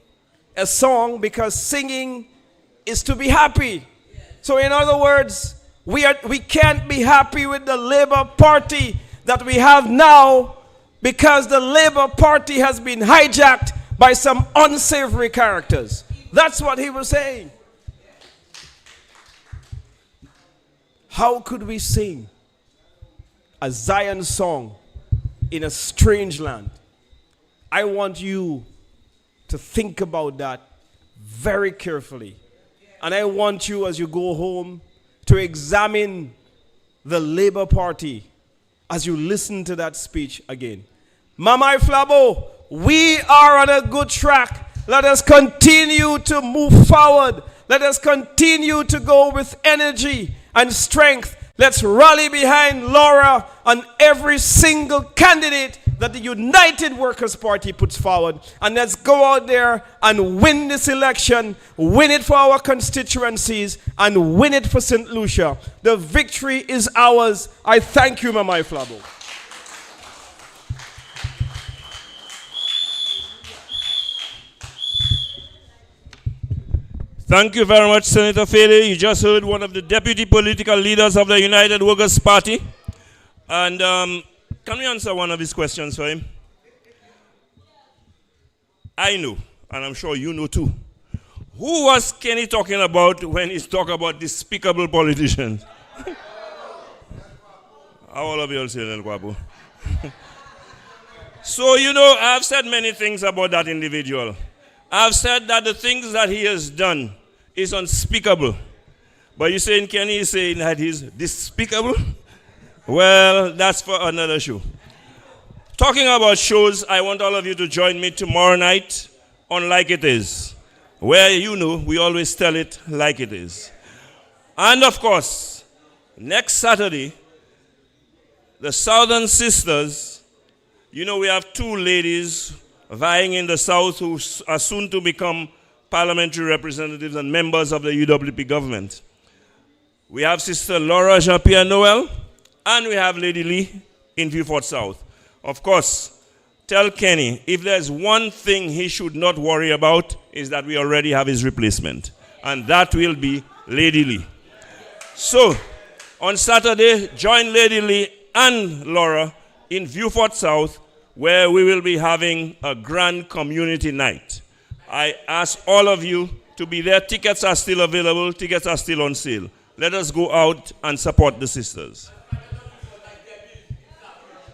a song because singing is to be happy. So in other words, we can't be happy with the Labour Party that we have now because the Labour Party has been hijacked by some unsavory characters. That's what he was saying. How could we sing a Zion song in a strange land? I want you to think about that very carefully. And I want you, as you go home, to examine the Labour Party as you listen to that speech again. Mamai Flabo, we are on a good track. Let us continue to move forward. Let us continue to go with energy and strength. Let's rally behind Laura and every single candidate that the United Workers' Party puts forward. And let's go out there and win this election, win it for our constituencies, and win it for St. Lucia. The victory is ours. I thank you, Mamai Flabo. Thank you very much, Senator Fede. You just heard one of the deputy political leaders of the United Workers' Party. And can we answer one of his questions for him? I know, and I'm sure you know too. Who was Kenny talking about when he's talking about despicable politicians? How all of you all say El Guapo? So, you know, I've said many things about that individual. I've said that the things that he has done is unspeakable. But you're saying Kenny is saying that he's despicable? Well, that's for another show. Talking about shows, I want all of you to join me tomorrow night on Like It Is, where, you know, we always tell it like it is. And of course, next Saturday, the Southern Sisters, you know, we have two ladies vying in the South who are soon to become parliamentary representatives and members of the UWP government. We have Sister Laura Jn Pierre-Noel, and we have Lady Lee in Vieux-Fort South. Of course, tell Kenny, if there's one thing he should not worry about, is that we already have his replacement. and that will be Lady Lee. So, on Saturday, join Lady Lee and Laura in Viewfort South, where we will be having a grand community night. I ask all of you to be there. Tickets are still available. Tickets are still on sale. Let us go out and support the sisters.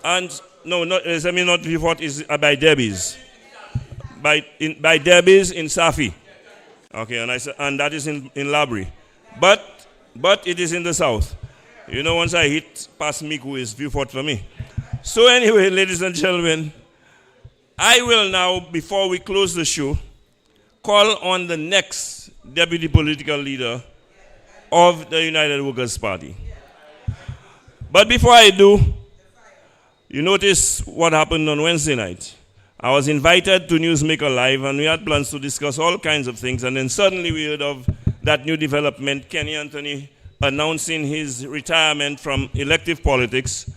And no, not Viewfort, is by Debbie's. By Debbie's in Safi. Okay, and that is in Laborie. But it is in the south. You know, once I hit past Miku, is Viewfort for me. So anyway, ladies and gentlemen, I will now, before we close the show, call on the next deputy political leader of the United Workers' Party. But before I do, you notice what happened on Wednesday night. I was invited to Newsmaker Live, and we had plans to discuss all kinds of things, and then suddenly we heard of that new development, Kenny Anthony announcing his retirement from elective politics,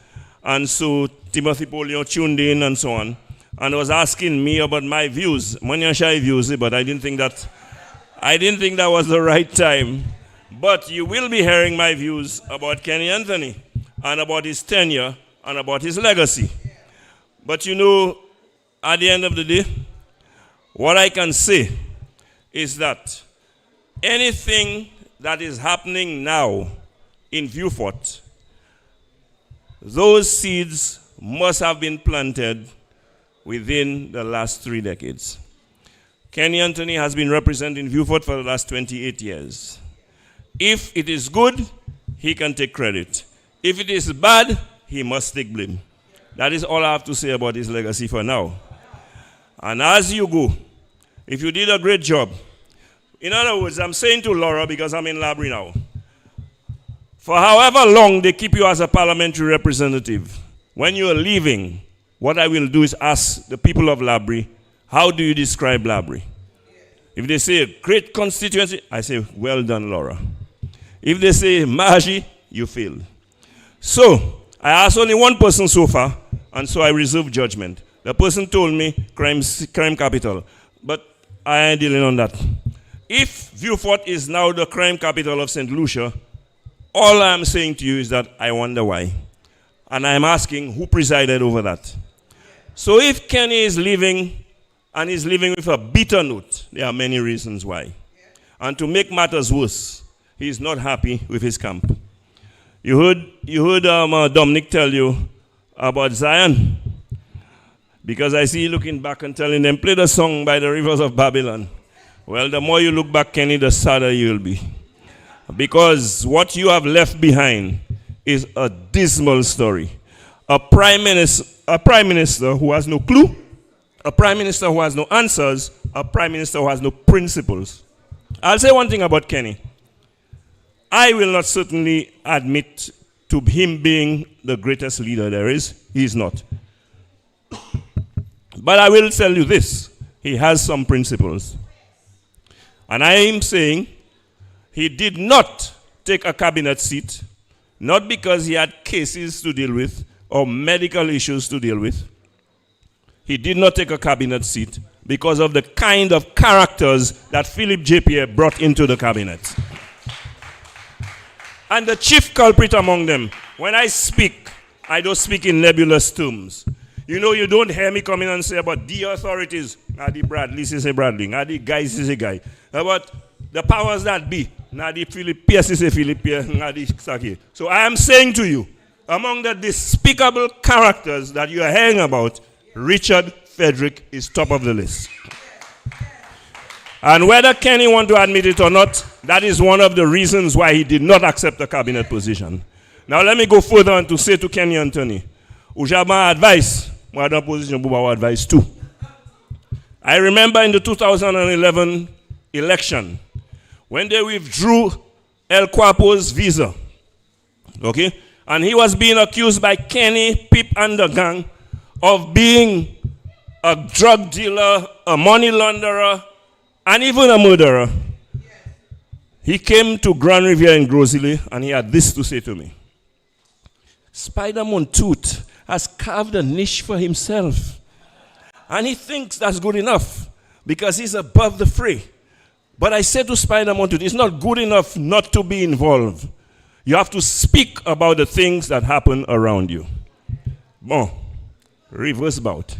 and so Timothy Polio tuned in and so on, and was asking me about my views, Manyashai views, but I didn't think that was the right time. But you will be hearing my views about Kenny Anthony, and about his tenure, and about his legacy. But you know, at the end of the day, what I can say is that anything that is happening now in Viewfort, those seeds must have been planted within the last 3 decades. Kenny Anthony has been representing Viewfort for the last 28 years. If it is good, he can take credit. If it is bad, he must take blame. That is all I have to say about his legacy for now. And as you go, if you did a great job, in other words, I'm saying to Laura, because I'm in Laborie now, for however long they keep you as a parliamentary representative, when you are leaving, what I will do is ask the people of Laborie, how do you describe Laborie? If they say a great constituency, I say, well done, Laura. If they say Maji, you failed. So, I asked only one person so far, and so I reserve judgment. The person told me crime capital, but I ain't dealing on that. If Viewfort is now the crime capital of St. Lucia, all I'm saying to you is that I wonder why. And I'm asking who presided over that. So if Kenny is leaving, and is leaving with a bitter note, there are many reasons why. And to make matters worse, he is not happy with his camp. You heard Dominic tell you about Zion. Because I see you looking back and telling them, play the song by the rivers of Babylon. Well, the more you look back, Kenny, the sadder you will be. Because what you have left behind is a dismal story. A prime minister who has no clue, a prime minister who has no answers, a prime minister who has no principles. I'll say one thing about Kenny. I will not certainly admit to him being the greatest leader there is. He is not. But I will tell you this. He has some principles. And I am saying he did not take a cabinet seat, not because he had cases to deal with or medical issues to deal with. He did not take a cabinet seat because of the kind of characters that Philip J. Pierre brought into the cabinet. And the chief culprit among them, when I speak, I don't speak in nebulous terms. You know, you don't hear me come in and say about the authorities, Adi Bradley is a Bradley, Adi Guys is a guy. About the powers that be, Nadi Philip Pierce is a Philip Pierre, Nadi Saki. So I am saying to you, among the despicable characters that you are hearing about, Richard Frederick is top of the list. And whether Kenny want to admit it or not, that is one of the reasons why he did not accept the cabinet position. Now let me go further and to say to Kenny Anthony, Ujaba advice, Madam position Bubawa advice too. I remember in the 2011 election, when they withdrew El Quapo's visa, okay, and he was being accused by Kenny, Pip, and the gang of being a drug dealer, a money launderer, and even a murderer. He came to Grand Riviere in Grosile, and he had this to say to me. Spider-Man Tooth has carved a niche for himself. And he thinks that's good enough because he's above the fray. But I said to Spider Mountain, it's not good enough not to be involved. You have to speak about the things that happen around you. Bon, reverse bout.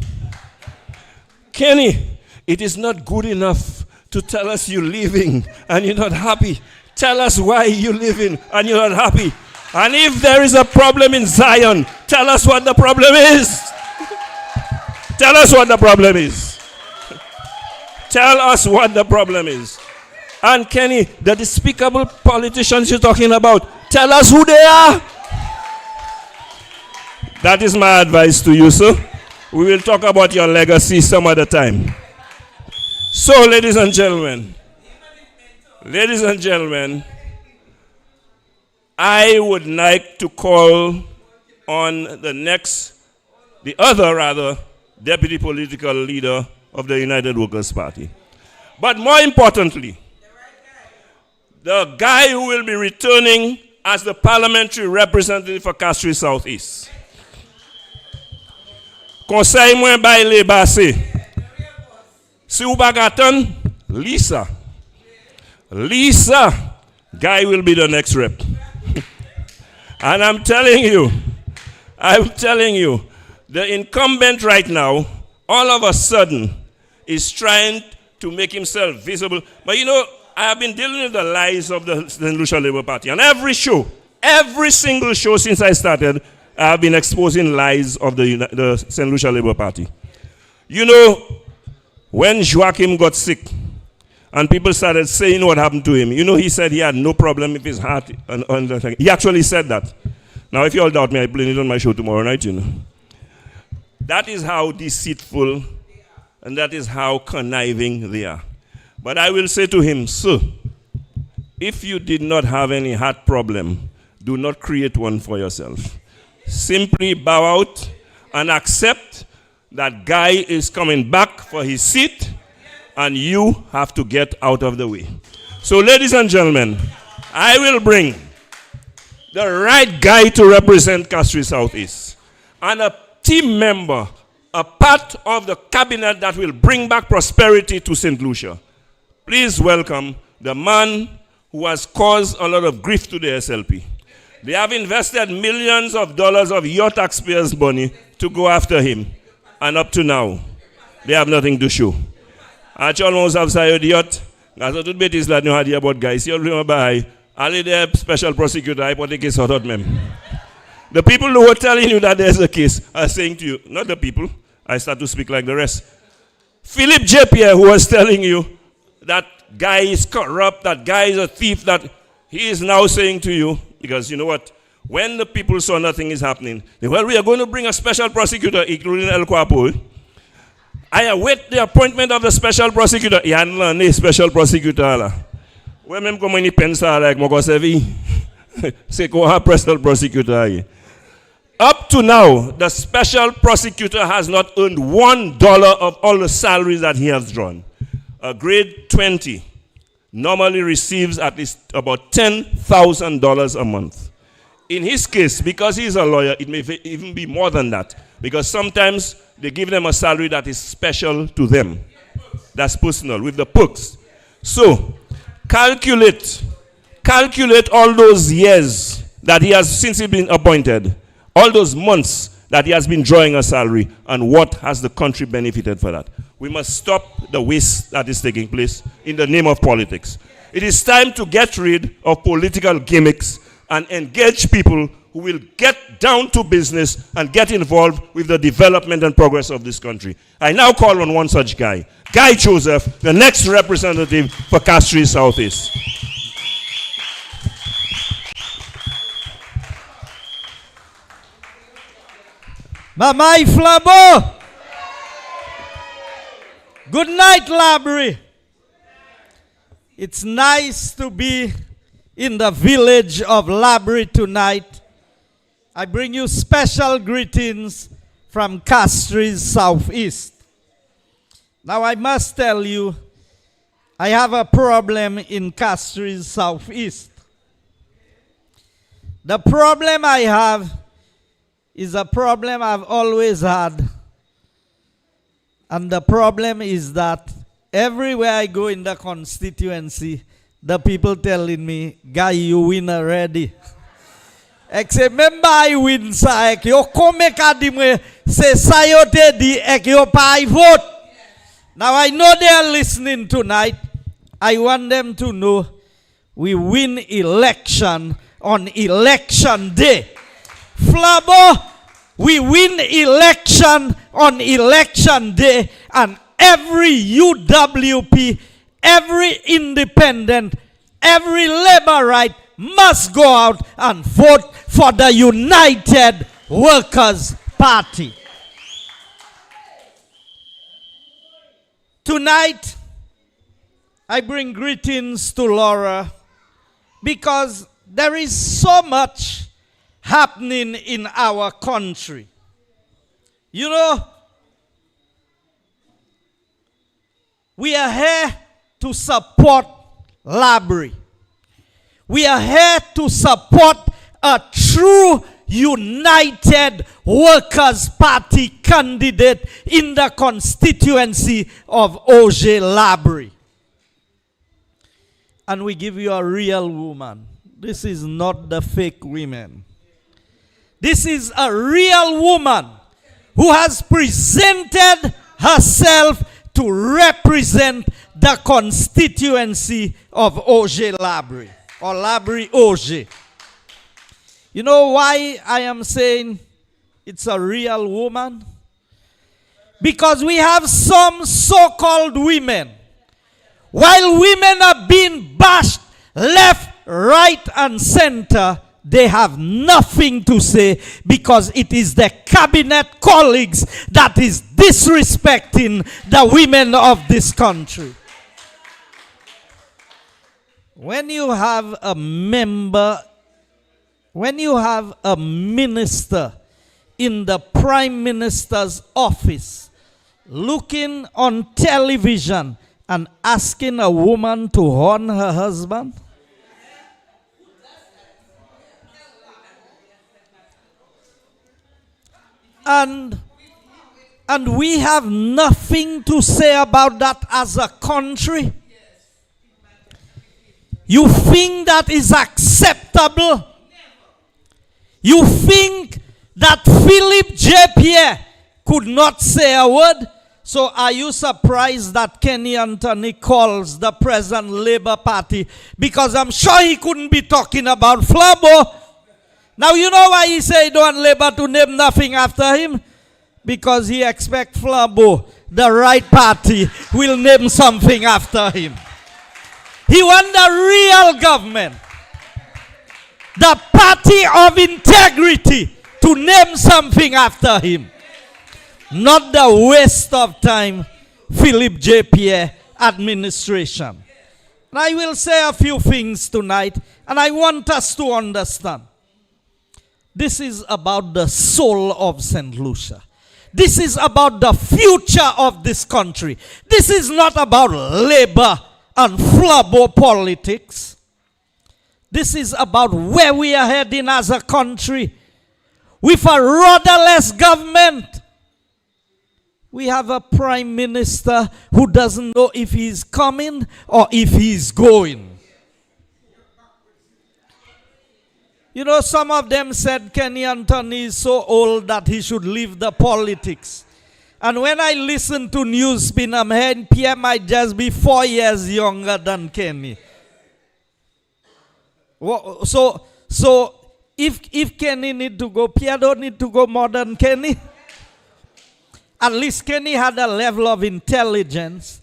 Kenny, it is not good enough to tell us you're leaving and you're not happy. Tell us why you're leaving and you're not happy. And if there is a problem in Zion, tell us what the problem is. Tell us what the problem is. Tell us what the problem is. And Kenny, the despicable politicians you're talking about, tell us who they are. That is my advice to you, sir. We will talk about your legacy some other time. So, ladies and gentlemen, I would like to call on the other deputy political leader of the United Workers' Party. But more importantly, the guy who will be returning as the parliamentary representative for Castries Southeast. Conseil mwen bay le basse. Si ou bagaton, Lisa. Guy will be the next rep. And I'm telling you, the incumbent right now, all of a sudden, is trying to make himself visible. But you know, I have been dealing with the lies of the St. Lucia Labour Party. On every single show since I started, I have been exposing lies of the St. Lucia Labour Party. You know, when Joachim got sick, and people started saying what happened to him, you know, he said he had no problem with his heart. He actually said that. Now, if you all doubt me, I play it on my show tomorrow night, you know. That is how deceitful and that is how conniving they are. But I will say to him, sir, if you did not have any heart problem, do not create one for yourself. Simply bow out and accept that guy is coming back for his seat and you have to get out of the way. So, ladies and gentlemen, I will bring the right guy to represent Castries Southeast and a team member, a part of the cabinet that will bring back prosperity to St. Lucia. Please welcome the man who has caused a lot of grief to the SLP. They have invested millions of dollars of your taxpayers' money to go after him. And up to now, they have nothing to show. Actually, on have said idiot. As a bit is like no idea about guys. You remember I the special prosecutor, I put the case out of them. The people who are telling you that there's a case are saying to you, not the people, I start to speak like the rest. Philip J. Pierre, who was telling you that guy is corrupt, that guy is a thief, that he is now saying to you, because you know what? When the people saw nothing is happening, they well, we are going to bring a special prosecutor, including El Quapo. I await the appointment of the special prosecutor. He hadn't learned a special prosecutor. Where même comme une pensa like mo servi. C'est quoi special prosecutor? Up to now, the special prosecutor has not earned $1 of all the salaries that he has drawn. A grade 20 normally receives at least about $10,000 a month. In his case, because he's a lawyer, it may even be more than that. Because sometimes they give them a salary that is special to them. That's personal, with the perks. So, calculate all those years that he has since he's been appointed, all those months that he has been drawing a salary, and what has the country benefited for that. We must stop the waste that is taking place in the name of politics. It is time to get rid of political gimmicks and engage people who will get down to business and get involved with the development and progress of this country. I now call on one such guy, Guy Joseph, the next representative for Castries Southeast. Mamai Flabo. Good night, Laborie. It's nice to be in the village of Laborie tonight. I bring you special greetings from Castries Southeast. Now I must tell you, I have a problem in Castries Southeast. The problem I have is a problem I've always had. And the problem is that everywhere I go in the constituency, the people telling me, guy, you win already. Except member I win sa ek yo come kadimwe se sayote di ek yo pa vote. Now I know they are listening tonight. I want them to know we win election on election day. Flabo, we win election on election day, and every UWP, every independent, every Laborite must go out and vote for the United Workers' Party. Tonight, I bring greetings to Laura because there is so much happening in our country. You know, we are here to support Laborie. We are here to support a true United Workers' Party candidate in the constituency of Augier Laborie. And we give you a real woman. This is not the fake women. This is a real woman who has presented herself to represent the constituency of Augier Laborie, or Laborie Augier. You know why I am saying it's a real woman? Because we have some so-called women. While women are being bashed left, right, and center, they have nothing to say because it is the cabinet colleagues that is disrespecting the women of this country. When you have a member, when you have a minister in the Prime Minister's office looking on television and asking a woman to horn her husband, and we have nothing to say about that as a country. You think that is acceptable? You think that Philip J. Pierre could not say a word? So are you surprised that Kenny Anthony calls the present Labour Party? Because I'm sure he couldn't be talking about Flabo. Now you know why he said he don't want Labour to name nothing after him? Because he expects Flabo, the right party, will name something after him. He wants the real government, the party of integrity, to name something after him. Not the waste of time Philip J. Pierre administration. And I will say a few things tonight, and I want us to understand. This is about the soul of St. Lucia. This is about the future of this country. This is not about labor and flabo politics. This is about where we are heading as a country. With a rudderless government, we have a prime minister who doesn't know if he's coming or if he's going. You know, some of them said Kenny Anthony is so old that he should leave the politics. And when I listen to Newspin, I'm hearing Pierre might just be 4 years younger than Kenny. So if Kenny need to go, Pierre don't need to go more than Kenny. At least Kenny had a level of intelligence.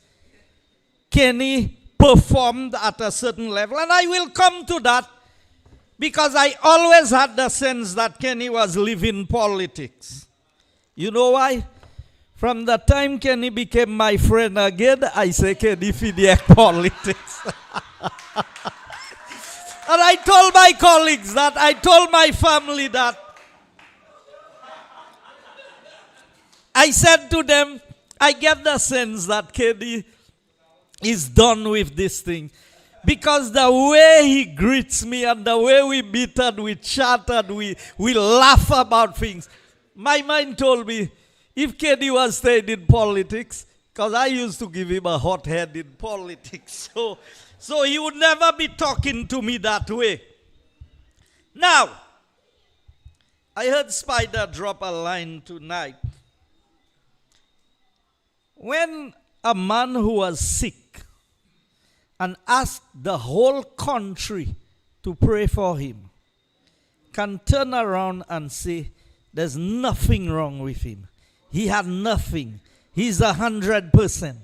Kenny performed at a certain level. And I will come to that because I always had the sense that Kenny was living politics. You know why? From the time Kenny became my friend again, I say Kenny feed politics. And I told my colleagues that, I told my family that. I said to them, I get the sense that Kenny is done with this thing. Because the way he greets me and the way we bittered, we chatted, we laugh about things. My mind told me, if Kenny was staying in politics, Because I used to give him a hot head in politics. So he would never be talking to me that way. Now, I heard Spider drop a line tonight. When a man who was sick and asked the whole country to pray for him can turn around and say, there's nothing wrong with him. He had nothing. He's 100%.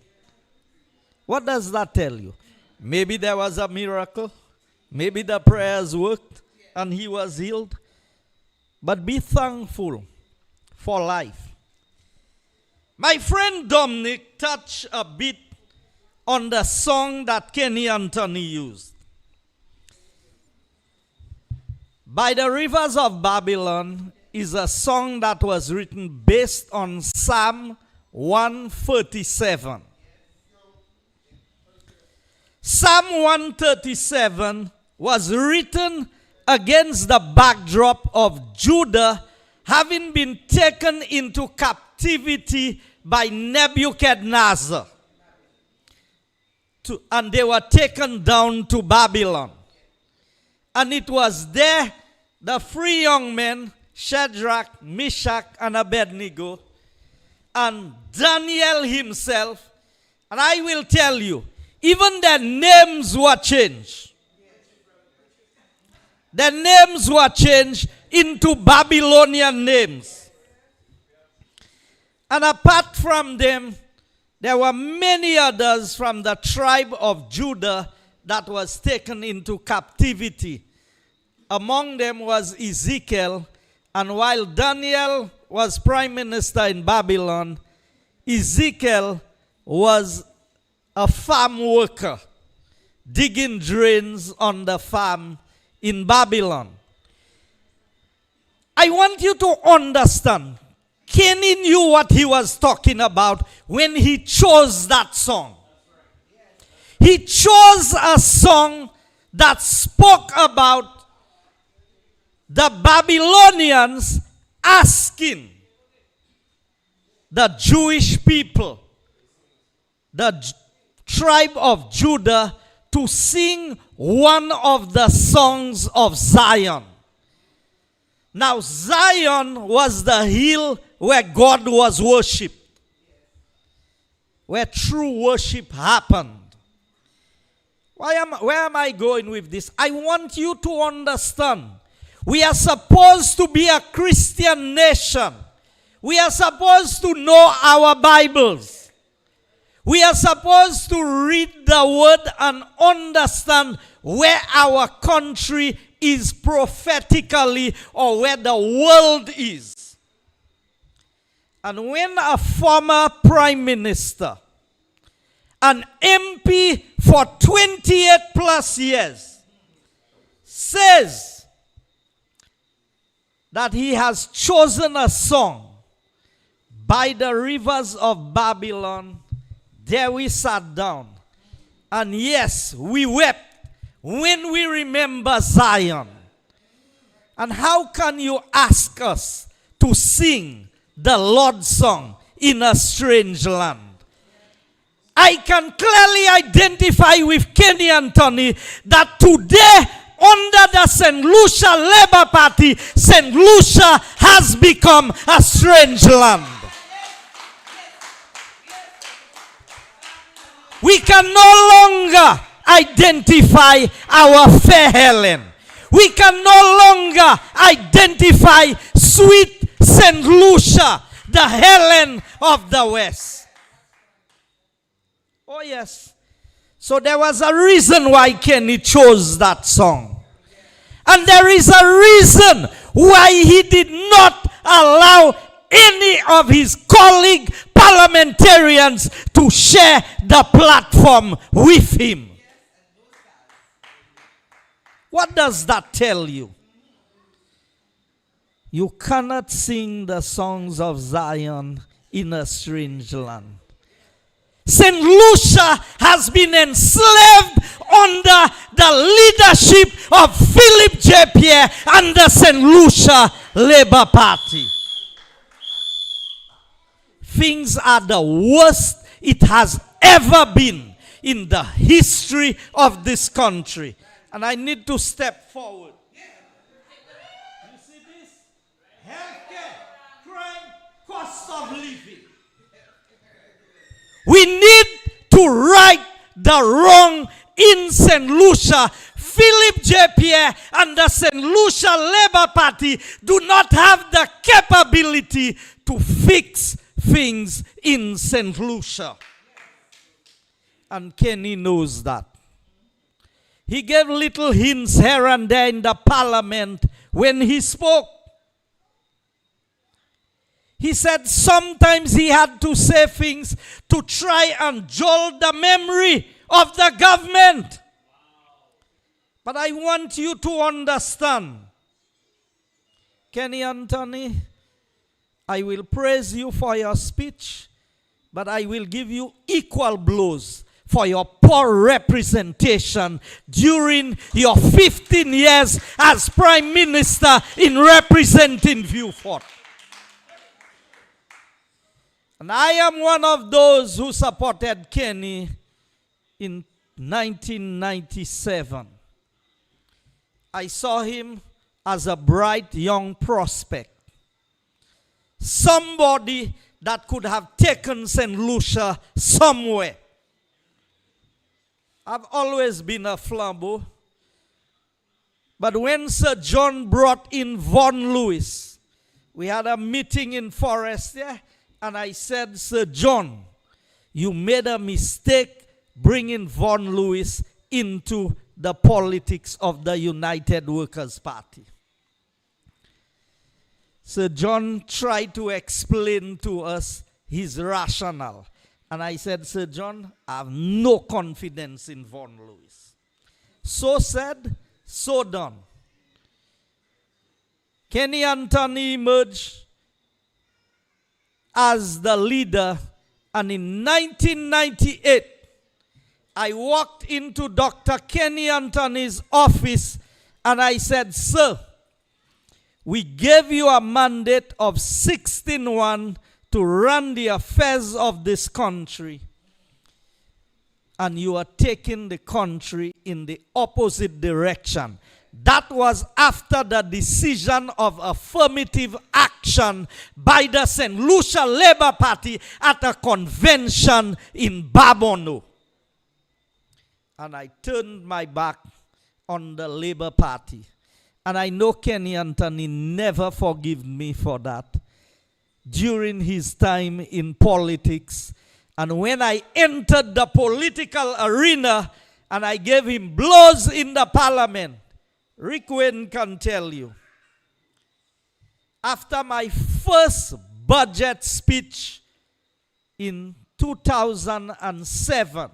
What does that tell you? Maybe there was a miracle. Maybe the prayers worked and he was healed. But be thankful for life. My friend Dominic touched a bit on the song that Kenny Anthony used. By the Rivers of Babylon is a song that was written based on Psalm 137. Psalm 137 was written against the backdrop of Judah having been taken into captivity by Nebuchadnezzar. And they were taken down to Babylon. And it was there the three young men, Shadrach, Meshach, and Abednego, and Daniel himself. And I will tell you, even their names were changed. Their names were changed into Babylonian names. And apart from them, there were many others from the tribe of Judah that was taken into captivity. Among them was Ezekiel, and while Daniel was prime minister in Babylon, Ezekiel was a farm worker, digging drains on the farm in Babylon. I want you to understand, Kenny knew what he was talking about when he chose that song. He chose a song that spoke about the Babylonians asking the Jewish people, the tribe of Judah, to sing one of the songs of Zion. Now, Zion was the hill where God was worshipped, where true worship happened. Where am I going with this? I want you to understand, we are supposed to be a Christian nation. We are supposed to know our Bibles. We are supposed to read the word and understand where our country is prophetically or where the world is. And when a former prime minister, an MP for 28 plus years, says that he has chosen a song by the rivers of Babylon, there we sat down. And yes, we wept when we remember Zion. And how can you ask us to sing the Lord's song in a strange land? I can clearly identify with Kenny Anthony that today, under the St. Lucia Labour Party, St. Lucia has become a strange land. We can no longer identify our fair Helen. We can no longer identify sweet St. Lucia, the Helen of the West. Oh yes. So there was a reason why Kenny chose that song. And there is a reason why he did not allow any of his colleague parliamentarians to share the platform with him. What does that tell you? You cannot sing the songs of Zion in a strange land. St. Lucia has been enslaved under the leadership of Philip J. Pierre and the St. Lucia Labour Party. Things are the worst it has ever been in the history of this country. And I need to step forward. You see this? Healthcare, crime, cost of living. We need to right the wrong in St. Lucia. Philip J. Pierre and the St. Lucia Labour Party do not have the capability to fix things in St. Lucia. And Kenny knows that. He gave little hints here and there in the parliament when he spoke. He said sometimes he had to say things to try and jolt the memory of the government. But I want you to understand, Kenny Anthony, I will praise you for your speech, but I will give you equal blows for your poor representation during your 15 years as Prime Minister in representing Vieux-Fort. And I am one of those who supported Kenny in 1997. I saw him as a bright young prospect. Somebody that could have taken St. Lucia somewhere. I've always been a flambeau. But when Sir John brought in Vaughan Lewis, we had a meeting in Forest there, and I said, Sir John, you made a mistake bringing Vaughan Lewis into the politics of the United Workers' Party. Sir John tried to explain to us his rationale. And I said, Sir John, I have no confidence in Vaughan Lewis. So said, so done. Kenny Anthony emerged as the leader, and in 1998, I walked into Dr. Kenny Anthony's office and I said, Sir, we gave you a mandate of 16-1 to run the affairs of this country, and you are taking the country in the opposite direction. That was after the decision of affirmative action by the St. Lucia Labour Party at a convention in Babono. And I turned my back on the Labour Party. And I know Kenny Anthony never forgave me for that during his time in politics. And when I entered the political arena and I gave him blows in the parliament, Rick Wayne can tell you, after my first budget speech in 2007,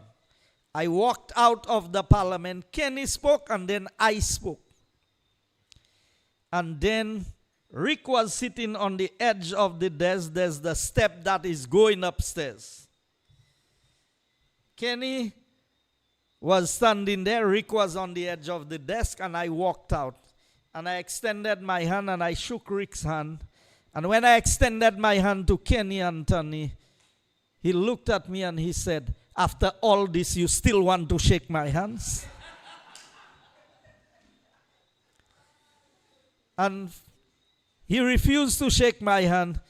I walked out of the parliament. Kenny spoke and then I spoke. And then Rick was sitting on the edge of the desk. There's the step that is going upstairs. Kenny was standing there. Rick was on the edge of the desk, and I walked out. And I extended my hand, and I shook Rick's hand. And when I extended my hand to Kenny Anthony, he looked at me and he said, after all this, you still want to shake my hands? And he refused to shake my hand.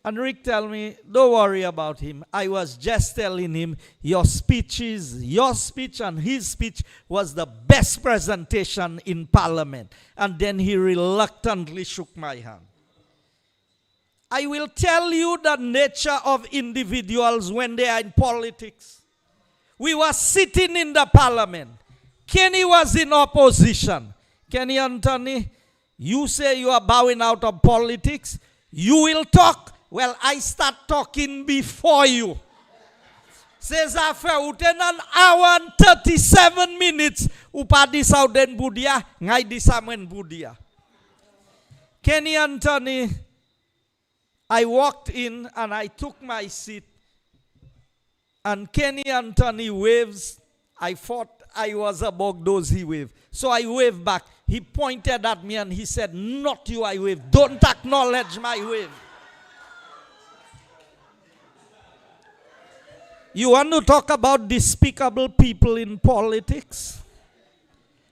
And Rick told me, don't worry about him. I was just telling him, your speech, and his speech was the best presentation in Parliament. And then he reluctantly shook my hand. I will tell you the nature of individuals when they are in politics. We were sitting in the Parliament. Kenny was in opposition. Kenny Anthony, you say you are bowing out of politics. You will talk. Well, I start talking before you. Says after an hour and 37 minutes, upadi Sauden Budia, ngai di Samen Budia. Kenny Anthony, I walked in and I took my seat. And Kenny Anthony waves. I thought I was among those he waved. So I waved back. He pointed at me and he said, not you, I wave. Don't acknowledge my wave. You want to talk about despicable people in politics?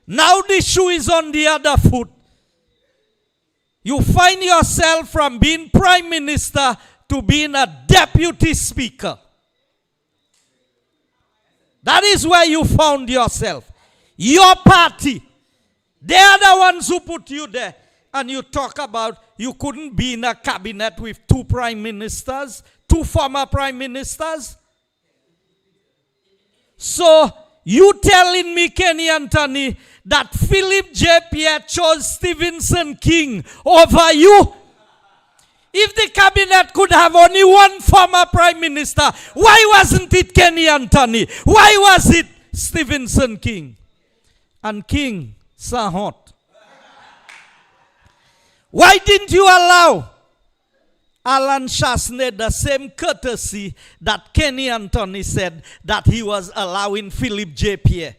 Now the shoe is on the other foot. You find yourself from being prime minister to being a deputy speaker. That is where you found yourself. Your party. They are the ones who put you there. And you talk about you couldn't be in a cabinet with two prime ministers, two former prime ministers. So, you telling me, Kenny Anthony, that Philip J. Pierre chose Stevenson King over you? If the cabinet could have only one former prime minister, why wasn't it Kenny Anthony? Why was it Stevenson King? And King Sahot. Why didn't you allow Alan Chasney the same courtesy that Kenny Anthony said that he was allowing Philip J. Pierre?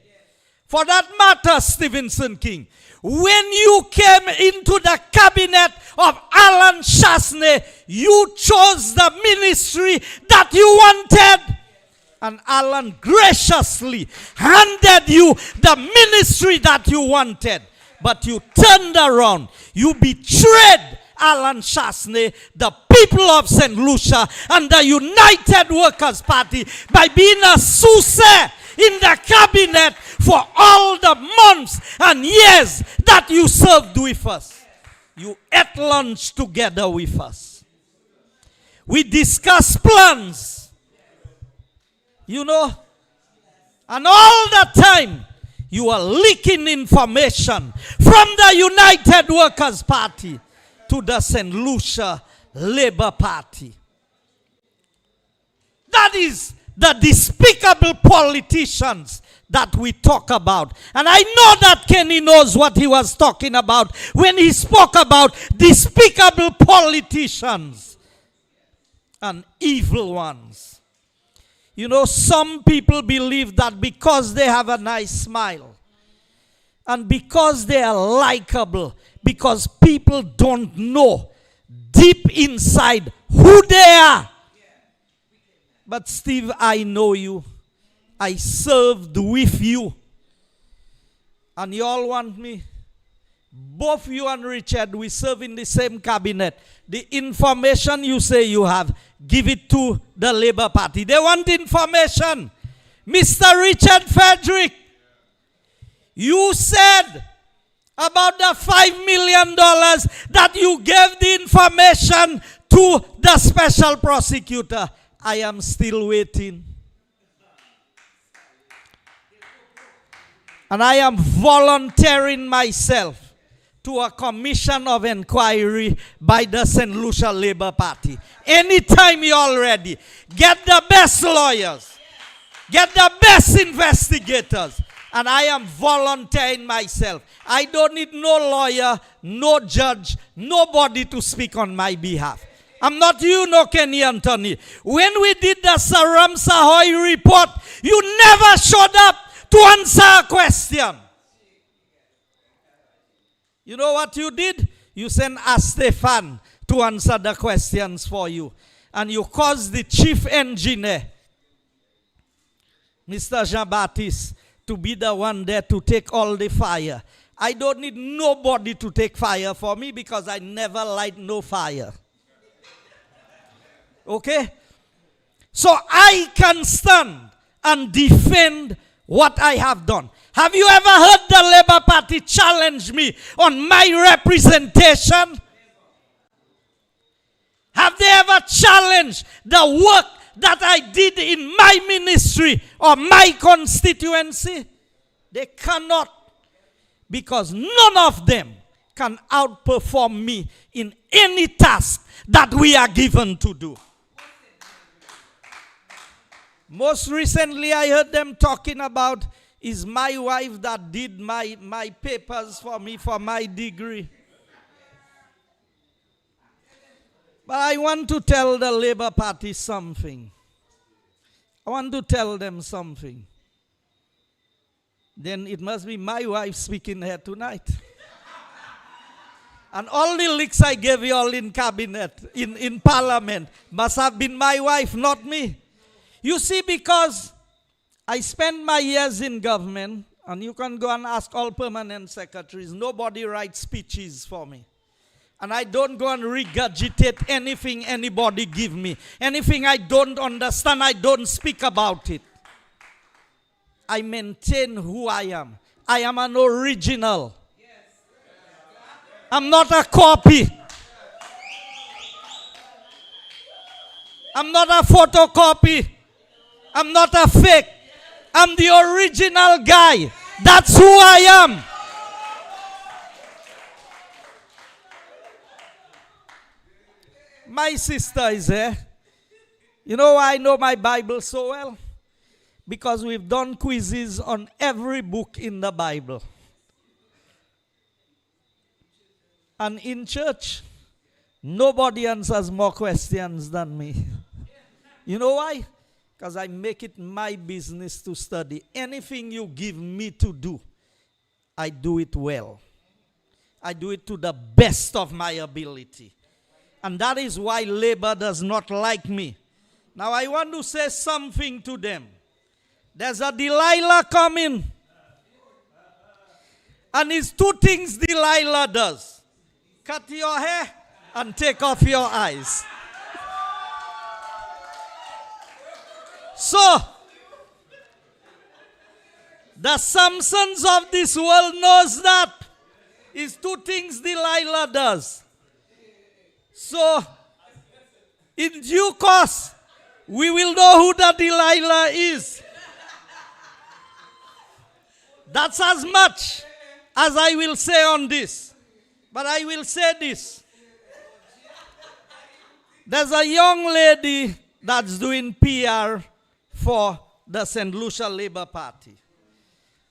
For that matter, Stevenson King, when you came into the cabinet of Alan Chasney, you chose the ministry that you wanted. And Alan graciously handed you the ministry that you wanted. But you turned around. You betrayed Alan Chasney, the people of St. Lucia, and the United Workers' Party by being a soothsayer in the cabinet for all the months and years that you served with us. You ate lunch together with us. We discussed plans, you know, and all the time you are leaking information from the United Workers' Party to the St. Lucia Labour Party. That is the despicable politicians that we talk about. And I know that Kenny knows what he was talking about when he spoke about despicable politicians and evil ones. You know, some people believe that because they have a nice smile and because they are likable, because people don't know deep inside who they are. But Steve, I know you. I served with you. And you all want me? Both you and Richard, we serve in the same cabinet. The information you say you have, give it to the Labour Party. They want information. Mr. Richard Frederick, you said about the $5 million that you gave the information to the special prosecutor. I am still waiting. And I am volunteering myself to a commission of inquiry by the St. Lucia Labour Party. Anytime you're ready, get the best lawyers, get the best investigators, and I am volunteering myself. I don't need no lawyer, no judge, nobody to speak on my behalf. I'm not you, no Kenny Anthony. When we did the Saram Sahoy report, you never showed up to answer a question. You know what you did? You sent Astefan to answer the questions for you. And you caused the chief engineer, Mr. Jean-Baptiste, to be the one there to take all the fire. I don't need nobody to take fire for me because I never light no fire. Okay? So I can stand and defend what I have done. Have you ever heard the Labour Party challenge me on my representation? Have they ever challenged the work that I did in my ministry or my constituency? They cannot, because none of them can outperform me in any task that we are given to do. Most recently, I heard them talking about, is my wife that did my papers for me for my degree. But I want to tell the Labour Party something. I want to tell them something. Then it must be my wife speaking here tonight. And all the licks I gave you all in cabinet, in parliament, must have been my wife, not me. You see, because I spent my years in government, and you can go and ask all permanent secretaries, nobody writes speeches for me. And I don't go and regurgitate anything anybody give me. Anything I don't understand, I don't speak about it. I maintain who I am. I am an original. I'm not a copy. I'm not a photocopy. I'm not a fake. I'm the original guy. That's who I am. My sister is here. You know why I know my Bible so well? Because we've done quizzes on every book in the Bible. And in church, nobody answers more questions than me. You know why? Because I make it my business to study. Anything you give me to do, I do it well. I do it to the best of my ability. And that is why Labour does not like me. Now I want to say something to them. There's a Delilah coming. And it's two things Delilah does. Cut your hair and take off your eyes. So, the Samsons of this world knows that. It's two things Delilah does. So, in due course, we will know who the Delilah is. That's as much as I will say on this. But I will say this. There's a young lady that's doing PR for the St. Lucia Labour Party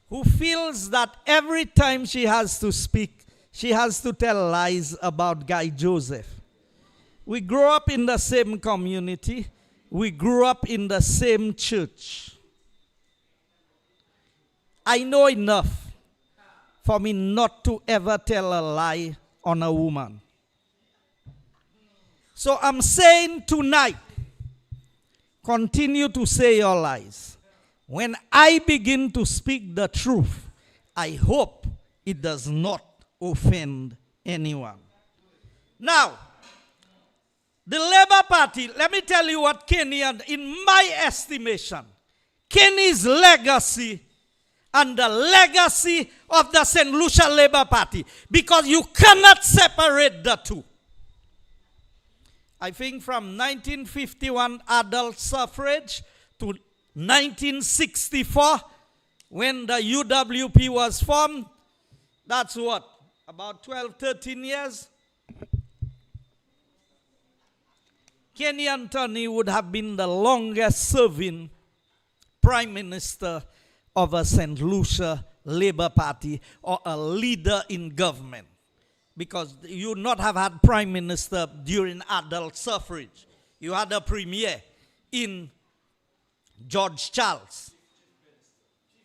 who feels that every time she has to speak, she has to tell lies about Guy Joseph. We grew up in the same community. We grew up in the same church. I know enough for me not to ever tell a lie on a woman. So I'm saying tonight, continue to say your lies. When I begin to speak the truth, I hope it does not offend anyone. Now, the Labour Party, let me tell you what Kenny, in my estimation, Kenny's legacy and the legacy of the St. Lucia Labour Party, because you cannot separate the two. I think from 1951 adult suffrage to 1964, when the UWP was formed, that's what, about 12, 13 years? Kenny Anthony would have been the longest serving prime minister of a St. Lucia Labour Party or a leader in government. Because you would not have had prime minister during adult suffrage. You had a premier in George Charles.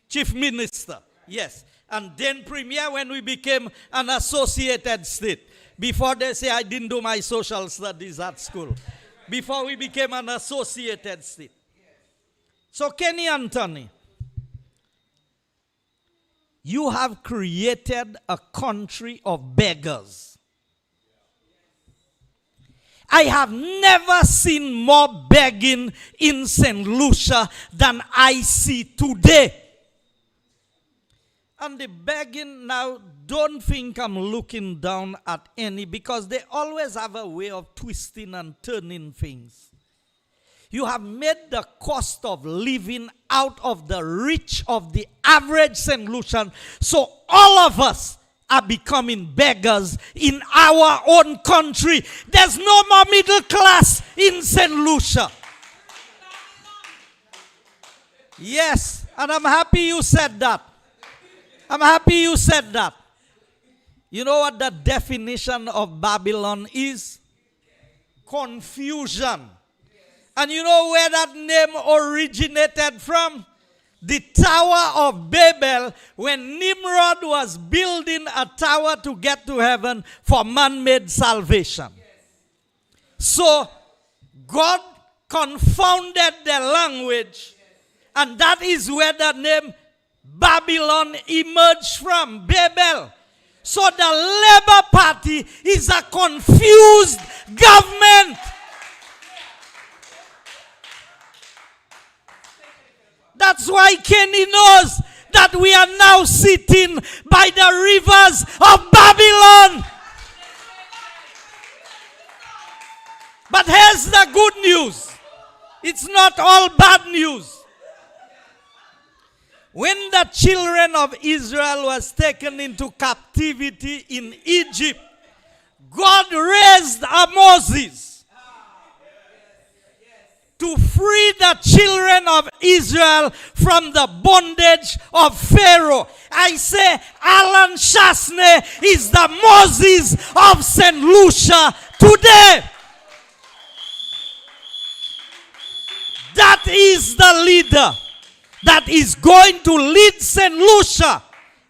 Chief minister, yes. And then premier when we became an associated state. Before they say I didn't do my social studies at school. Before we became an associated state. So Kenny Anthony, you have created a country of beggars. I have never seen more begging in St. Lucia than I see today. And the begging now, don't think I'm looking down at any, because they always have a way of twisting and turning things. You have made the cost of living out of the reach of the average St. Lucian. So all of us are becoming beggars in our own country. There's no more middle class in St. Lucia. Yes, and I'm happy you said that. I'm happy you said that. You know what the definition of Babylon is? Confusion. And you know where that name originated from? The Tower of Babel, when Nimrod was building a tower to get to heaven for man-made salvation. So, God confounded their language. And that is where the name Babylon emerged from, Babel. So the Labour Party is a confused government. That's why Kenny knows that we are now sitting by the rivers of Babylon. But here's the good news. It's not all bad news. When the children of Israel was taken into captivity in Egypt, God raised a Moses to free the children of Israel from the bondage of Pharaoh. I say Alan Chasney is the Moses of St. Lucia today. That is the leader that is going to lead St. Lucia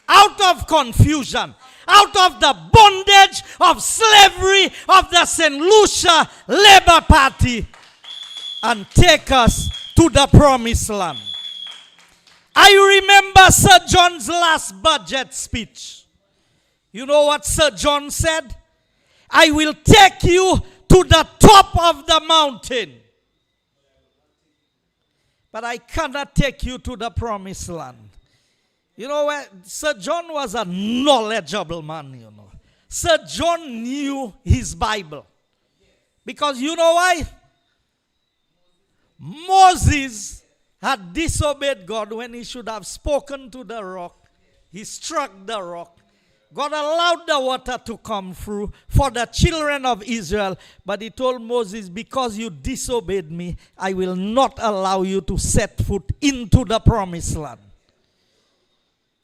out of confusion, out of the bondage of slavery of the St. Lucia Labour Party, and take us to the promised land. I remember Sir John's last budget speech. You know what Sir John said? I will take you to the top of the mountain, but I cannot take you to the promised land. You know what? Sir John was a knowledgeable man, you know. Sir John knew his Bible. Because you know why? Moses had disobeyed God when he should have spoken to the rock. He struck the rock. God allowed the water to come through for the children of Israel. But he told Moses, because you disobeyed me, I will not allow you to set foot into the promised land.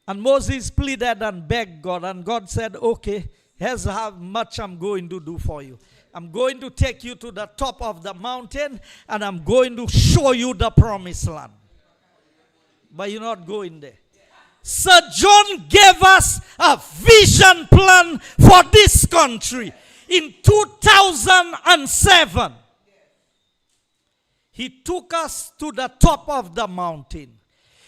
And Moses pleaded and begged God. And God said, okay, here's how much I'm going to do for you. I'm going to take you to the top of the mountain, and I'm going to show you the promised land. But you're not going there. Sir John gave us a vision plan for this country in 2007. He took us to the top of the mountain.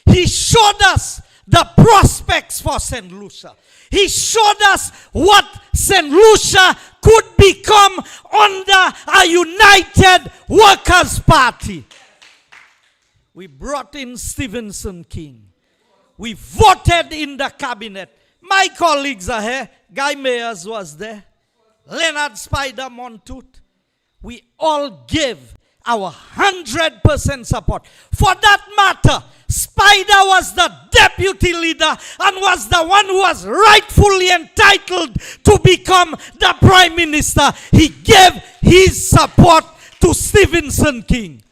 He showed us the prospects for St. Lucia. He showed us what St. Lucia could become under a united workers' party. We brought in Stevenson King. We voted in the cabinet. My colleagues are here. Guy Mayers was there. Leonard Spider Montoot. We all gave our 100% support. For that matter, Spider was the deputy leader and was the one who was rightfully entitled to become the prime minister. He gave his support to Stevenson King.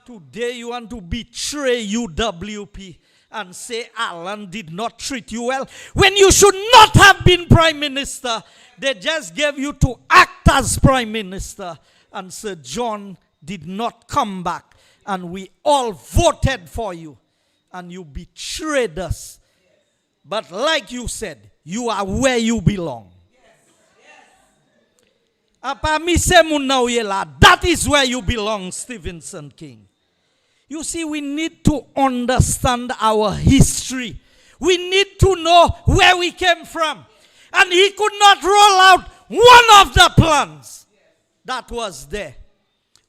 Today you want to betray UWP and say Alan did not treat you well when you should not have been prime minister. They just gave you to act as prime minister, and Sir John did not come back, and we all voted for you, and you betrayed us. But like you said, you are where you belong. That is where you belong, Stevenson King. You see, we need to understand our history. We need to know where we came from. And he could not roll out one of the plans that was there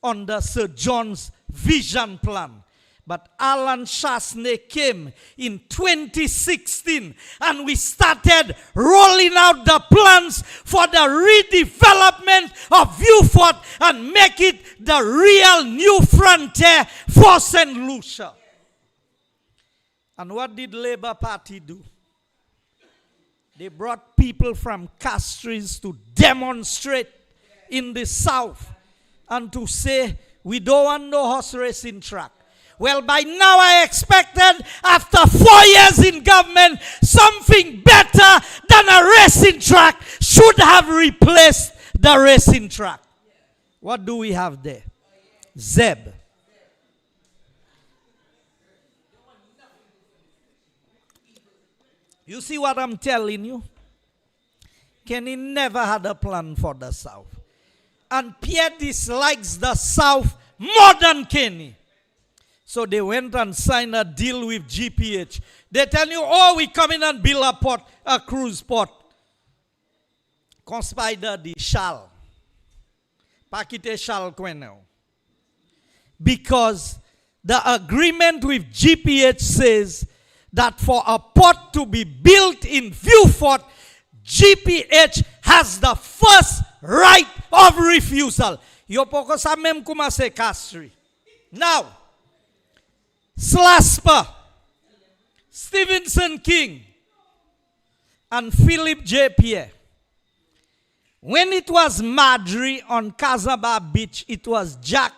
under Sir John's vision plan. But Alan Chasney came in 2016 and we started rolling out the plans for the redevelopment of Beaufort and make it the real new frontier for St. Lucia. And what did Labour Party do? They brought people from Castries to demonstrate in the south and to say, we don't want no horse racing track. Well, by now I expected after 4 years in government, something better than a racing track should have replaced the racing track. What do we have there? Zeb. You see what I'm telling you? Kenny never had a plan for the South. And Pierre dislikes the South more than Kenny. So they went and signed a deal with GPH. They tell you, oh, we come in and build a cruise port. Conspider the shall. Pakite shall kwenel. Because the agreement with GPH says that for a port to be built in Vieux-Fort, GPH has the first right of refusal. Yo poko sa mem kuma se Castri. Now, Slasper, Stevenson King, and Philip J. Pierre. When it was Marjorie on Casaba Beach, it was Jack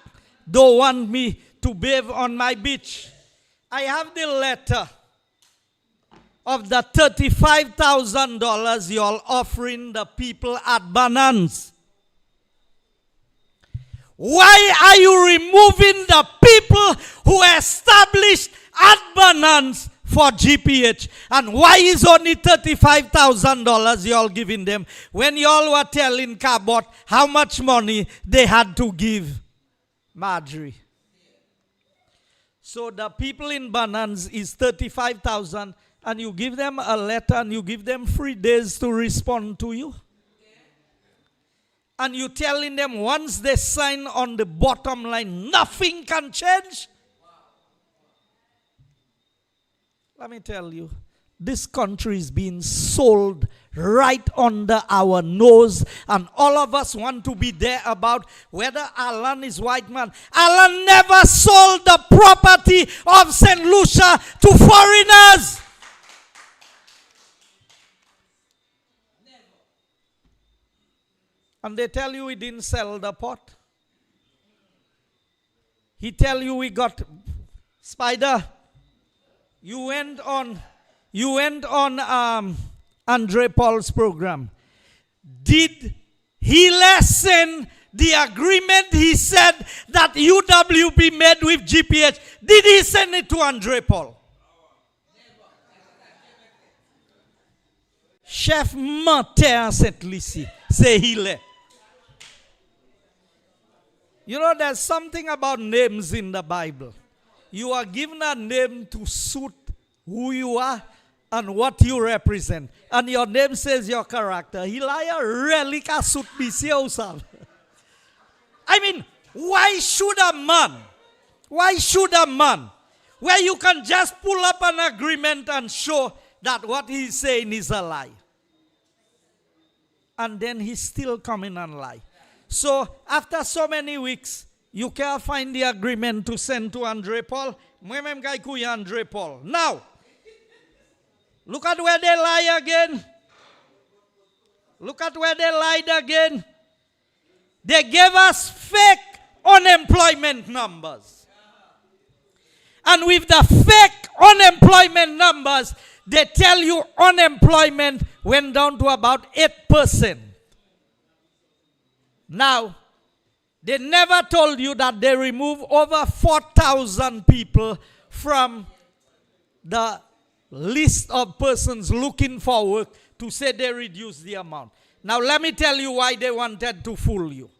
don't want me to bathe on my beach. I have the letter of the $35,000 you're offering the people at Banans. Why are you removing the people who established at Banans for GPH? And why is only $35,000 y'all giving them when y'all were telling Cabot how much money they had to give Marjorie? So the people in Banans is 35,000, and you give them a letter and you give them 3 days to respond to you. And you telling them once they sign on the bottom line, nothing can change. Let me tell you, this country is being sold right under our nose, and all of us want to be there about whether Alan is white man. Alan never sold the property of St. Lucia to foreigners. And they tell you we didn't sell the pot. He tell you we got Spider. You went on Andre Paul's program. Did he lessen the agreement he said that UWP made with GPH? Did he send it to Andre Paul? Chef Martin Saint-Lucie, say he left. You know, there's something about names in the Bible. You are given a name to suit who you are and what you represent. And your name says your character. Hilaya really can suit me. I mean, why should a man, where you can just pull up an agreement and show that what he's saying is a lie? And then he's still coming and lie. So after so many weeks, you can't find the agreement to send to Andre Paul. Andre Paul. Now, look at where they lie again. Look at where they lied again. They gave us fake unemployment numbers. And with the fake unemployment numbers, they tell you unemployment went down to about 8%. Now, they never told you that they removed over 4,000 people from the list of persons looking for work to say they reduced the amount. Now, let me tell you why they wanted to fool you.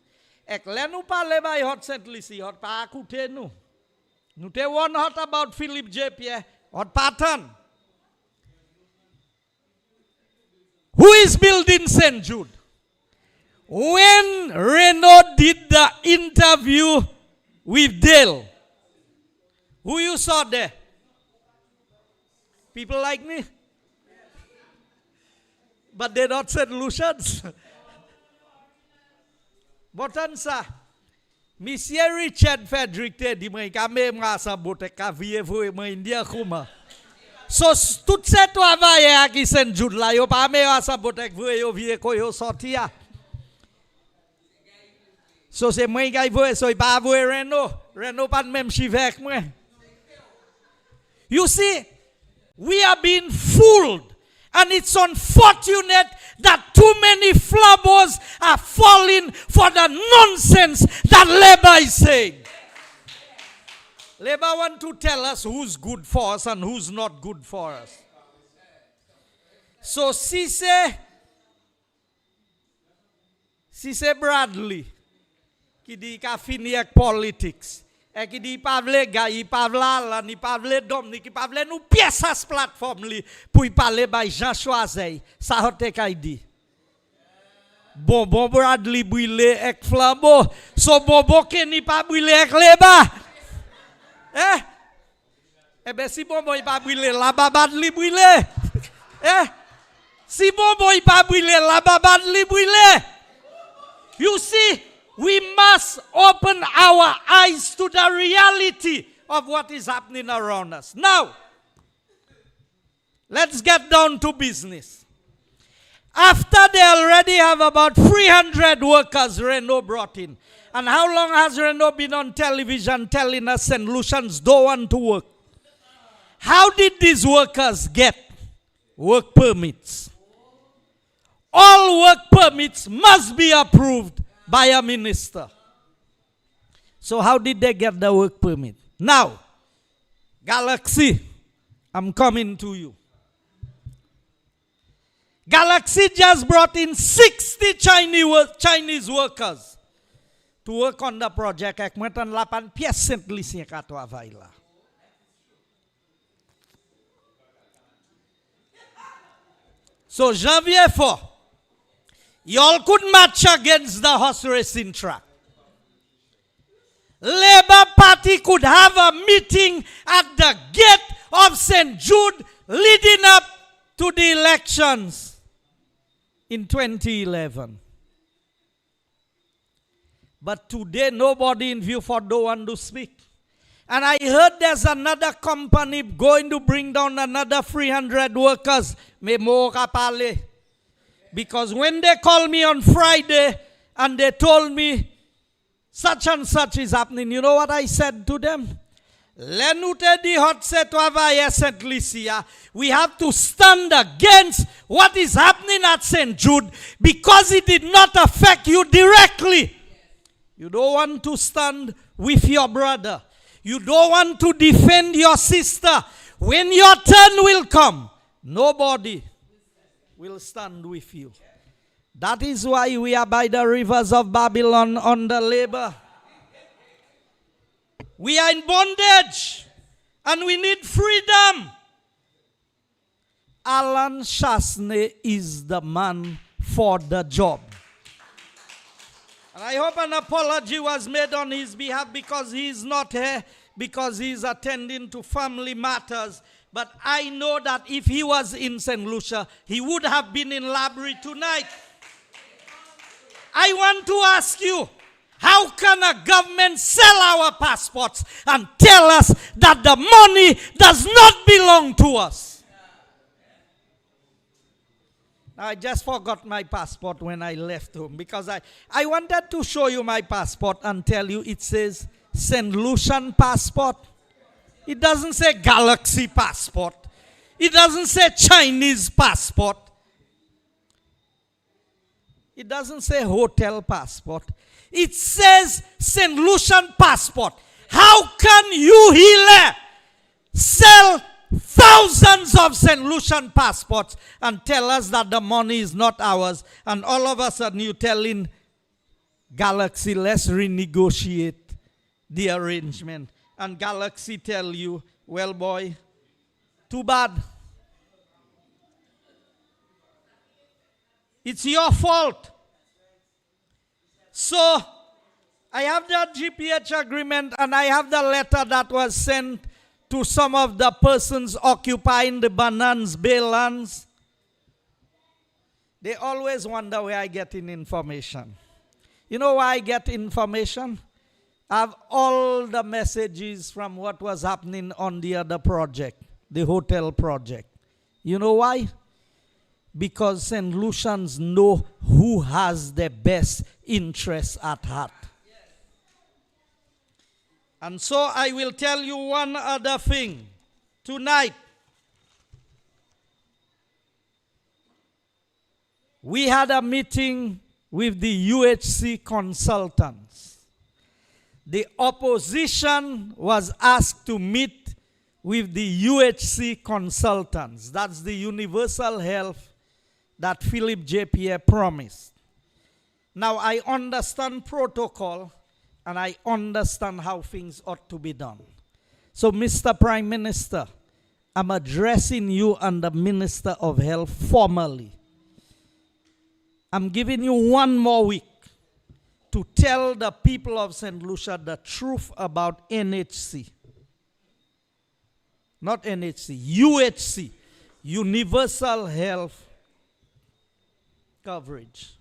Nou te one hot about Philip J. Pierre, hot pattern. Who is building St. Jude? When Renaud did the interview with Dale, who you saw there? People like me. But they not St. Lucians. But answer. Monsieur Richard Frederick te di mwen ka me masa bote ka vie vwe mwen India kuma. So tout se travaye a ki St. Jude la yo pa me masa bote vwe yo vie ko yo sorti ya. So se mwen kay vwe so pa vwe Renaud pa même chivek mwen. You see, we are being fooled. And it's unfortunate that too many flabos are falling for the nonsense that Labour is saying. Labour want to tell us who's good for us and who's not good for us. So Cisse Bradley, qui dit qu'a fini avec politics. Et qui dit pas vle gars, il pas vle ni pas vle dom, ni qui pas vle nous pièce à cette plateforme li pour parler by Jean Choiseul. Ça hote kay dit. Bonbon Bradley brûlé avec flambeau. So bonbon qui ni pas brûlé avec les bas. Eh ben si bonbon il pas brûlé, la Bradley brûlé. Si bonbon il pas brûlé, la Bradley brûlé. You see, we must open our eyes to the reality of what is happening around us. Now, let's get down to business. After they already have about 300 workers Renault brought in. And how long has Renault been on television telling us St. Lucians don't want to work? How did these workers get work permits? All work permits must be approved by a minister. So how did they get the work permit? Now, Galaxy, I'm coming to you. Galaxy just brought in 60 Chinese workers to work on the project. Ek meten 8 pièces Saint-Lucien ka travail là. So Janvier 4, y'all could match against the horse racing track. Labour Party could have a meeting at the gate of St. Jude leading up to the elections in 2011. But today, nobody in Viewfort don't want to speak. And I heard there's another company going to bring down another 300 workers. Because when they called me on Friday and they told me such and such is happening, you know what I said to them? We have to stand against what is happening at St. Jude because it did not affect you directly. You don't want to stand with your brother. You don't want to defend your sister. When your turn will come, nobody will stand with you. That is why we are by the rivers of Babylon under labor. We are in bondage and we need freedom. Alan Chasney is the man for the job. And I hope an apology was made on his behalf because he is not here, because he is attending to family matters. But I know that if he was in St. Lucia, he would have been in Laborie tonight. I want to ask you, how can a government sell our passports and tell us that the money does not belong to us? I just forgot my passport when I left home because I wanted to show you my passport and tell you it says St. Lucian passport. It doesn't say Galaxy passport. It doesn't say Chinese passport. It doesn't say hotel passport. It says St. Lucian passport. How can you here sell thousands of St. Lucian passports and tell us that the money is not ours, and all of a sudden you telling Galaxy, let's renegotiate the arrangement, and Galaxy tell you, well boy, too bad. It's your fault. So I have the GPH agreement and I have the letter that was sent to some of the persons occupying the Banans Bay lands. They always wonder where I get in information. You know why I get information? I have all the messages from what was happening on the other project, the hotel project. You know why? Because St. Lucians know who has the best interests at heart. And so I will tell you one other thing. Tonight, we had a meeting with the UHC consultants. The opposition was asked to meet with the UHC consultants. That's the universal health that Philip J. Pierre promised. Now, I understand protocol, and I understand how things ought to be done. So, Mr. Prime Minister, I'm addressing you and the Minister of Health formally. I'm giving you 1 more week to tell the people of St. Lucia the truth about NHC. Not NHC, UHC, Universal Health Coverage.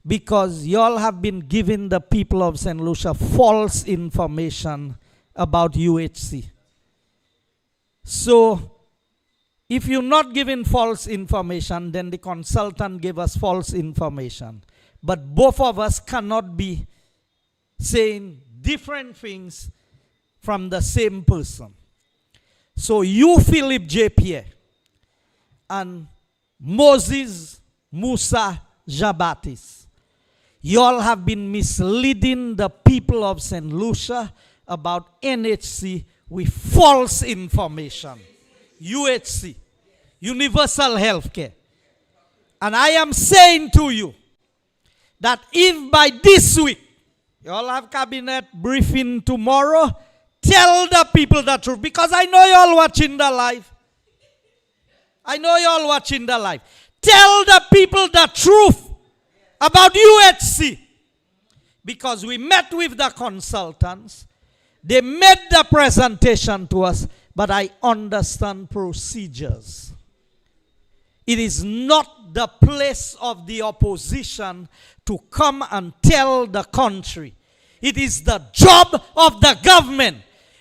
Because y'all have been giving the people of St. Lucia false information about UHC. So, if you're not giving false information, then the consultant gave us false information. But both of us cannot be saying different things from the same person. So you, Philip J. Pierre, and Moses Musa Jabatis, you all have been misleading the people of St. Lucia about NHC with false information. UHC, Universal Healthcare. And I am saying to you that if by this week, you all have cabinet briefing tomorrow, tell the people the truth. Because I know you all watching the live. I know you all watching the live. Tell the people the truth about UHC. Because we met with the consultants. They made the presentation to us. But I understand procedures. It is not the place of the opposition to come and tell the country. It is the job of the government.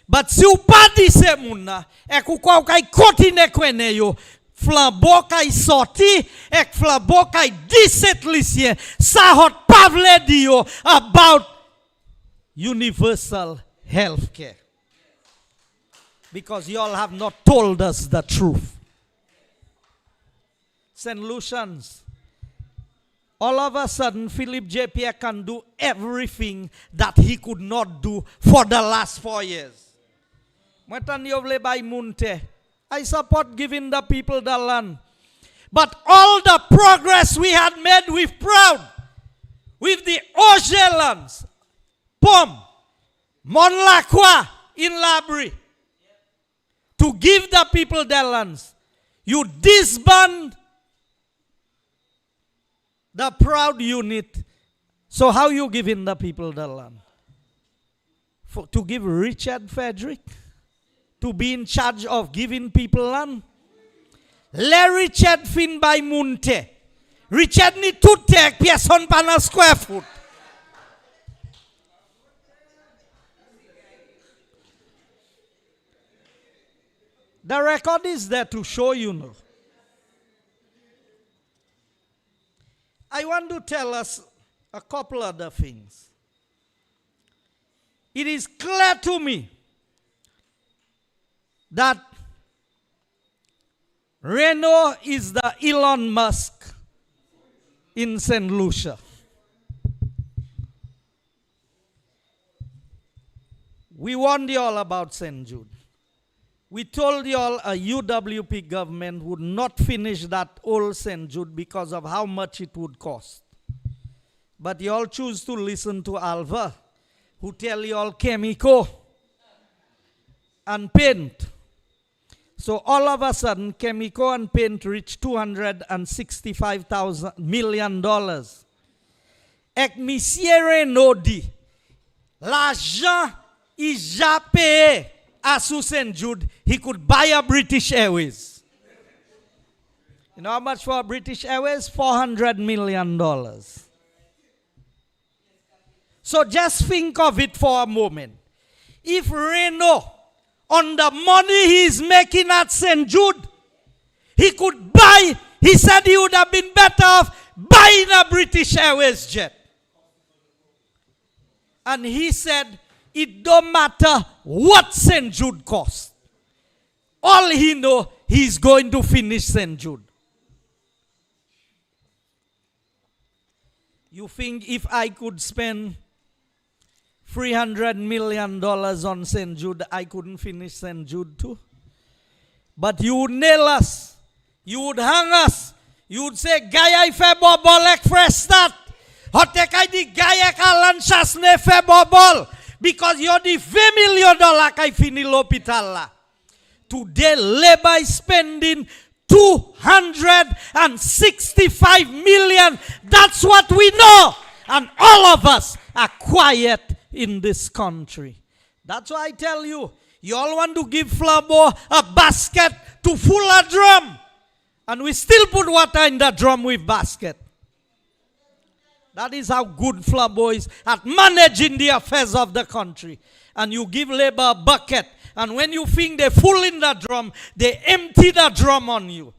But si ou pa di se moun na, ek ou kwa ou kay kotine kwene yo, flambo kay sorti, ek flambo kay 17 lisyen, sa hot pavle di yo about universal health care. Because you all have not told us the truth. St. Lucians, all of a sudden, Philip J. Pierre can do everything that he could not do for the last 4 years. I support giving the people the land. But all the progress we had made with proud, with the Augier lands, Pom, Monlacroix in Laborie, to give the people their lands. You disband the proud unit. So how you giving the people the land? To give Richard Frederick to be in charge of giving people land? Le Richard fin by Munte. Richard ni tout tek person pan a square foot. The record is there to show you now. I want to tell us a couple other things. It is clear to me that Renault is the Elon Musk in St. Lucia. We warned you all about St. Jude. We told you all a UWP government would not finish that old St. Jude because of how much it would cost. But you all choose to listen to Alva, who tell you all chemical and paint. So all of a sudden, chemical and paint reached $265 million. Ek Monsieur Renault dit, l'argent is ja payé. As St. Jude, he could buy a British Airways. You know how much for a British Airways? $400 million. So just think of it for a moment. If Renault, on the money he is making at St. Jude, he could buy, he said he would have been better off buying a British Airways jet. And he said, it don't matter what St. Jude cost. All he know, he's going to finish St. Jude. You think if I could spend $300 million on St. Jude, I couldn't finish St. Jude too? But you would nail us. You would hang us. You would say, Gaya ife bobolek fresh start. Hotekai di gaya kalan sasne fe bobol. Because you're the $5 million kai fini l'hopital la. Today, Labour is spending 265 million. That's what we know. And all of us are quiet in this country. That's why I tell you, you all want to give Flabo a basket to full a drum. And we still put water in the drum with basket. That is how good Flabo is at managing the affairs of the country. And you give Labour a bucket. And when you think they're full in the drum, they empty the drum on you.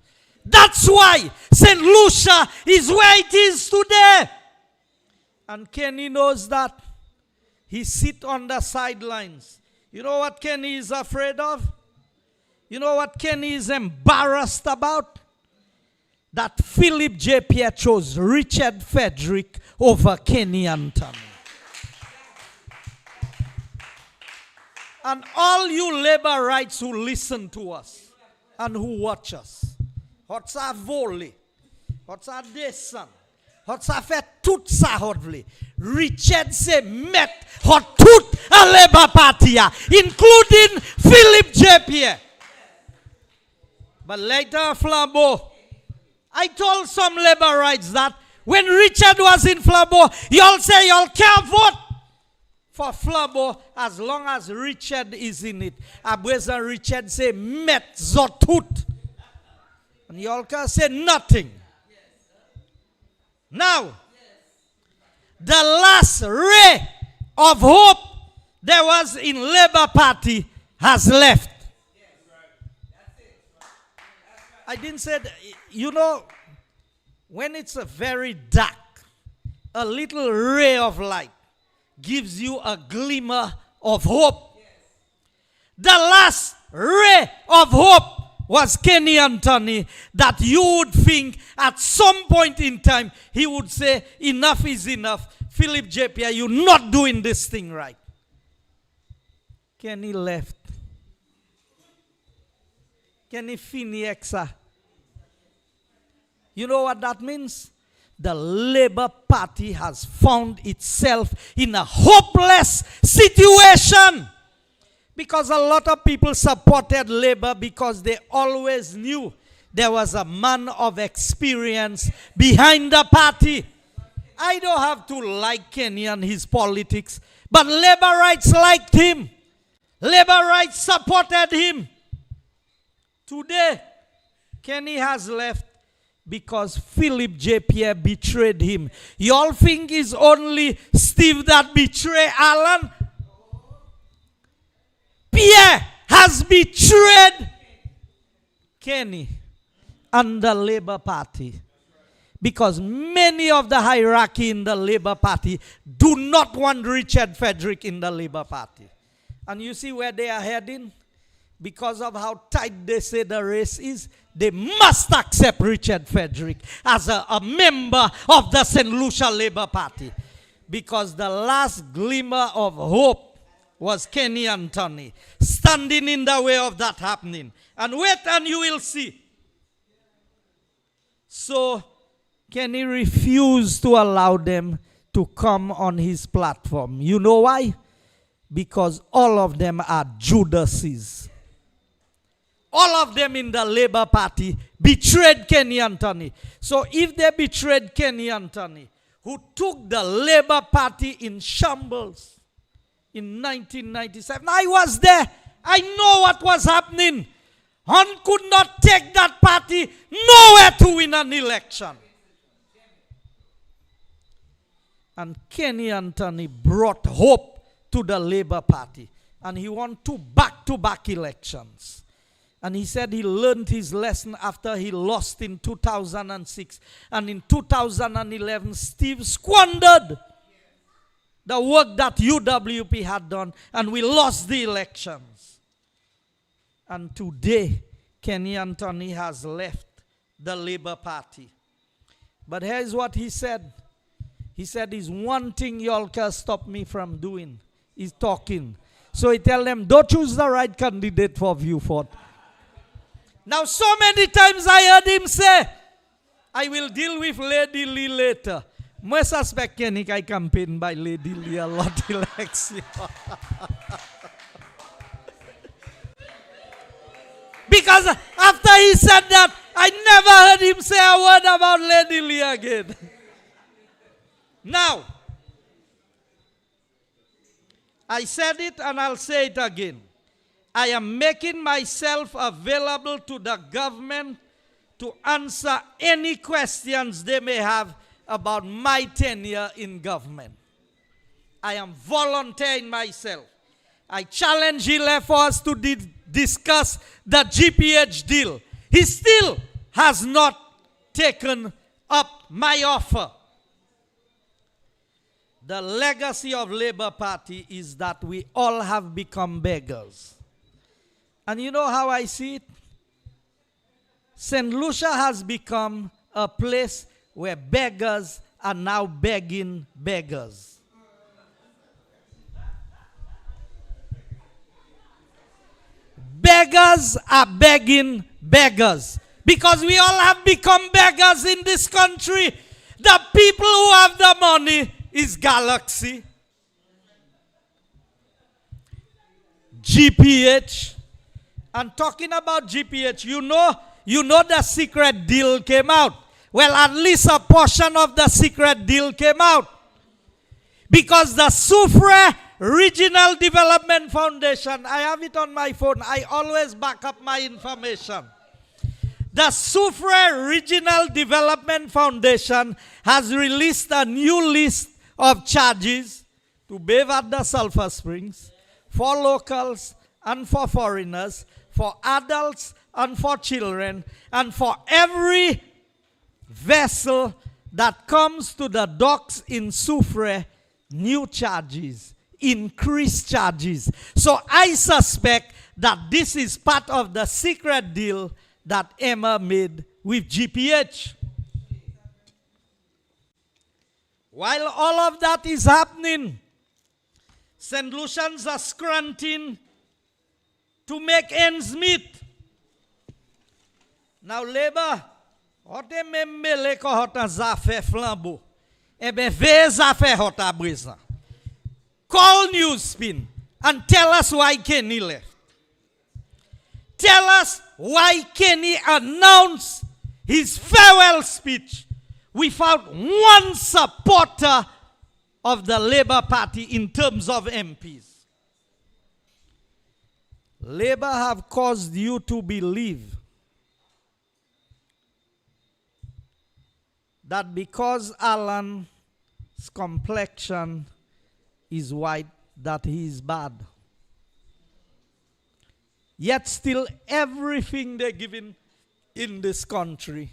That's why St. Lucia is where it is today. And Kenny knows that. He sits on the sidelines. You know what Kenny is afraid of? You know what Kenny is embarrassed about? That Philip J. Pierre chose Richard Frederick over Kenny Anthony. And all you labor rights who listen to us and who watch us, what's our volley, what's our desan, what's our fait tout ça hodvli. Richard se met hot tout a Labour Party, including Philip J. Pierre. But later, Flabo, I told some labor rights that when Richard was in Flabo, y'all say y'all can't vote for Flabo as long as Richard is in it. Abweza Richard say met zotut. And y'all can say nothing. Now, the last ray of hope there was in Labour Party has left. I didn't say that, you know, when it's a very dark, a little ray of light gives you a glimmer of hope. The last ray of hope was Kenny Anthony, that you would think at some point in time he would say, enough is enough. Philip J. Pierre, you're not doing this thing right. Kenny left. Kenny Finiexa. You know what that means? The Labour Party has found itself in a hopeless situation. Because a lot of people supported Labour because they always knew there was a man of experience behind the party. I don't have to like Kenny and his politics, but Labourites liked him. Labourites supported him. Today, Kenny has left because Philip J. Pierre betrayed him. You all think it's only Steve that betrayed Alan? Pierre has betrayed Kenny and the Labour Party. Because many of the hierarchy in the Labour Party do not want Richard Frederick in the Labour Party. And you see where they are heading? Because of how tight they say the race is, they must accept Richard Frederick as a member of the St. Lucia Labour Party. Because the last glimmer of hope was Kenny Anthony standing in the way of that happening. And wait and you will see. So Kenny refused to allow them to come on his platform. You know why? Because all of them are Judases. All of them in the Labour Party betrayed Kenny Anthony. So if they betrayed Kenny Anthony, who took the Labour Party in shambles in 1997, I was there. I know what was happening. One could not take that party nowhere to win an election. And Kenny Anthony brought hope to the Labour Party. And he won 2 back-to-back elections. And he said he learned his lesson after he lost in 2006. And in 2011, Steve squandered the work that UWP had done. And we lost the elections. And today, Kenny Anthony has left the Labour Party. But here's what he said. He said, "There's one thing y'all can stop me from doing, is talking." So he tell them, don't choose the right candidate for Viewfort. Now, so many times I heard him say, I will deal with Lady Lee later. Moi suspect Kenny kai campaign by Lady Leah lot election. Because after he said that, I never heard him say a word about Lady Leah again. Now, I said it and I'll say it again. I am making myself available to the government to answer any questions they may have about my tenure in government. I am volunteering myself. I challenge Gilles for us to discuss the GPH deal. He still has not taken up my offer. The legacy of Labour Party is that we all have become beggars. And you know how I see it? St. Lucia has become a place where beggars are now begging beggars. Beggars are begging beggars. Because we all have become beggars in this country. The people who have the money is Galaxy, GPH. And talking about GPH, you know the secret deal came out. Well, at least a portion of the secret deal came out. Because the Soufrière Regional Development Foundation, I have it on my phone, I always back up my information. The Soufrière Regional Development Foundation has released a new list of charges to bathe at the Sulphur Springs for locals and for foreigners, for adults and for children, and for every vessel that comes to the docks in Soufrière, new charges, increased charges. So I suspect that this is part of the secret deal that Emma made with GPH. While all of that is happening, St. Lucians are scrunting to make ends meet. Now, Labour, what they mele ko hota zafè flambeau. Ebe ve zafè hota brisa. Call Newspin and tell us why Kenny left. Tell us why Kenny announced his farewell speech without one supporter of the Labour Party in terms of MPs. Labour have caused you to believe that because Alan's complexion is white, that he is bad. Yet still everything they're giving in this country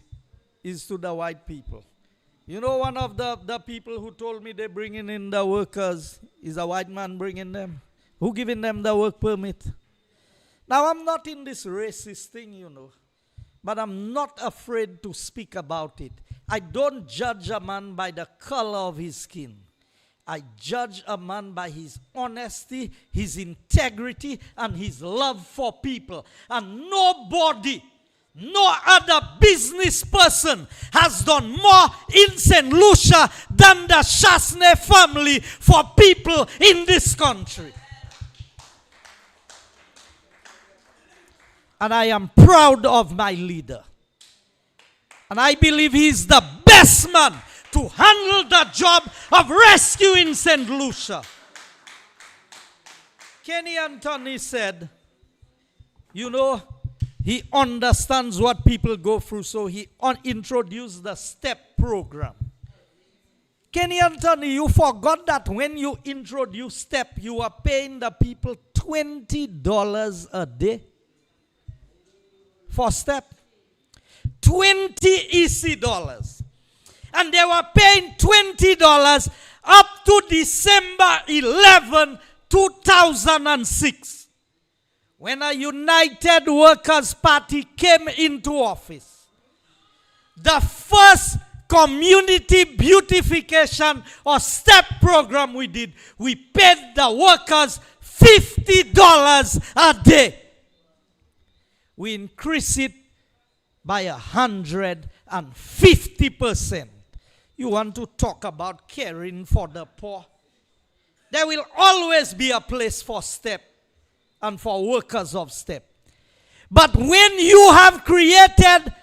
is to the white people. You know, one of the people who told me they're bringing in the workers is a white man bringing them. Who giving them the work permit? Now, I'm not in this racist thing, you know, but I'm not afraid to speak about it. I don't judge a man by the color of his skin. I judge a man by his honesty, his integrity, and his love for people. And nobody, no other business person has done more in St. Lucia than the Chasney family for people in this country. And I am proud of my leader. And I believe he is the best man to handle the job of rescuing St. Lucia. Kenny Anthony said, you know, he understands what people go through, so he introduced the STEP program. Kenny Anthony, you forgot that when you introduced STEP, you were paying the people $20 a day for STEP. 20 EC dollars. And they were paying $20 up to December 11, 2006. When a United Workers' Party came into office. The first community beautification or STEP program we did, we paid the workers $50 a day. We increased it by 150%. You want to talk about caring for the poor? There will always be a place for STEP and for workers of STEP. But when you have created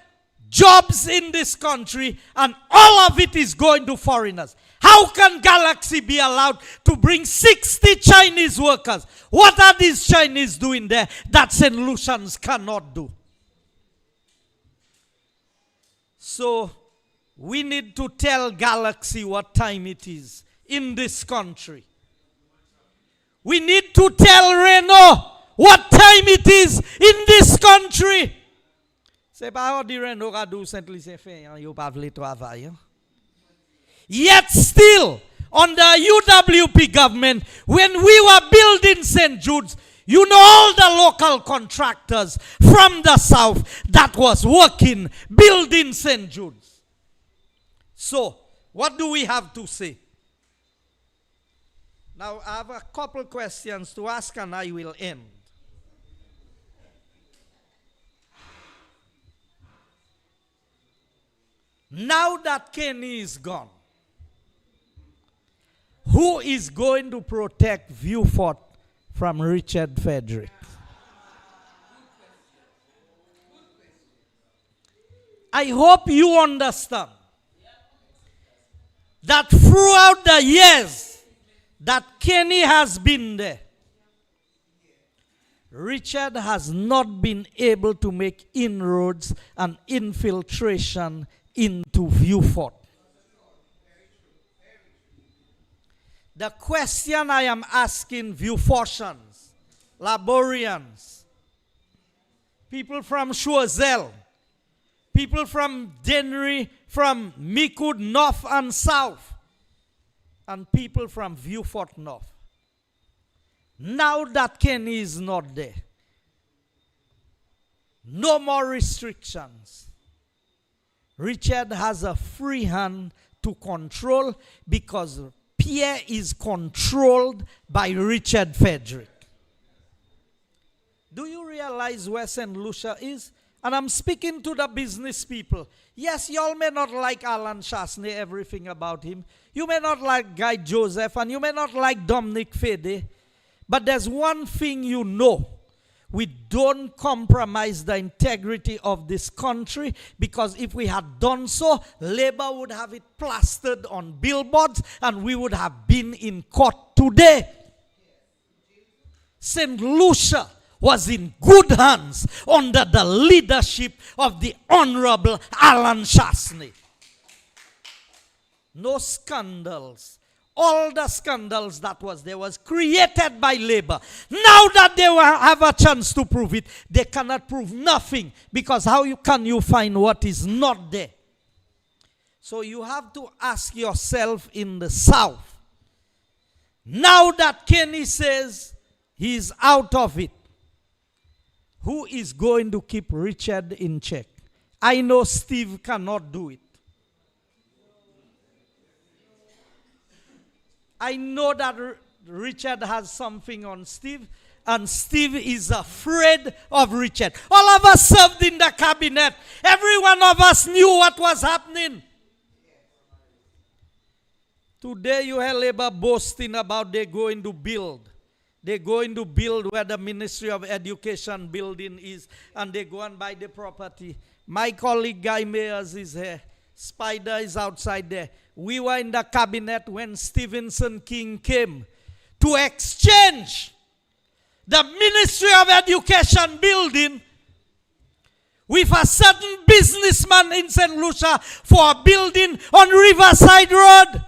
jobs in this country and all of it is going to foreigners, how can Galaxy be allowed to bring 60 Chinese workers? What are these Chinese doing there that St. Lucians cannot do? So we need to tell Galaxy what time it is in this country. We need to tell Reno what time it is in this country. C'est pas dire Reno ka do Saint-Louis fait, yo pas vle travail. Yet still, under UWP government, when we were building St. Jude's, you know all the local contractors from the south that was working, building St. Jude's. So, what do we have to say? Now, I have a couple questions to ask and I will end. Now that Kenny is gone, who is going to protect Viewfort from Richard Frederick? I hope you understand that throughout the years that Kenny has been there, Richard has not been able to make inroads and infiltration into Viewfort. The question I am asking Viewfortians, Laborians, people from Choiseul, people from Dennery, from Micoud North and South, and people from Viewfort North. Now that Kenny is not there, no more restrictions. Richard has a free hand to control because Pierre is controlled by Richard Frederick. Do you realize where St. Lucia is? And I'm speaking to the business people. Yes, y'all may not like Alan Chasney, everything about him. You may not like Guy Joseph, and you may not like Dominic Fede. But there's one thing you know. We don't compromise the integrity of this country, because if we had done so, Labour would have it plastered on billboards and we would have been in court today. St. Lucia was in good hands under the leadership of the Honorable Alan Chasney. No scandals. All the scandals that was there was created by Labour. Now that they have a chance to prove it, they cannot prove nothing, because can you find what is not there? So you have to ask yourself in the South, now that Kenny says he's out of it, who is going to keep Richard in check? I know Steve cannot do it. I know that Richard has something on Steve, and Steve is afraid of Richard. All of us served in the cabinet. Every one of us knew what was happening. Today you hear Labour boasting about they're going to build. They're going to build where the Ministry of Education building is, and they go and buy the property. My colleague Guy Mayers is here. Spider is outside there. We were in the cabinet when Stevenson King came to exchange the Ministry of Education building with a certain businessman in St. Lucia for a building on Riverside Road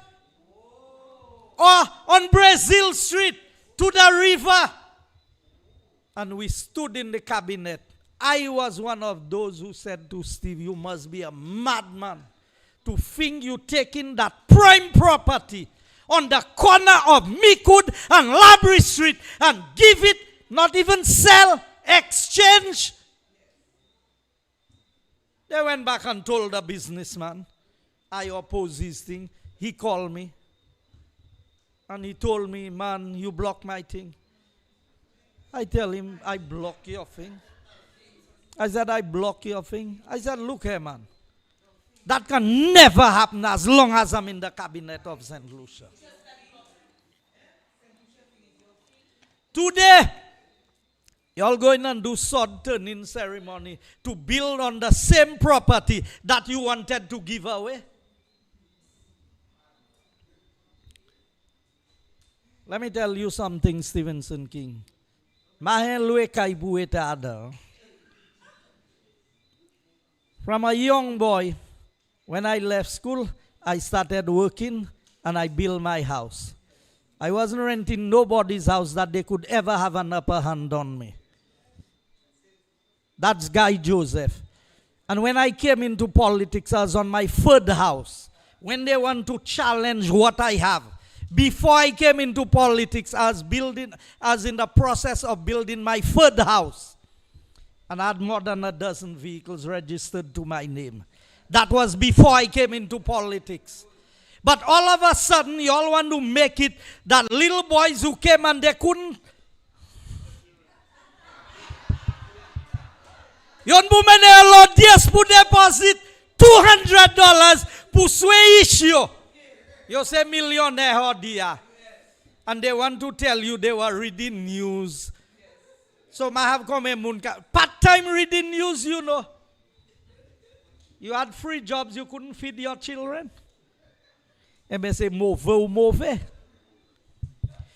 or on Brazil Street to the river. And we stood in the cabinet. I was one of those who said to Steve, you must be a madman to think you taking that prime property on the corner of Micoud and Laborie Street and give it, not even sell, exchange. They went back and told the businessman, I oppose this thing. He called me and he told me, man, you block my thing. I tell him, I block your thing. I said, I block your thing. I said, look here, man. That can never happen as long as I'm in the cabinet of St. Lucia. Today, y'all going and do sword turning ceremony to build on the same property that you wanted to give away. Let me tell you something, Stevenson King. From a young boy, when I left school, I started working and I built my house. I wasn't renting nobody's house that they could ever have an upper hand on me. That's Guy Joseph. And when I came into politics, I was on my third house. When they want to challenge what I have. Before I came into politics, I was in the process of building my third house. And I had more than a dozen vehicles registered to my name. That was before I came into politics. But all of a sudden, you all want to make it that little boys who came and they couldn't. Yon boumene lo dies pour deposit $200 pour sway issue. You say millionaire or dia. And they want to tell you they were reading news. So I have come a part-time reading news, you know. You had free jobs, you couldn't feed your children. And they say, move.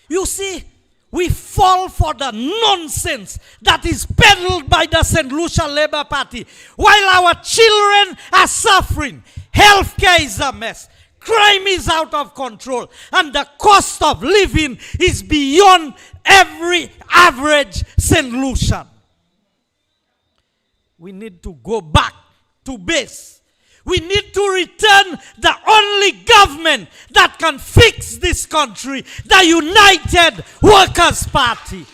You see, we fall for the nonsense that is peddled by the St. Lucia Labour Party. While our children are suffering, healthcare is a mess, crime is out of control, and the cost of living is beyond every average St. Lucian. We need to go back to base. We need to return the only government that can fix this country, the United Workers' Party.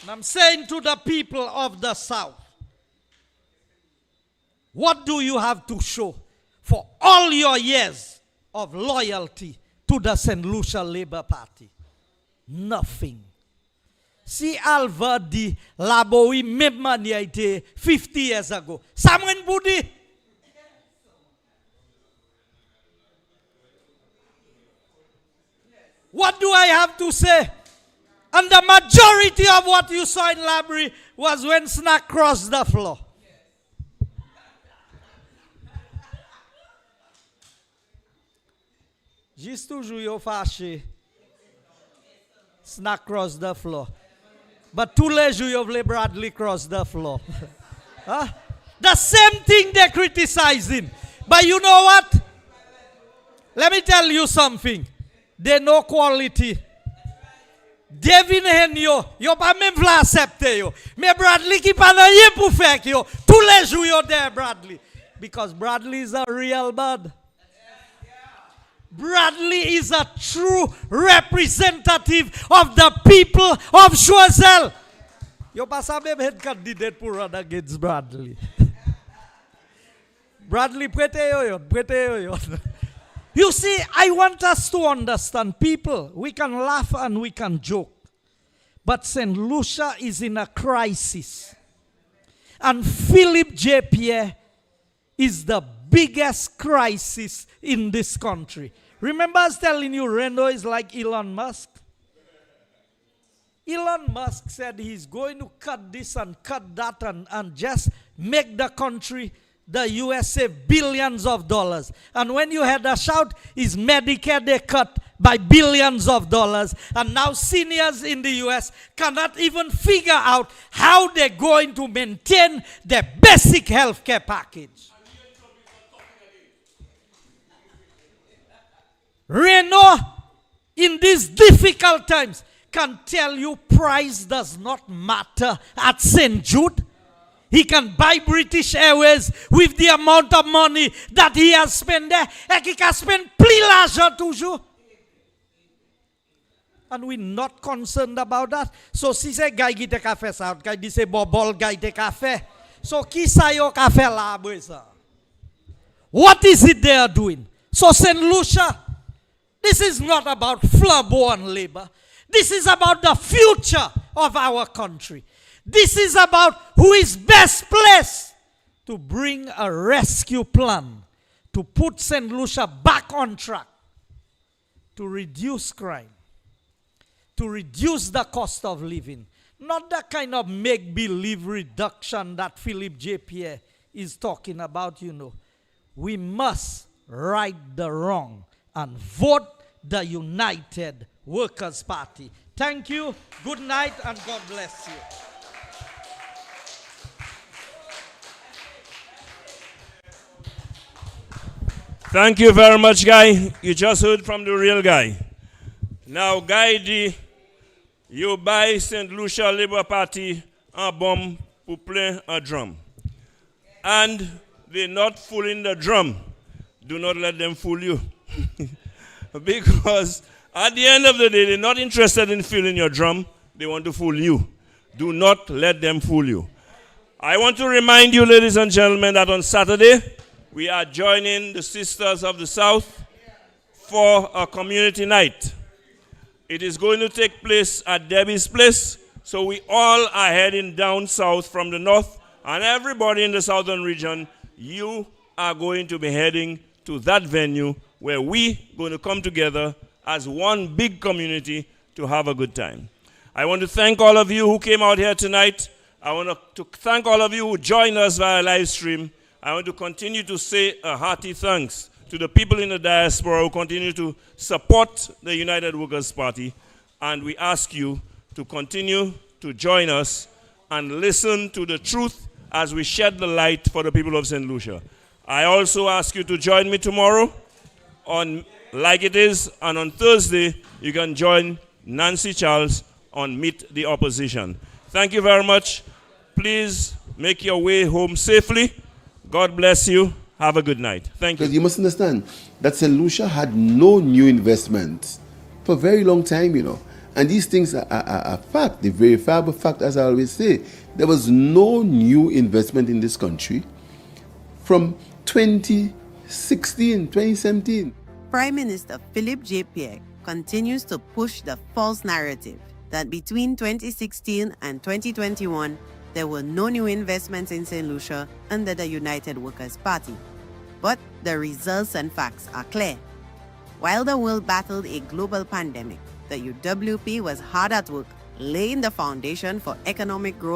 And I'm saying to the people of the South, what do you have to show for all your years of loyalty to the St. Lucia Labour Party? Nothing. Si Alva di Laborie même manière était 50 years ago. Samuel Budi. What do I have to say? And the majority of what you saw in Laborie was when snack crossed the floor. Juste toujours yo fâché. Snack cross the floor. But tous les jours, you have Bradley cross the floor. Huh? The same thing they're criticizing. But you know what? Let me tell you something. They know quality. Devin hen yo pas même vla accepter yo. Mais Bradley qui pas rien pour faire yo. Tous les jours yo there Bradley. Because Bradley is a real bud. Bradley is a true representative of the people of Choiseul. Yo pas sabe head candidate pour run against Bradley. Bradley prete yo. You see, I want us to understand, people, we can laugh and we can joke. But St. Lucia is in a crisis. And Philip J. Pierre is the biggest crisis in this country. Remember I was telling you, Reno is like Elon Musk. Elon Musk said he's going to cut this and cut that and just make the country, the USA, billions of dollars. And when you had a shout, is Medicare they cut by billions of dollars. And now seniors in the US cannot even figure out how they're going to maintain their basic health care package. Reno, in these difficult times, can tell you price does not matter at St. Jude. He can buy British Airways with the amount of money that he has spent there. And he can spend plus l'argent toujours. And we're not concerned about that. So si se guy qui te ka fait ça, guy dit c'est bobol guy te ka fait. So qui sa yo ka fait là ça? What is it they are doing? So St. Lucia, this is not about flamboyant labor. This is about the future of our country. This is about who is best placed to bring a rescue plan to put St. Lucia back on track, to reduce crime, to reduce the cost of living. Not that kind of make-believe reduction that Philip J. Pierre is talking about, you know. We must right the wrong and vote the United Workers' Party. Thank you, good night, and God bless you. Thank you very much, Guy. You just heard from the real guy. Now, Guy D, you buy St. Lucia Labour Party un bomb pour play a drum. And they're not fooling the drum. Do not let them fool you. Because at the end of the day, they're not interested in filling your drum. They want to fool you. Do not let them fool you. I want to remind you, ladies and gentlemen, that on Saturday, we are joining the Sisters of the South for a community night. It is going to take place at Debbie's place, so we all are heading down south from the north, and everybody in the southern region, you are going to be heading to that venue where we going to come together as one big community to have a good time. I want to thank all of you who came out here tonight. I want to thank all of you who joined us via live stream. I want to continue to say a hearty thanks to the people in the diaspora who continue to support the United Workers' Party. And we ask you to continue to join us and listen to the truth as we shed the light for the people of St. Lucia. I also ask you to join me tomorrow on Like It Is, and on Thursday, you can join Nancy Charles on Meet the Opposition. Thank you very much. Please make your way home safely. God bless you. Have a good night. Thank you. Because you must understand that St. Lucia had no new investments for a very long time, you know. And these things are a fact, the verifiable fact, as I always say. There was no new investment in this country from 2016, 2017. Prime Minister Philip J. Pierre continues to push the false narrative that between 2016 and 2021, there were no new investments in St. Lucia under the United Workers' Party. But the results and facts are clear. While the world battled a global pandemic, the UWP was hard at work laying the foundation for economic growth